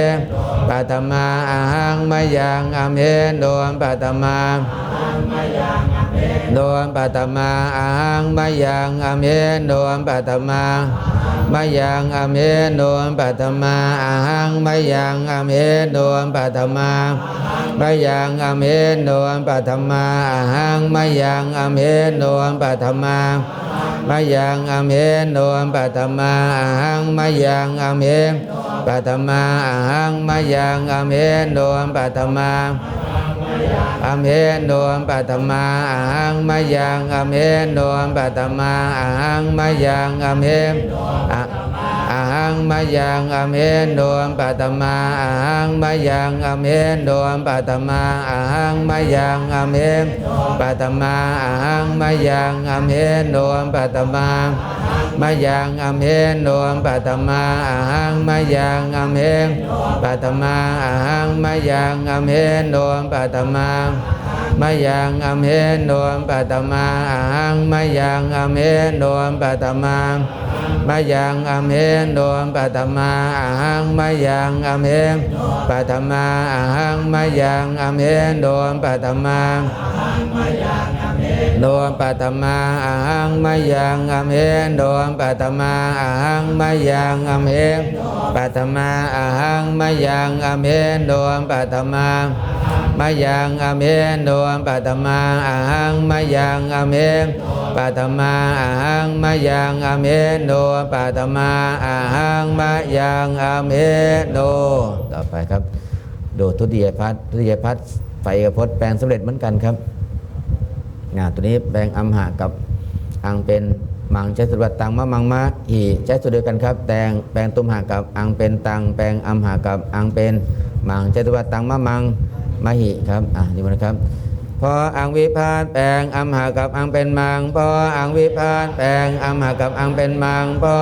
ปัทมาอาหังมายังอัมเหโนปัทมาโนปัทมาอาหังมายังอัมเหโนปัทมายังอัมเหโนปัทมาอาหังมายังอัมเหโนปัทมายังอัมเหโนปัทมาอาหังมายังอัมเหโนปัทมายังอัมเหโนปัทมาอาหังมายังอัมเหปัทมาอาหังมายังอัมเหโนปัทมาอัมเหโนปัทมาอาหังมายังอัมเหโนปัทมาอาหังมายังอัมเหอาหั งมายังอเมนโดมปัตมาอาหังมายังอเมนโดมปัตมาอาหังมายังอเมนปัตมาอาหังมายังอเมนโดมปัตมามายังอเมนโดมปัตมาอาหังมายังอเมนปัตมาอาหังมายังอเมนโดมปัตมามายังอเมนโดมปัตมาอาหังมายังอเมนโดมปัตมามายังอเมนโดมปัตมาอาหังมายังอเมนปัตมาอาหังมายังอเมนโดมปัตมาโดมปัตมาอาหังมายังอเมนโดมปัตมาอาหังมายังอเมนปัตมาอาหังมายังอเมนโดมปัตมามายังอเมนโดมปัตมาอาหังมายังอเมนปัตมาอาหังมายังอเมนโดมปัตมาอาหังมายังอเมนโดต่อไปครับโดทุติยพัฒน์ไฟกระพจน์แปลงสำเร็จเหมือนกันครับตัวนี้แปลงอัมหะกับอังเป็นมังใช้สุดวัตตังมะมังมะหีใช้สุดเดียวกันครับแปลงตุมหะกับอังเป็นตังแปลงอัมหะกับอังเป็นมังใช้สุดวัตตังมะมังมะหิครับนี่มันครับพออังวิพาทแปลงอัมหะกับอังเป็นมังพออังวิพาทแปลงอัมหะกับอังเป็นมังพอ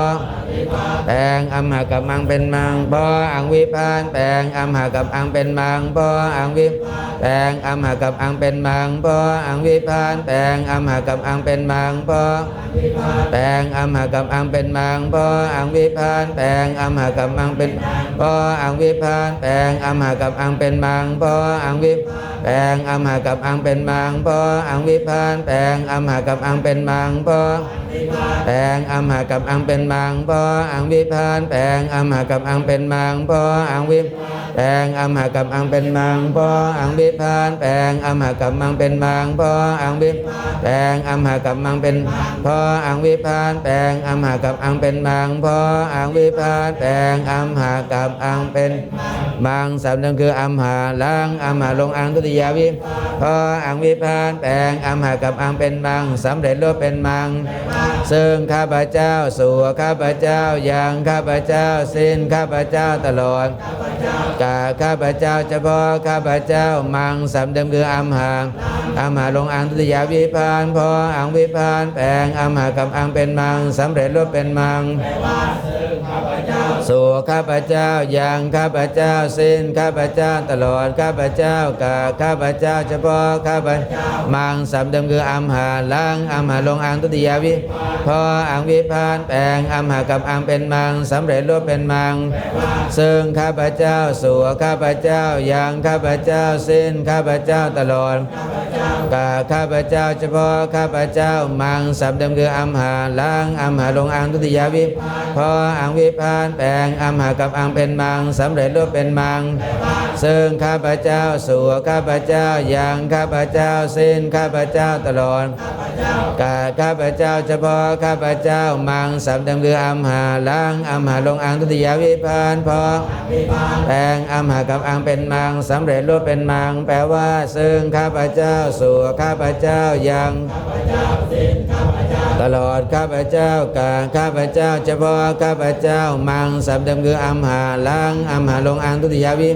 แปลงอัมหะกับอังเป็นมังพออังวิพาทแปลงอัมหะกับอังเป็นมังพออังวิแปลงอัมหะกับอังเป็นมังพออังวิพาทแปลงอัมหะกับอังเป็นมังพอแปลงอัมหะกับอังเป็นมังพออังวิพาทแปลงอัมหะกับอังเป็นพออังวิพาทแปลงอัมหะกับอังเป็นมังพออังวิแปลงอัมหะกับอังเป็นมังพออังวิพาทแปลงอัมหะกับอังเป็นมังพอแปลงอัมหะกับอังเป็นมังพออังวิพาทแปลงอัมหะกับอังเป็นมังพออังวิแปลงอัมหะกับอังเป็นมังพออังวิพาทแปลงอัมหะกับอังเป็นมังพออังวิแปลงอัมหะกับอังเป็นพออังวิพาทแปลงอัมหะกับอังเป็นมังพออังวิพาทแปลงอัมหะกับอังเป็นมังสามนั่นคืออัมหะลังอัมหะลงอังทุติยาวิพออังวิพาทแปลงอัมหะกับอังเป็นมังสำเร็จรูปเป็นมังซึ่งข้าพเจ้าสู่ข้าพเจ้ายังข้าพเจ้าสิ้นข้าพเจ้าตลอดกาข้าพเจ้าเฉพาะข้าพเจ้ามังสามเดิมคืออัมหะลงอังทุติยาวิพานพออังวิพานแปลงอัมหะกับอังเป็นมังสำเร็จรูปเป็นมังสู่ข้าพเจ้ายังข้าพเจ้าสิ้นข้าพเจ้าตลอดข้าพเจ้ากาข้าพเจ้าเฉพาะข้าพเจ้ามังสามเดิมคืออัมหะลังอัมหะลงอังทุติยาวิพออังวิพานแปลงอัมหะกับอังเป็นมังสำเร็จรูปเป็นมังซึ่งข้าพเจ้าสู่ข้าพเจ้ายังข้าพเจ้าสิ้นข้าพเจ้าตลอดกาข้าพเจ้าเฉพาะข้าพเจ้ามังสามเดิมคืออัมหะลังอัมหะลงอังทุติยาวิพออังวิพานแปลงอัมหะกับอังเป็นมังสำเร็จรูปเป็นมังซึ่งข้าพเจ้าสู่ข้าพเจ้ายังข้าพเจ้าสิ้นข้าพเจ้าตลอดกาข้าพเจ้าเฉพาะข้าพเจ้ามังสามเดิมคืออัมหะลังอัมหะลงอังทุติยาวิพานพอแปลงอัมหะกับอังเป็นมังสำเร็จรูปเป็นมังแปลว่าซึ่งข้าพเจ้าสู่ข้าพเจ้ายังตลอดข้าพเจ้ากาข้าพเจ้าเฉพาะข้าพเจ้ามังสามเดิมคืออัมหะลังอัมหะลงอังทุติยาวิ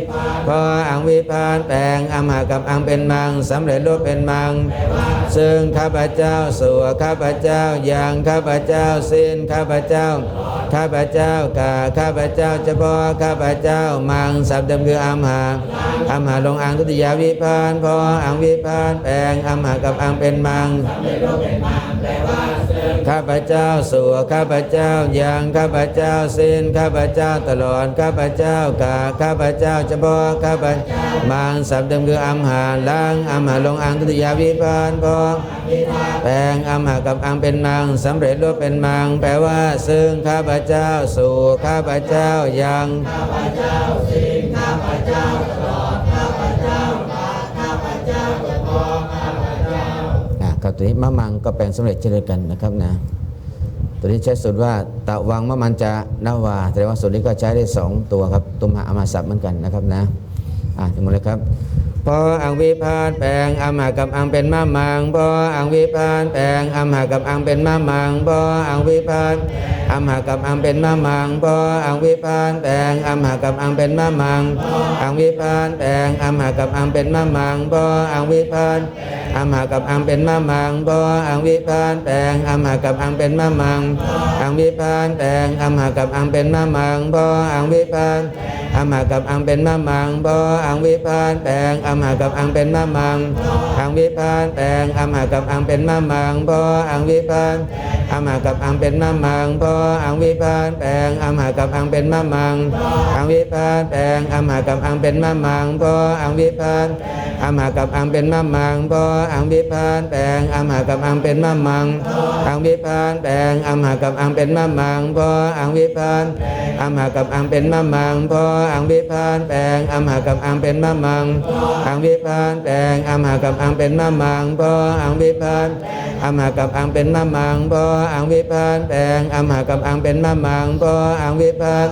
พออังวิพานแปลงอัมหะกับอังเป็นมังสำเร็จรูปเป็นมังซึ่งข้าพเจ้าสู่ข้าพเจ้ายังข้าพเจ้าสิ้นข้าพเจ้าข้าพเจ้ากาข้าพเจ้าเฉพาะข้าพเจ้ามังสามเดิมคืออัมหะลงอังทุติยาวิพานพออังวิพานแปลงอัมหะกับอังเป็นมังข้าพเจ้าสู่ข้าพเจ้ายังข้าพเจ้าสิ้นข้าพเจ้าตลอดข้าพเจ้ากาข้าพเจ้าเฉพาะข้าพเจ้ามังสามเดิมคืออัมหะลังอัมหะลงอังทุติยาวิพานพอแปลงอัมหะกับอังเป็นมังสำเร็จรูปเป็นมังแปลว่าซึ่งข้าพเจ้าสู่ข้าพเจ้ายังข้าพเจ้าสิ้นข้าพเจ้าตลอดข้าพเจ้ากาข้าพเจ้าเฉพาะข้าพเจ้ากับตัวนี้มะมังก็แปลงสำเร็จเช่นเดียวกันนะครับนะตัวนี้ใช้สูตรว่าตะวังมะมันจะนาวาแต่ว่าสูตรนี้ก็ใช้ได้2ตัวครับตุมหะอมาศัพท์เหมือนกันนะครับนะถึงหมดเลยครับ พออังวิพาทแปลงอัมหากับอังเป็นมะมังพออังวิพาทแปลงอัมหากับอังเป็นมะมังพออังวิพาทอัมหากับอังเป็นมะมังพออังวิพาทแปลงอัมหากับอังเป็นมะมังอังวิพาทแปลงอัมหากับอังเป็นมะมังพออังวิพาทอัมหากับอังเป็นมะมังพออังวิพาทแปลงอัมหากับอังเป็นมะมังอังวิพาทแปลงอัมหากับอังเป็นมะมังพออังวิพาทอัมหากับอังเป็นมะมังพออังวิพาทแปลงอัมหากับอังเป็นมะมังอังวิพาทแปลงอัมหากับอังเป็นมะมังพออังวิพาทอัมหากับอังเป็นมะมังพออังวิพาทแปลงอัมหากับอังเป็นมะมังอังวิพาทแปลงอัมหากับอังเป็นมะมังพออังวิพาทอัมหากับอังเป็นมะมังพออังวิพาทแปลงอัมหากับอังเป็นมะมังอังวิพาทแปลงอัมหากับอังเป็นมะมังพออังวิพาทอัมหากับอังเป็นมะมังพออังวิพาทแปลงอัมหากับอังเป็นมะมังอังวิพาทแปลงอัมหากับอังเป็นมะมังพออังวิพาทอัมหากับอังเป็นมะมังพออังวิพาทแปลงอัมหากับอังเป็นมะมังพออังวิพาท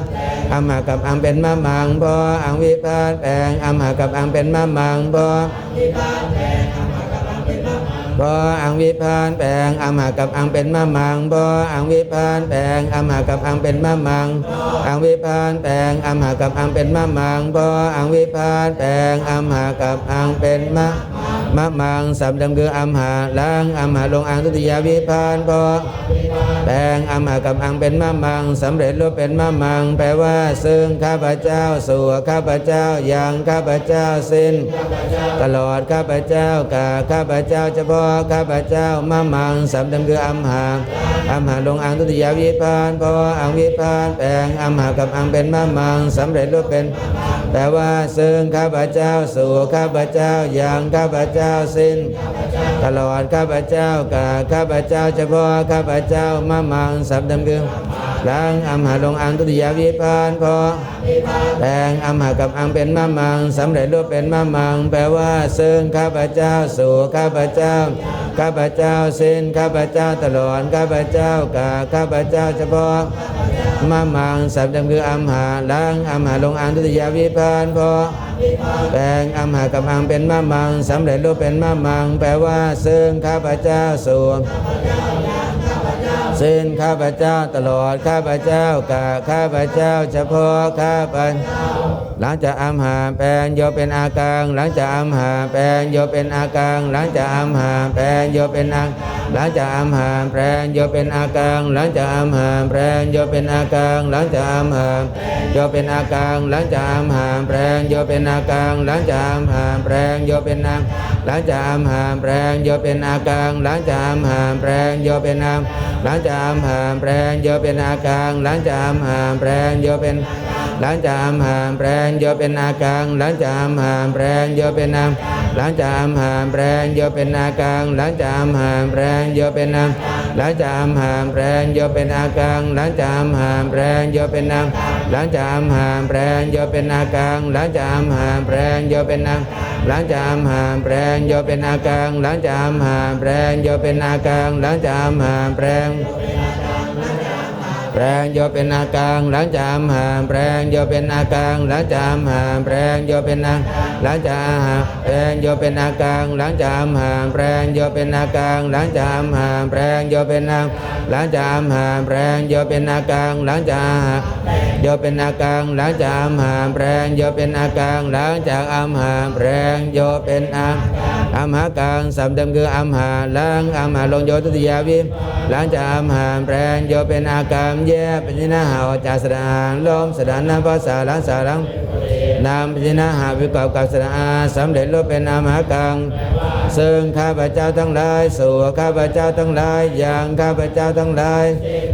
อัมหากับอังเป็นมะมังพออังวิพาทแปลงอัมหากับอังเป็นมะมังพอพออังวิพาทแปลงอัมหากับอังเป็นมะมังพออังวิพาทแปลงอัมหากับอังเป็นมะมังอังวิพาทแปลงอัมหากับอังเป็นมะมังพออังวิพาทแปลงอัมหากับอังเป็นมะมังสัมดำคืออัมหาล้างอัมหาลงอังทุติยวิพาทพอแปลงอัมหากับอังเป็นมะมังสำเร็จรูปเป็นมะมังแปลว่าซึ่งข้าพเจ้าสู่ข้าพเจ้ายังข้าพเจ้าสิ้นตลอดข้าพเจ้ากาข้าพเจ้าเฉพาะข้าพเจ้ามะมังสัมดำคืออัมหาลงอังทุติยวิพาทพออังวิพาทแปลงอัมหากับอังเป็นมะมังสำเร็จรูปเป็นแปลว่าซึ่งข้าพเจ้าสู่ข้าพเจ้ายังข้าพเจ้าสิ้นตลอดข้าพเจ้ากาข้าพเจ้าเฉพาะข้าพเจ้ามะมังสัมดำคือล้างอัมหาลงอังทุติยวิพาทพอแปลงอัมหากับอังเป็นมะมังสำเร็จรูปเป็นมะมังแปลว่าซึ่งข้าพเจ้าสู่ข้าพเจ้าข้าพเจ้าสิ้นข้าพเจ้าตลอดข้าพเจ้ากาข้าพเจ้าเฉพาะมะมังสัมดำคืออัมหาล้างอัมหาลงอังทุติยวิพาทพอแปลงอัมหากับอังเป็นมะมังสำเร็จรูปเป็นมะมังแปลว่าซึ่งข้าพเจ้าสู่สิ้นข้าพเจ้าตลอดข้าพเจ้ากะข้าพเจ้าเฉพาะข้าพเจ้าหลังจากอัมหาแปลงโยเป็นอาการหลังจากอัมหาแปลงโยเป็นอาการหลังจากอัมหาแปลงโยเป็นอาหลังจากอัมหาแปลงโยเป็นอาการหลังจากอัมหาแปลงโยเป็นอาการหลังจากอัมหาโยเป็นอาการหลังจากอัมหาแปลงโยเป็นอาการหลังจากอัมหาแปลงโยเป็นอาหลังจากอัมหาแปลงโยเป็นอาการหลังจากอัมหาแปลงโยเป็นอาหลังจากอัมหาแปลงโยเป็นอาการหลังจากอัมหาแปลงโยเป็นหลังจากอัมหาแปลงโยเป็นอาการหลังจากอัมหาแปลงโยเป็นอาหลังจากอัมหาแปลงโยเป็นอาการหลังจากอัมหาแปลงโยเป็นอาหลังจากอัมหาแปลงโยเป็นอาการหลังจากอัมหาแปลงโยเป็นอาหลังจากอัมหาแปลงโยเป็นอาการหลังจากอัมหาแปลงโยเป็นอาหลังจากอัมหาแปลงโยเป็นอาการหลังจากอัมหาแปลงโยเป็นอาการหลังจากอัมหาแปลงโยเป็นอาการหลังจากอัมหาแปลงโยเป็นอาการหลังจากอัมหาแปลงโยเป็นอาหลังจากอัมหาแปลงโยเป็นอาการหลังจากอัมหาแปลงโยเป็นอาการหลังจากอัมหาแปลงโยเป็นอาหลังจากอัมหาแปลงโยเป็นอาการหลังจากโยเป็นอาการหลังจากอัมหาแปลงโยเป็นอาการหลังจากอัมหาแปลงโยเป็นอัมหาการสัมดำคืออัมหาล้างอัมหาลงโยทุติยวิหลังจากอัมหาแปลงโยเป็นอาการแยกเป็นหน้าหาออกจากสดานลมสดานน้ำภาษาล้างสารังนามเป็นหน้าหาวิกอบกับสดาสำเร็จรูปเป็นอัมหากังซึ่งข้าพเจ้าทั้งหลายสู่ข้าพเจ้าทั้งหลายอย่างข้าพเจ้าทั้งหลาย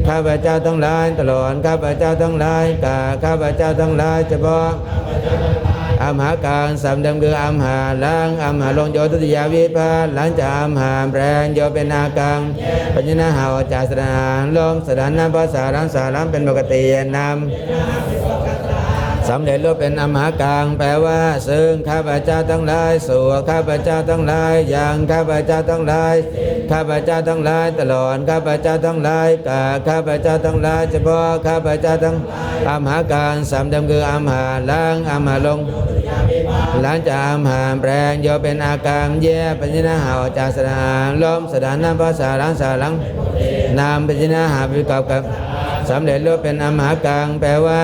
ข้าพเจ้าทั้งหลายตลอดข้าพเจ้าทั้งหลายกาข้าพเจ้าทั้งหลายเฉพาะอัมหาการสำดำคืออัมหาล้างอัมหาลงโยทุติยวิพาทหลังจากอัมหาแปลงโยเป็นอากังปัญญาหาออกจากสดานลมสดานน้ำภาษาล้างสารังเป็นปกตินำสำเร็จรูปเป็นอัมหากังแปลว่าซึ่งข้าพเจ้าทั้งหลายสู่ข้าพเจ้าทั้งหลายอย่างข้าพเจ้าทั้งหลายข้าพเจ้าทั้งหลายตลอดข้าพเจ้าทั้งหลายกาข้าพเจ้าทั้งหลายเฉพาะข้าพเจ้าทั้งอัมหากังสำดำคืออัมหาล้างอัมหาลง หลังจากอัมหามแปลงโยเป็นอากามเยปัญญนาหาจากสดานลมสดานน้ำภาษาลังสาลังนามปัญญนาหาประกอบกับสำเร็จรูปเป็นอมหากังแปลว่า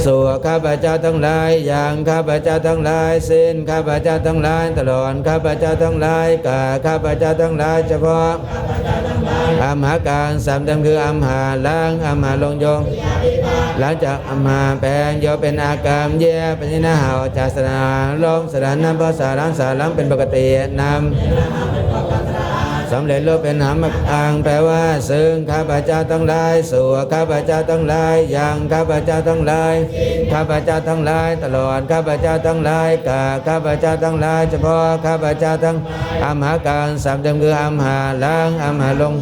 สู่ข้าพเจ้าทั้งหลายอย่างข้าพเจ้าทั้งหลายสิ้นข้าพเจ้าทั้งหลายตลอดข้าพเจ้าทั้งหลายกาข้าพเจ้าทั้งหลายเฉพาะอมหากังสามเต็มคืออมหาล้างอมหาลงโยงหลังจากอมหาแปลงโยเป็นอากามเยปัญญนาหาจากสดาลมสดานน้ำภาษาลังสาลังเป็นปกตินามสำเร็จรูปเป็นหามักอังแปลว่าซึ่งข้าพเจ้าทั้งหลายสู่ข้าพเจ้าทั้งหลายอย่างข้าพเจ้าทั้งหลายข้าพเจ้าทั้งหลายตลอดข้าพเจ้าทั้งหลายกาข้าพเจ้าทั้งหลายเฉพาะข้าพเจ้าทั้งอมหาการสามเต็มคืออมหาล้างอมหาลง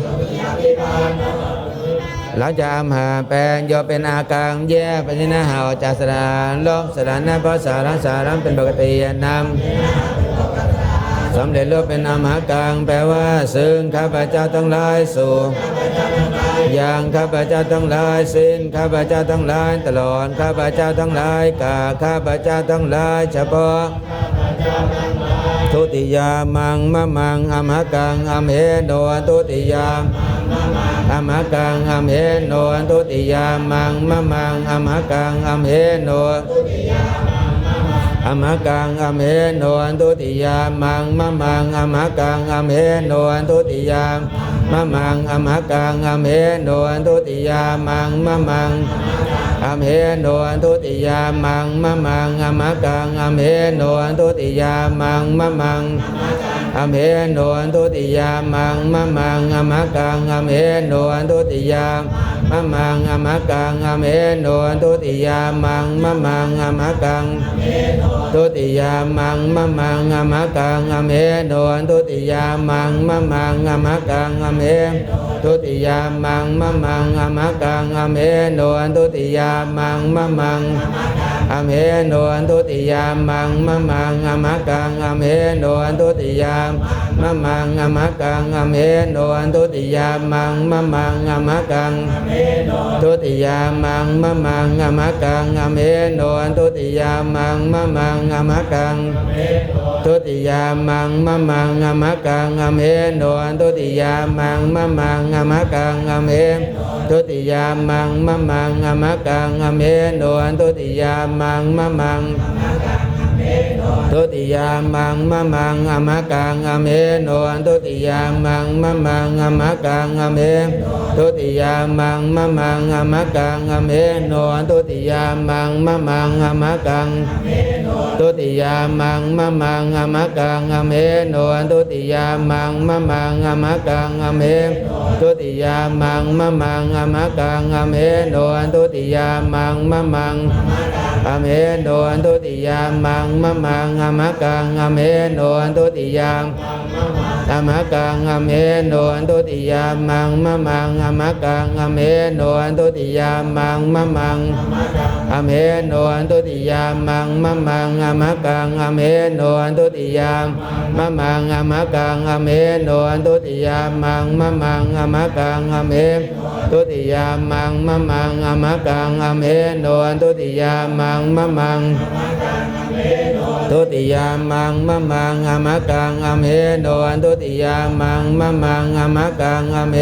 หลังจากอมหาแปลงโยเป็นอากังแย่ปัญญนาหาจากสดาลมสดานน้ำภาษาลังสาลังเป็นปกตินามสำเร็จรูปเป็นอมหากังแปลว่าซึ่งข้าพเจ้าทั้งหลายสู่อย่างข้าพเจ้าทั้งหลายสิ้นข้าพเจ้าทั้งหลายตลอดข้าพเจ้าทั้งหลายกาข้าพเจ้าทั้งหลายเฉพาะทุติยามังมะมังอมหากังอมเหโนทุติยามอมหากังอมเหโนทุติยามังมะมังอมหากังอมเหโนอมหากังอมเหโนทุติยามังมะมังอมหากังอมเหโนทุติยามะมังอมหากังอมเหโนทุติยามังมะมังอมเหโนทุติยามังมะมังอมหากังอมเหโนทุติยามังมะมังอมเหโนทุติยามังมะมังอมหากังอมเหโนทุติยามะมังอมหากังอมเหโนทุติยามังมะมังอมหากังทุติยามังมะมังอมหากังอมเหโนทุติยามังมะมังอมหากังอมเหทุติยามังมะมังอมหากังอมเหโนทุติยามังมะมังอมเหโนทุติยามังมะมังอมหากังอมเหโนทุติยามะมังอมหากังอมเหโนทุติยามังมะมังอมหากังทุติยามังมะมังอมหากังอมเหโนทุติยามังมะมังอมหากังทุติยามังมะมังอมหากังอมเหโนทุติยามังมะมังอมหากังอมเหทุติยามังมะมังอมหากังอมเหโนทุติยามังมะมังทุติยามังมะมังอมหากังอมเหโนทุติยามังมะมังอมหากังอมเหทุติยามังมะมังอมหากังอมเหโนทุติยามังมะมังอมหากังทุติยามังมะมังอมหากังอมเหโนทุติยามังมะมังอมหากังอมเหทุติยามังมะมังอมหากังอมเหโนทุติยามังมะมังอมเหโนทุติยามังมะมังอมหากังอมเหโนทุติยามอมหากังอมเหโนทุติยามังมะมังอมหากังอมเหโนทุติยามังมะมังอมเหโนทุติยามังมะมังอมหากังอมเหโนทุติยามมะมังอมหากังอมเหโนทุติยามังมะมังอมหากังอมเหทุติยามังมะมังอมหากังอมเหโนทุติยามังมะมังทุติยามังมะมังอมหากังอมเหโนทุติยามังมะมังอมหากังอมเห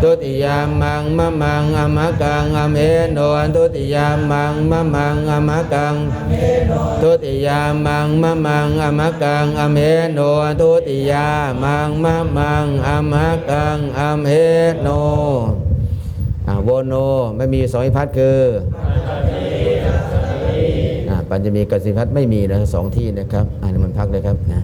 ทุติยามังมะมังอมหากังอมเหโนทุติยามังมะมังอมหากังทุติยามังมะมังอมหากังอมเหโนทุติยามังมะมังอมหากังอมเหโนโวโนไม่มีสองอิพัฒน์คือปัญจมีกสิพัฒน์ไม่มีนะสองที่นะครับอันนี้มันพักเลยครับนะ